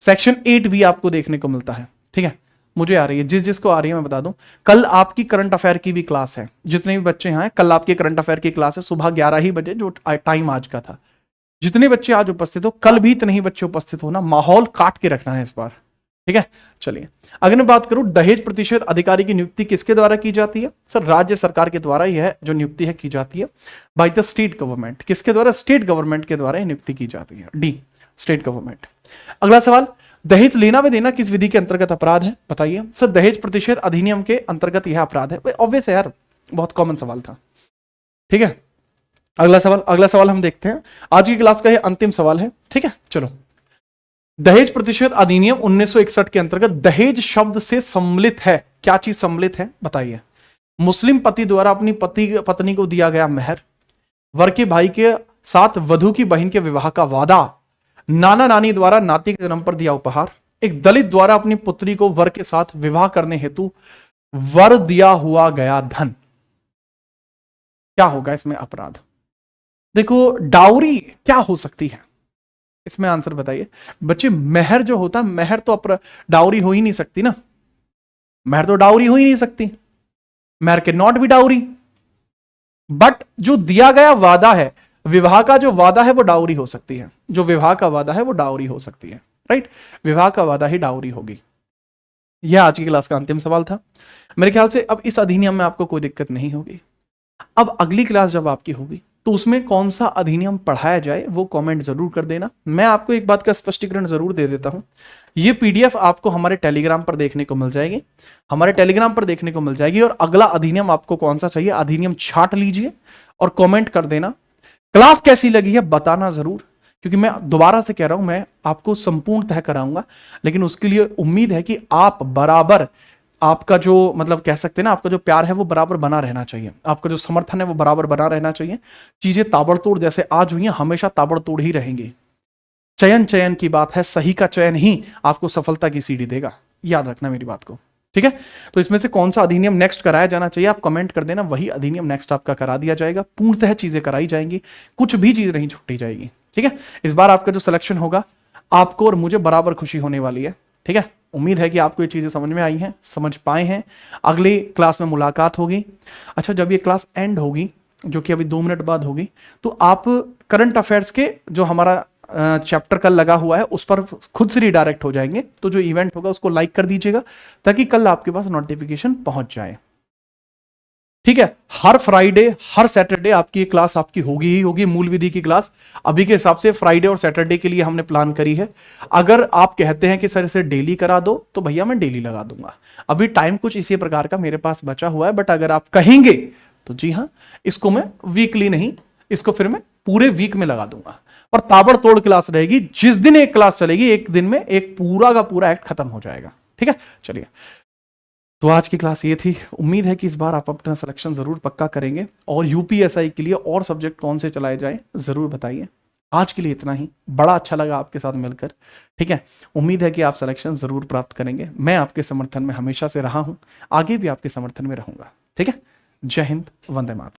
सेक्शन 8B आपको देखने को मिलता है। ठीक है, मुझे आ रही है, जिस जिसको आ रही है मैं बता दूं, कल आपकी करंट अफेयर की भी क्लास है, जितने भी बच्चे हैं कल आपकी करंट अफेयर की क्लास है सुबह 11 ही बजे, जो टाइम आज का था। जितने बच्चे आज उपस्थित हो, कल भी इतने ही बच्चे उपस्थित होना, माहौल काट के रखना है इस बार। ठीक है, चलिए अगर मैं बात करूं, दहेज प्रतिषेध अधिकारी की नियुक्ति किसके द्वारा की जाती है? सर राज्य सरकार के द्वारा यह जो नियुक्ति है की जाती है, बाय द स्टेट गवर्नमेंट। किसके द्वारा? स्टेट गवर्नमेंट के द्वारा नियुक्ति की जाती है, डी, स्टेट गवर्नमेंट। अगला सवाल, दहेज लेना व देना किस विधि के अंतर्गत अपराध है? बताइए। सर दहेज प्रतिषेध अधिनियम के अंतर्गत यह अपराध है। ऑब्वियस है यार, बहुत कॉमन सवाल था। ठीक है, अगला सवाल हम देखते हैं, आज की क्लास का यह अंतिम सवाल है। ठीक है, चलो। दहेज प्रतिषेध अधिनियम 1961 के अंतर्गत दहेज शब्द से सम्मिलित है, क्या चीज सम्मिलित है बताइए? मुस्लिम पति द्वारा अपनी पत्नी को दिया गया मेहर, वर के भाई के साथ वधु की बहन के विवाह का वादा, नाना नानी द्वारा नाती के जन्म पर दिया उपहार, एक दलित द्वारा अपनी पुत्री को वर के साथ विवाह करने हेतु वर दिया हुआ गया धन। क्या होगा इसमें अपराध? देखो, डाउरी क्या हो सकती है इसमें? आंसर बताइए बच्चे। मेहर जो होता है, मेहर तो डाउरी हो ही नहीं सकती ना, मेहर तो डाउरी हो ही नहीं सकती, मेहर के नॉट बी डाउरी। बट जो दिया गया वादा है, विवाह का जो वादा है वो डाउरी हो सकती है, जो विवाह का वादा है वो डाउरी हो सकती है, राइट? विवाह का वादा ही डाउरी होगी। यह आज की क्लास का अंतिम सवाल था। मेरे ख्याल से अब इस अधिनियम में आपको कोई दिक्कत नहीं होगी। अब अगली क्लास जब आपकी होगी तो उसमें कौन सा अधिनियम पढ़ाया जाए वो कमेंट जरूर कर देना। मैं आपको एक बात का स्पष्टीकरण जरूर दे देता हूं, ये पीडीएफ आपको हमारे टेलीग्राम पर देखने को मिल जाएगी, हमारे टेलीग्राम पर देखने को मिल जाएगी। और अगला अधिनियम आपको कौन सा चाहिए, अधिनियम छांट लीजिए और कमेंट कर देना। क्लास कैसी लगी है बताना जरूर, क्योंकि मैं दोबारा से कह रहा हूं, मैं आपको संपूर्णतः कराऊंगा, लेकिन उसके लिए उम्मीद है कि आप बराबर, आपका जो मतलब कह सकते हैं ना, आपका जो प्यार है वो बराबर बना रहना चाहिए, आपका जो समर्थन है वो बराबर बना रहना चाहिए। चीजें ताबड़तोड़ जैसे आज हुई हैं, हमेशा ताबड़तोड़ ही रहेंगी। चयन की बात है, सही का चयन ही आपको सफलता की सीढ़ी देगा, याद रखना मेरी बात को। ठीक है, तो इसमें से कौन सा अधिनियम नेक्स्ट कराया जाना चाहिए आप कमेंट कर देना, वही अधिनियम नेक्स्ट आपका करा दिया जाएगा। पूर्णतः चीजें कराई जाएंगी, कुछ भी चीज नहीं छुट्टी जाएगी। ठीक है, इस बार आपका जो सिलेक्शन होगा, आपको और मुझे बराबर खुशी होने वाली है। ठीक है, उम्मीद है कि आपको ये चीजें समझ में आई हैं, समझ पाए हैं। अगली क्लास में मुलाकात होगी। अच्छा, जब ये क्लास एंड होगी, जो कि अभी 2 मिनट बाद होगी, तो आप करंट अफेयर्स के जो हमारा चैप्टर कल लगा हुआ है उस पर खुद से रिडायरेक्ट हो जाएंगे। तो जो इवेंट होगा उसको लाइक कर दीजिएगा ताकि कल आपके पास नोटिफिकेशन पहुंच जाए। ठीक है, हर फ्राइडे हर सैटरडे आपकी क्लास आपकी होगी ही होगी, मूल विधि की क्लास। अभी के हिसाब से फ्राइडे और सैटरडे के लिए हमने प्लान करी है। अगर आप कहते हैं कि सर इसे डेली करा दो, तो भैया मैं डेली लगा दूंगा। अभी टाइम कुछ इसी प्रकार का मेरे पास बचा हुआ है, बट अगर आप कहेंगे तो जी हाँ, इसको मैं वीकली नहीं, इसको फिर मैं पूरे वीक में लगा दूंगा। और ताबड़तोड़ क्लास रहेगी, जिस दिन एक क्लास चलेगी एक दिन में एक पूरा का पूरा एक्ट खत्म हो जाएगा। ठीक है, चलिए, तो आज की क्लास ये थी। उम्मीद है कि इस बार आप अपना सिलेक्शन जरूर पक्का करेंगे, और यूपीएसआई के लिए और सब्जेक्ट कौन से चलाए जाए जरूर बताइए। आज के लिए इतना ही, बड़ा अच्छा लगा आपके साथ मिलकर। ठीक है, उम्मीद है कि आप सिलेक्शन जरूर प्राप्त करेंगे। मैं आपके समर्थन में हमेशा से रहा हूं, आगे भी आपके समर्थन में रहूंगा। ठीक है, जय हिंद, वंदे मातरम।